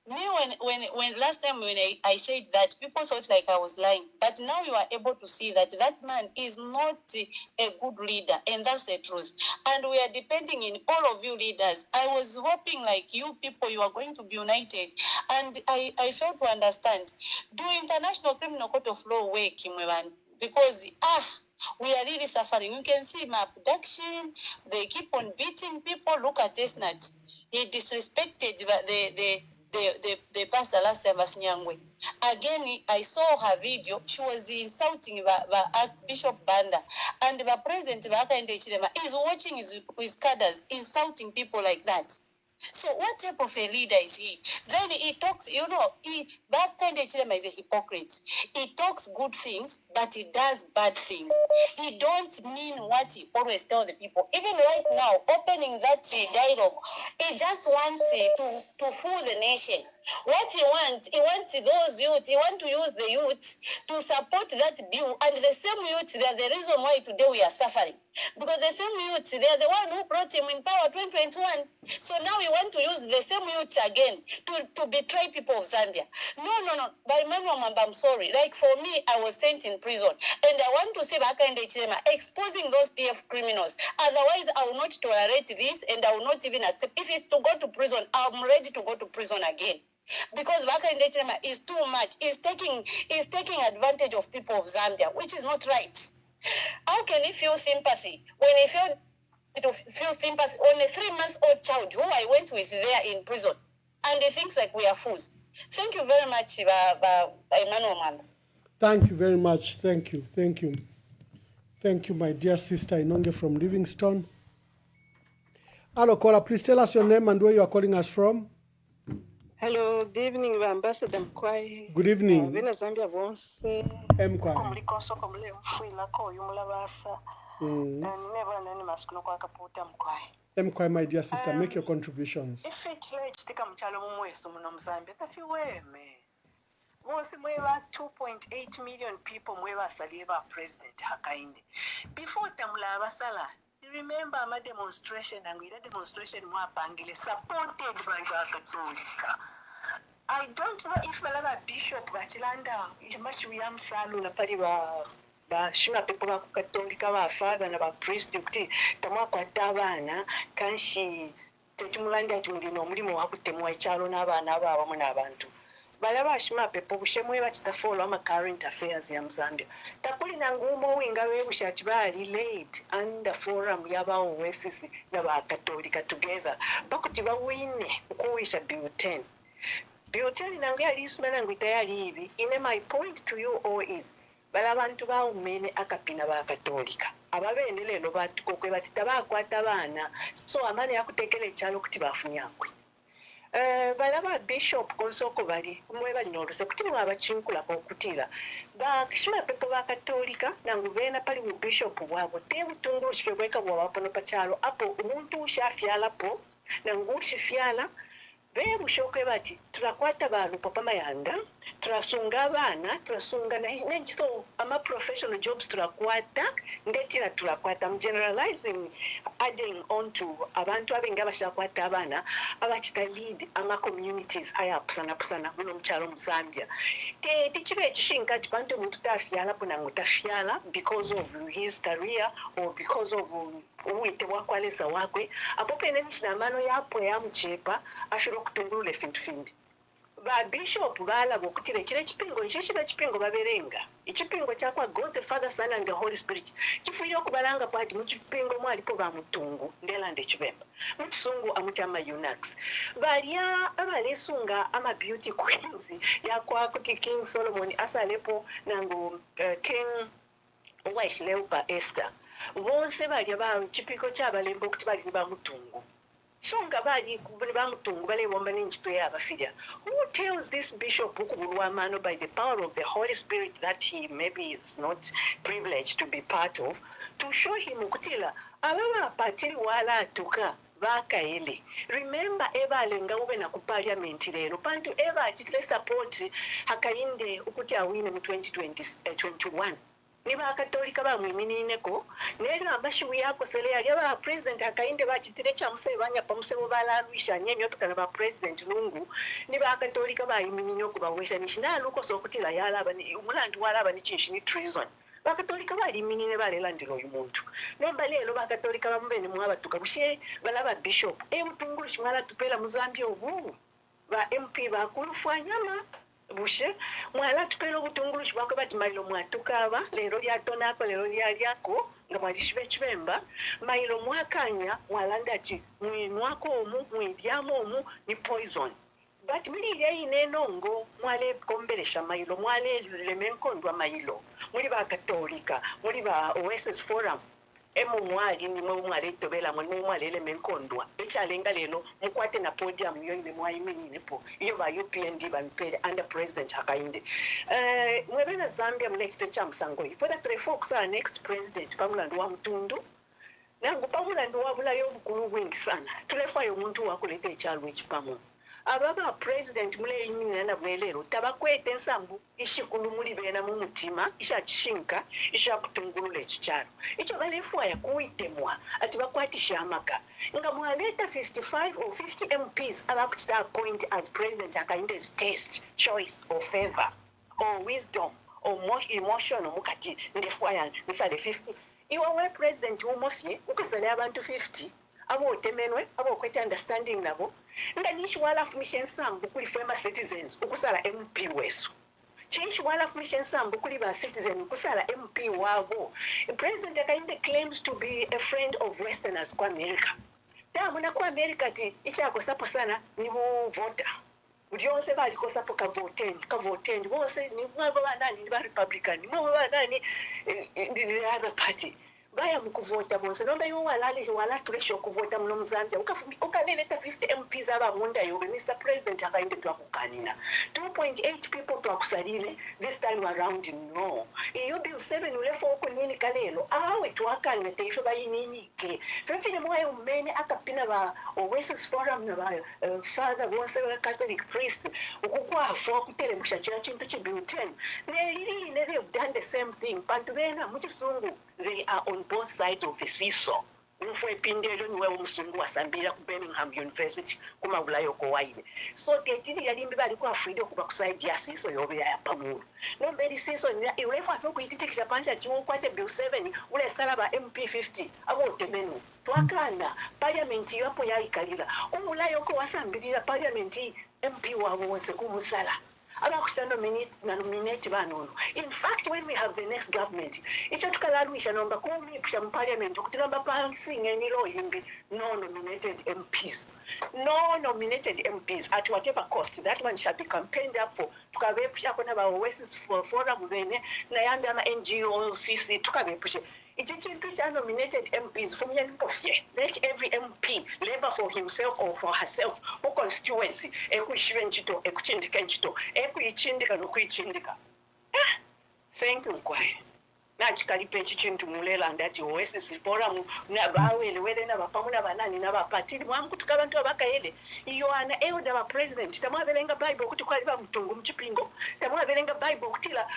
me when last time when I said that, people thought like I was lying, but now you are able to see that that man is not a good leader, and that's the truth. And we are depending in all of you leaders. I was hoping like you people, you are going to be united, and I failed to understand. Do International Criminal Court of Law work, Kimweban? Because we are really suffering. You can see my abduction. They keep on beating people. Look at Esnat. He disrespected the pastor last time, Nyangwe. Again, I saw her video. She was insulting Bishop Banda, and the president Hakainde Hichilema is watching his cadres insulting people like that. So what type of a leader is he? Then he talks, Hakainde Hichilema is a hypocrite. He talks good things, but he does bad things. He don't mean what he always tells the people. Even right now, opening that dialogue, he just wants to fool the nation. What he wants those youths, he wants to use the youths to support that bill, and the same youths, they are the reason why today we are suffering. Because the same youths, they are the one who brought him in power 2021. So now we want to use the same youths again to betray people of Zambia. No. By Mama, I'm sorry. Like for me, I was sent in prison, and I want to see Hakainde Hichilema exposing those PF criminals. Otherwise, I will not tolerate this, and I will not even accept. If it's to go to prison, I'm ready to go to prison again. Because Hakainde Hichilema is too much. He's taking advantage of people of Zambia, which is not right. How can he feel sympathy when he feel sympathy on a 3-month-old child who I went with there in prison, and he thinks like we are fools? Thank you very much, Emmanuel Manda. Thank you very much. Thank you, my dear sister Inonge from Livingstone. Hello, caller. Please tell us your name and where you are calling us from. Hello, good evening, Ambassador Mkwai. Good evening. Vena Zambia bonse. Mkwai. Mlikoso komle mfuila ko yumulabasa. Never nani maskuno kwa kaputa Mkwai. Mkwai, my dear sister, make your contributions. If it late tika mchalo mumweso muno Mzambia kafiweme. Wose mwewa 2.8 million people mwewa saliva President Hakainde. Before tamula abasala, remember my demonstration, and we had a demonstration supported by the Catholic. I don't know if Malava Bishop Batilanda is much we am salu na pariwa shima people wa Catholic wa father na ba priest dukti tamwa kwa tabana kanshi tetumulanda tumulino mulimo wakutemwa ichalo n'abana babo n'abantu. Balaba shima people bushemwe batitafollow ama current affairs ya Zambia. Takuli na ngumo winga webushachi bali late under forum yaba Oasis na ba Katolika together. Bakuti bawine ukuwisha Bill 10 nangu ya lisuma nangu itayari hivi. My point to you all is balabantu ba umene akapina ba Katolika. Ababene lelo batukokwe batita bakwata bana. So amane yakutekele chalo kuti bafunyakwe. Balaba Bishop konsoko bali mweba nyolose kutimwa abachinkula ko kutira ba kishima pepo ba Katolika nangu bena pali mu bishop wabo tebu tungu shifweka bwa pano pachalo apo umuntu ushafyala po nangu shifyala bebu shoke bati turakwata bantu papa mayanda turasunga abana turasunga n'enchito ama professional jobs turakwata ndetira turakwata. I'm generalizing, adding on to abantu abenga bashakwata abana abachita lead ama communities aya pusana muno mchalo mu Zambia tichibe chishinga chipanto muntu tafyala pona ngutafyala because of his career or because of uwite wakwaleza wakwe apopene n'chinamano yapo yamuchepa ashiro kutungulule fintu ba bishop bala bokutira kire kipingo nshishira kipingo baberenga ikipingo cyakwa God the Father, Son and the Holy Spirit kifuiro kubalanga pati mu kipingo mwalipo ba mutungu ndela ndechibemba mu kisungu amutama eunuchs balia abalesunga ama beauty queens yakwa kuti King Solomon asalepo nangu King Hichilema Esther bonse balia ba kipingo kyabalembo kuti bali ba mutungu. Songa bali kuba mutungu bale bomba n'inchito y'abafira. Who tells this bishop ukubulwamano by the power of the Holy Spirit that he maybe is not privileged to be part of, to show him ukutila ababa patiri wala atuka bakaele. Remember eba alenga ube na ku parliament lero pantu eba atitile support Hakainde ukuti awine mu 2021 niba akatolika bamwiminireko neero ambashibu yakosele yali aba president Hakainde bakitire kyamusebe banyapa musebo balalwisha nyemyotoka ba president lungu niba akatolika bayiminine okubawesha nishinaalukosa okutira yalaba umulandu walaba nikinshini treason bakatolika baliminine balelandira oyu muntu nomba leero bakatolika bamubene mwabatuka bushe balaba bishop ebutungulu shimala tupela muzambia obu ba MP bakulufwanyama bushe mwala tupela obutungulu shibako bati mailo mwatukaba leero lyatonako leero lyalyako nga mwalishibe kibemba mailo mwakanya mwalanda ki mwinwako omu mwidyamu omu ni poison but mulire inenongo mwale komberesha mailo mwale lemenkondwa mailo muli bakatolika muli ba Oasis Forum emu mwali ni mwale tobela mwale lemenkondwa echalenga leno mukwate na podium yo ile mwayimenine po iyo ba UPND bampere under president Hakainde mwebena Zambia next chamsango for the three folks are next president pamulandu wa mtundu nangu pamulandu wa bulayo bukulu bwingi sana tulefayo umuntu wakuleta ekyalo ekipamu ababa president mule yimina na bwelero tabakwete ensambu ishikulu muli bena mu mutima ishakishinka ishakutungulula ekikyalo ekyo balefuwa yakuitemwa ati bakwatisha amaka nga mwaleta 55 or 50 MPs abakutita appoint as president Hakaine's taste choice or favor or wisdom or emotion omukati ndefuwa nisale 50 iwawe president umofye ukasale abantu 50 abo otemenwe abo okwete understanding nabo nga nishi walafumisha ensambu kuli former citizens ukusala MP wesu chinshi walafumisha ensambu kuli ba citizen ukusala MP wabo president Hakainde claims to be a friend of westerners kwa America tamuna kwa America ti ichakosapo sana ni voter byose balikosapo kavotendi bose ni mwabo banani ni ba republican ni mwabo banani the other party baya mukuvota bonse nomba yo wala turesho kuvota muno Mzambia ukaleleta 50 MPs abamunda yo Mr President Hakainde twakukanina 2.8 people twakusalile this time around no iyo bill 7 ulefo uko nini kalelo awe twakanga teisho bayinini ke fefile mwayo mmene akapina ba Oasis Forum na ba father bonse ba Catholic priest ukukwa afo kutelemusha kya kintu ki bill 10 nelili they have done the same thing bantu bena mukisungu they are on both sides of the seesaw. Mfwe pindelo niwe umusungu wasambira ku Birmingham University kuma bulayo ko waile. So tetiri yalimbe bali kwa freedom kuba kuside ya seesaw yobe ya pamuru. No mberi seesaw ni ulefa afyo kuititikisha pansha chiwo kwate bill 7 ule salaba MP 50 abo temenu. Twakana parliament yapo yayikalira. Kumulayo ko wasambirira parliament MP wabo wonse kumusala. Nominate banono. In fact, when we have the next government, icho tukalalwisha nomba kumipsha mu parliament okutiramba passing any law yimbi no nominated MPs. No nominated MPs at whatever cost. That one shall be campaigned up for. Tukabepsha kona ba Oasis Forum bene na yambi ama NGO CC tukabepsha. Ichikintu cha nominated MPs from Yankofye. Let every MP labor for himself or for herself who constituency ekushwenchito ekuchindika ekuichindika nokuichindika. Thank you kwai. Nachikalipe chikintu mulela ndati Oasis Forum na bawele wele na bapamu na banani na bapatiri mwamu tukabantu abakayele iyo ana elder ba president tamwabelenga Bible kuti kwaliba mutungu mchipingo tamwabelenga Bible kutila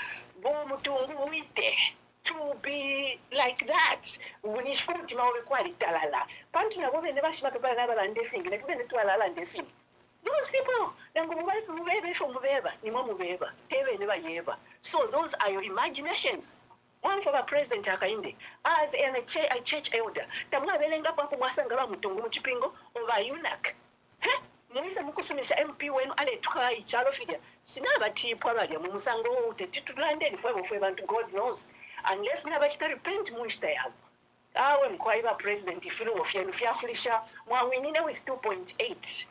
bo mutungu wite to be like that unishukuru timawe kwa litalala pantu na bobe ne bashima pepala na balande fingi ne fubene twalala ndefingi those people nangu mubebe fo mubeba ni mwa mubeba tebe ne bayeba so those are your imaginations. One for the president Hakainde as a church elder tamwabelenga papo mwasanga ba mutungu mchipingo over eunuch mwisa mukusomesa MP wenu ale tuka ichalo fidya sinaba tipwa balya mu musango tetitulande fwe bantu God knows unless nabachita repent muista yabo awe mkwaiba president ifilu ofyenu fyafulisha mwawinine with 2.8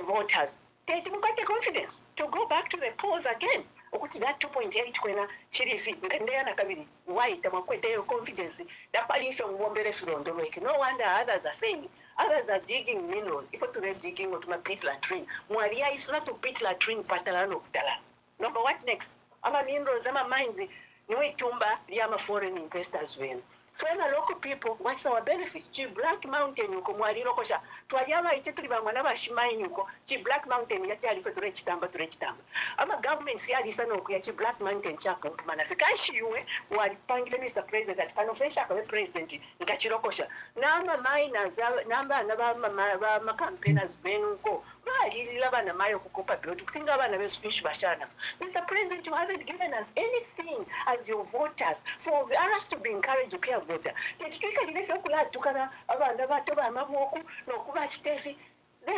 voters tete mukate confidence to go back to the polls again okuti that 2.8 kwena chirifi ngendeya na kabiri why tamakwete yo confidence that palisho muombere filondo like no wonder others are saying others are digging minerals if to digging or to my pit latrine mwalia isla to pit latrine patalano kutala number what next ama minerals ama mines niwe tumba lyama foreign investors wenu Fena local people, what's our benefit? Chi Black Mountain yuko mwali lokosha. Twaliaba ite tuli bangwana bashimanyi yuko. Chi Black Mountain yati alifa turechitamba. Ama government si alisa no kuya chi Black Mountain chako kumana. Fikashiwe walipangile Mr. President ati panofesha kwa president ngachirokosha. Nama miners, namba na campaigners benuko. Bali laba na mayo kukopa biyo. Tukutinga bana besufish bashana. Mr. President, you haven't given us anything as your voters for us to be encouraged to care voter. The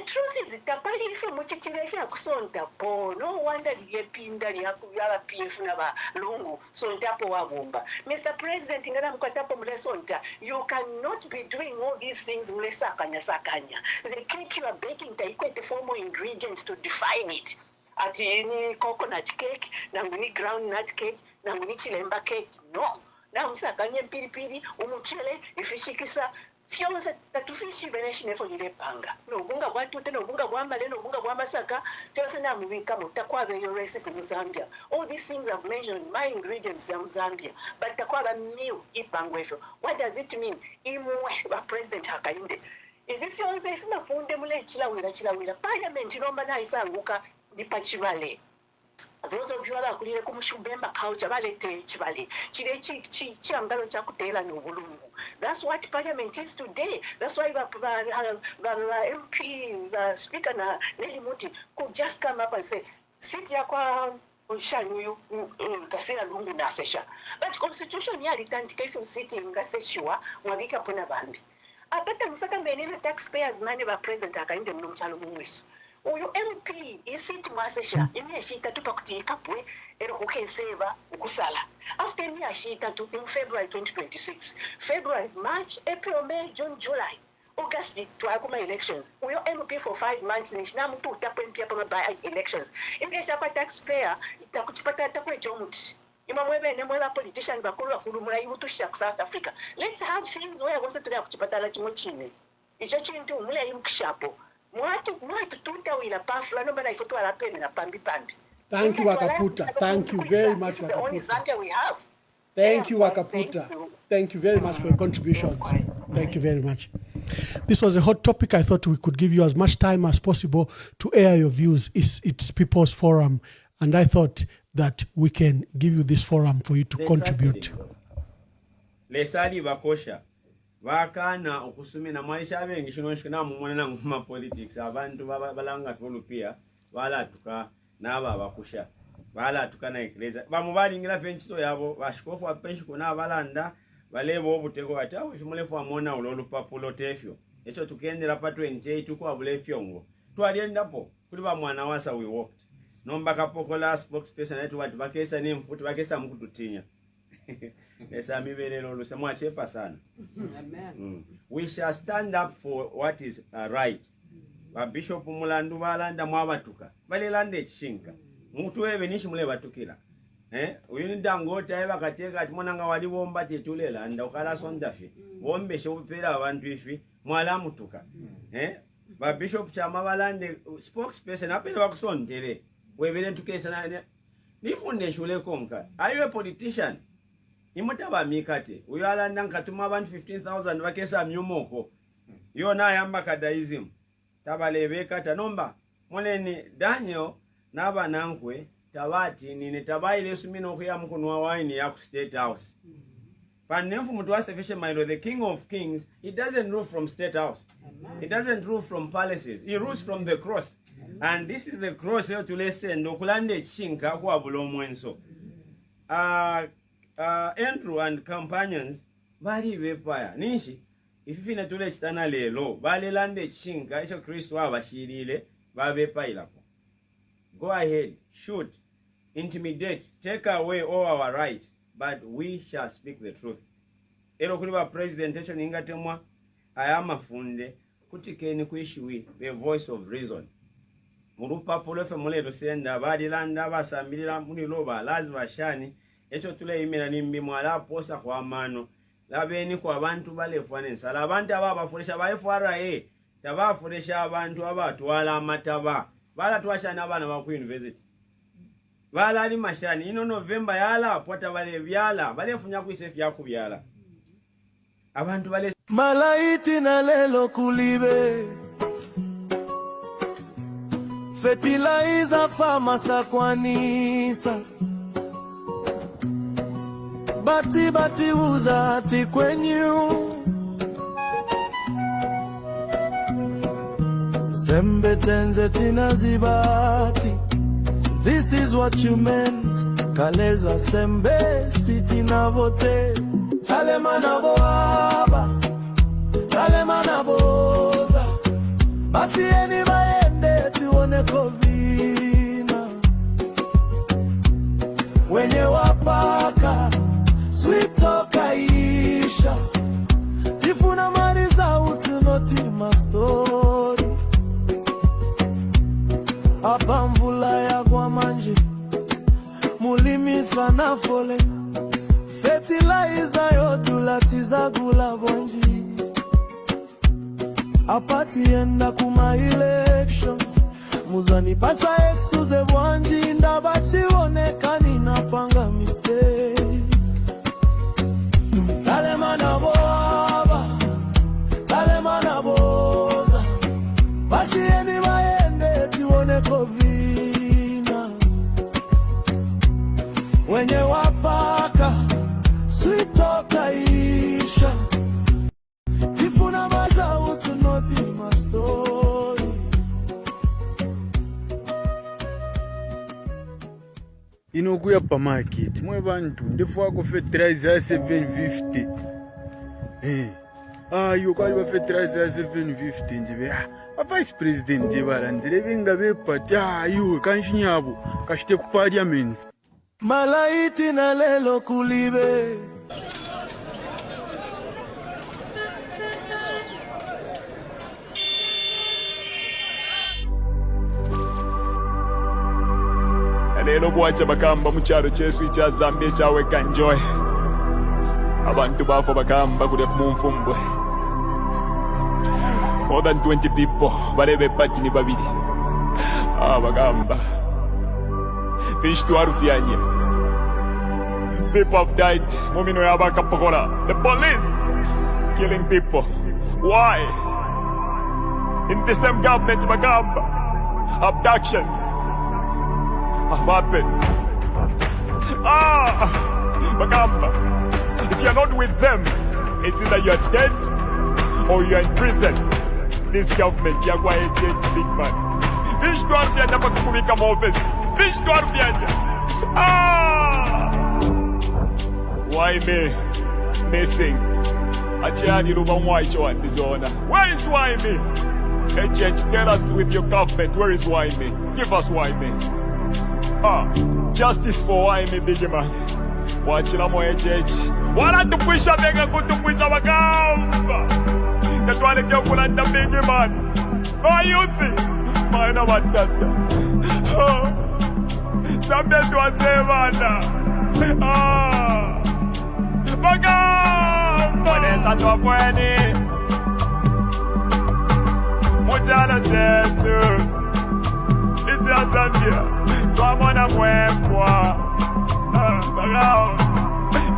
truth is tapali ife muchitira ife akusonta po no wonder liyepinda liyakuyala PF naba lungu sontapo wabumba. Mr. President ngana mukatapo mlesonta, you cannot be doing all these things mlesakanya. The cake you are baking taikwe four more ingredients to define it. Ati any coconut cake, nanguni groundnut cake, nanguni chilemba cake. No. Na msakanye mpiripiri, umuchele, ifishikisa, fyonza tatufishi veneshine fo yile panga. No bunga bwatute, no bunga bwambale, no bunga bwambasaka, tewase na mwika mutakwabe your recipe in Zambia. All these things I've mentioned, my ingredients in Zambia, but takwaba meal ipangwefo. What does it mean? Imwe wa President Hakainde. If fyonza ifima funde mule chilawira, parliament nomba na isanguka dipachivale. Those of you who are kulire kumushubemba culture balete chibale chile chiangalo cha kutela n'obulungu. That's what parliament is today. That's why MP speaker na Nelly Muti could just come up and say sit yakwa Shanyu tasira lungu na sesha. But constitution ya litandika if you sitting ngaseshiwa mwabika pona bambi. Apata musaka menene taxpayers money ba president Hakainde mchalo mumwesu. Uyu MP isiti mwasesha imyeshita tupakutika pwe ero kukeseva ukusala after imyeshita tu in February 2026 February March April May June July August twakuma elections uyu MP for 5 months nishina mtu utapempia pama by elections imyesha pa taxpayer itakuchipata takwecho muti imamwebe nemwela politician bakulu mula ibutusha ku South Africa. Let's have things where wase tuli akuchipatala chimochine icho chintu mula ibukshapo. Thank you, Wakaputa. Thank you very much, Wakaputa. Thank you, Wakaputa. Thank you very much for your contributions. Thank you very much. This was a hot topic. I thought we could give you as much time as possible to air your views. It's People's Forum, and I thought that we can give you this forum for you to contribute. Lesali bakosha. Wakana okusumina maisha bengi shinoshikana mumwana nguma politics abantu balanga folupia wala tuka naba bakusha wala tukana ekleza bamubalingira fenchito yabo bashikofu apeshiko na balanda balebo obutego ata ofimulefu amona ololu papulo tefyo echo tukendera pa 28 tukwa bulefyongo twaliendapo kuli ba mwana wasa we walked nomba kapokola spokesperson etu watu bakesa ni mfuti bakesa mukututinya. Amen. We shall stand up for what is right. Bishop Mulandu balanda mwabatuka balelande chishinka mutu wewe nishi mule batukira uyinda ngota eba kateka atimonanga wali bomba tetulela anda okala sondafi bombe shobupera abantu ifi mwala mutuka Bishop chama balande spokesperson apele bakusondere webele ntukesa na nifunde shule konka. Are you a politician? Imutaba mikate uyalanda nkatuma abantu 15,000 bakesa myumoko yona yamba kadaism tabalebeka tanomba moneni Daniel naba nankwe tabati nine tabaile sumino kuya mkunwa wine ya ku State House panemfu mtu wasefishe mailo the King of Kings. He doesn't rule from State House. He doesn't rule from palaces. He rules from the cross. And this is the cross yo tulesen okulande chinka kwa bulomwenso. Andrew and companions bali vepaya nishi ififina tule chitana lelo bali lande chinka icho Kristo abashirire babepailako. Go ahead, shoot, intimidate, take away all our rights, but we shall speak the truth. Ero kuli ba presentation ingatemwa ayamafunde kutikeni kuishiwi the voice of reason. Murupa polefe muledo senda bali landa basambilira muniloba lazima shani. Echo tule imela nimbi mwala posa kwa mano labeni kwa abantu balefwane nsala abantu ababafuresha baifara tabafuresha abantu abatwala amataba bala twashana abana ba ku university bala ali mashani ino November yala pota bale byala balefunya ku isefi yakubyala abantu bale malaiti na lelo kulibe fertilizer famasa kwanisa bati uzati kwenyu sembe tenze tinazibati. This is what you meant. Kaleza sembe siti na vote. Talema na boaba, talema na boza. Basi eni baende tuone kovina. Wenye wapaka, sweet toka isha. Tifuna mariza utinoti mastori. Apa mvula ya kwa manje mulimi sana fole fertilizer yodulatiza gula bonji apati enda kuma elections muzani pasa exuze bwanji ndabachi onekani napanga mistake talema na boaba talema na boza basi eni baende tione kovina wenye wapaka sweet toka isha tifuna maza usunoti mastori. Inokuya pa market mwe bantu ndifwa ko fertilizer 750 yo kwali ba fertilizer 750 njibe ba vice president njibara ndirebenga bepati yo kanshinyabo kashite ku parliament malaiti na lelo kulibe lelo bwacha bakamba mu kyalo kyesu kya Zambia kyawe kanjoy abantu bafo bakamba kule mumfumbwe more than 20 people balebe pati ni babiri bagamba fish to arufyanya people have died mumino yabakapokola the police killing people why in the same government bagamba abductions have happened. Bagamba, if you're not with them, it's either you're dead or you're in prison. This government, you're going to get big man. Fish to Arfianya Pakubika Mofis. Fish to Arfianya. Why me? Missing. Achani Ruba Mwaicho and Dizona. Where is why me? HH, tell us with your government, where is why me? Give us why me. Justice for why me big man. Wachila mo HH. Wala tupwisha bega kutupwisha bagamba. Tatwale kyo kulanda big man. For youth. Maina watata. Zambia tuwasevana. Bagamba. Mweneza tuwa kweni. Mujala chetu. Ichi ya Zambia. Tuamona mwepwa. Bagao.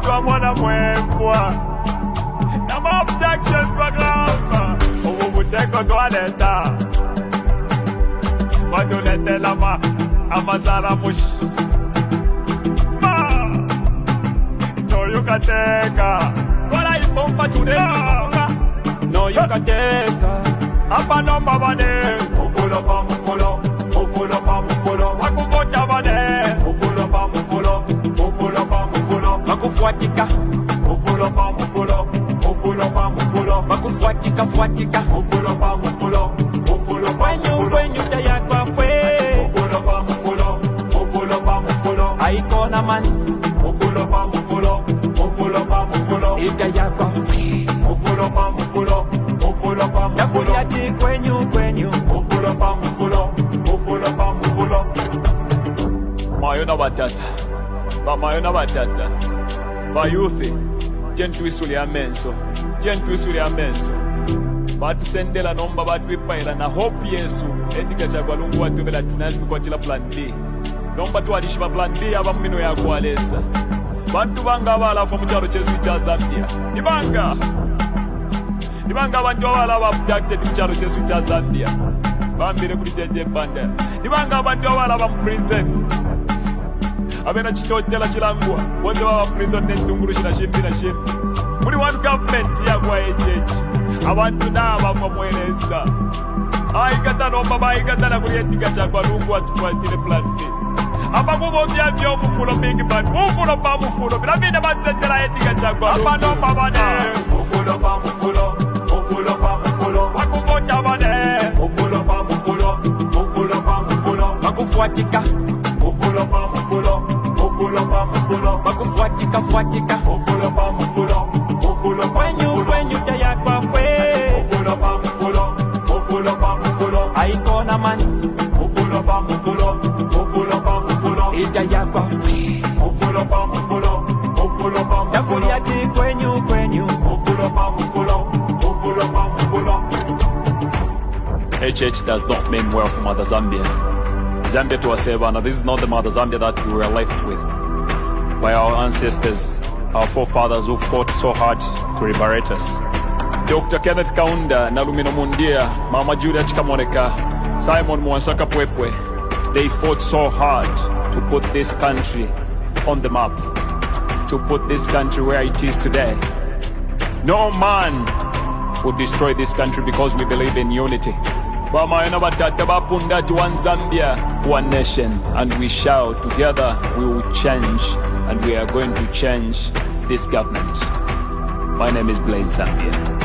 Tuamona mwepwa. Nama objection bagamba. Ubuteko tualeta. Wadulete lama. Amazara mush. No you can take. Kola ipompa chureka. No you can take. Apa nomba bane. Mufulo pa mufulo. Mufulo pa mufulo. Wakuvota bane. Mufulo pa mufulo. Mufulo pa mufulo. Wakufuatika. Mufulo pa mufulo. Mufulo pa mufulo. Wakufuatika fuatika. Mufulo pa mufulo. Mufulo pa mufulo. Wenyu daya kwa fwe. Mufulo pa mufulo. Mufulo pa mufulo. Aikona man. Mufulo pa mufulo. Mufulo pa mufulo. Idaya kwa fwe. Mufulo pa mufulo. Mufulo pa mufulo. Yakuliati kwenyu kwenyu. Mufulo pa mufulo. Mufulo pa mufulo. Mayona batata. Ba mayona batata. Ba youthi. Jentu isuli amenso. Jentu isuli amenso. Batu sendela nomba batu vipaila na hope Yesu. Endika chagwa lungu watu vela tinani kwa chila plan B. Nomba tu wadishiba plan B aba mmino ya kualesa. Bantu banga wala fa mcharo chesu cha Zambia. Ibanga. nibanga abantu abalaba abducted mu kyalo kyesu kya Zambia bambire kuli jeje banda nibanga abantu abalaba mu prison abena kitotela kilangwa bonze baba prison n'entungulu kinashindira shit muri one government yagwa ejeje abantu n'abava mwereza aikatano baba aikatana kuli ediga kyagwa lungu atukwatire plante abakubo byabyo mufulo big man mufulo ba mufulo birabine bazendera ediga kyagwa abano babane mufulo ba mufulo mufulo ba mufulo bakugota bane mufulo ba mufulo mufulo ba mufulo bakufuatika mufulo ba mufulo mufulo ba mufulo bakufuatika fuatika mufulo ba mufulo mufulo ba mufulo when you tayakwa kwe mufulo ba mufulo mufulo ba mufulo aikona man mufulo ba mufulo mufulo ba mufulo itayakwa kwe mufulo ba mufulo mufulo ba mufulo yakuliati kwenyu mufulo ba mufulo mufulo ba mufulo. HH does not mean well for Mother Zambia. Zambia to Asebana, this is not the Mother Zambia that we were left with by our ancestors, our forefathers who fought so hard to liberate us. Dr. Kenneth Kaunda, Nalumino Mundia, Mama Julia Chikamoneka, Simon Mwansaka Pwepwe, they fought so hard to put this country on the map, to put this country where it is today. No man would destroy this country because we believe in unity. One Zambia, one nation, and we shall together we will change, and we are going to change this government. My name is Blaze Zambia.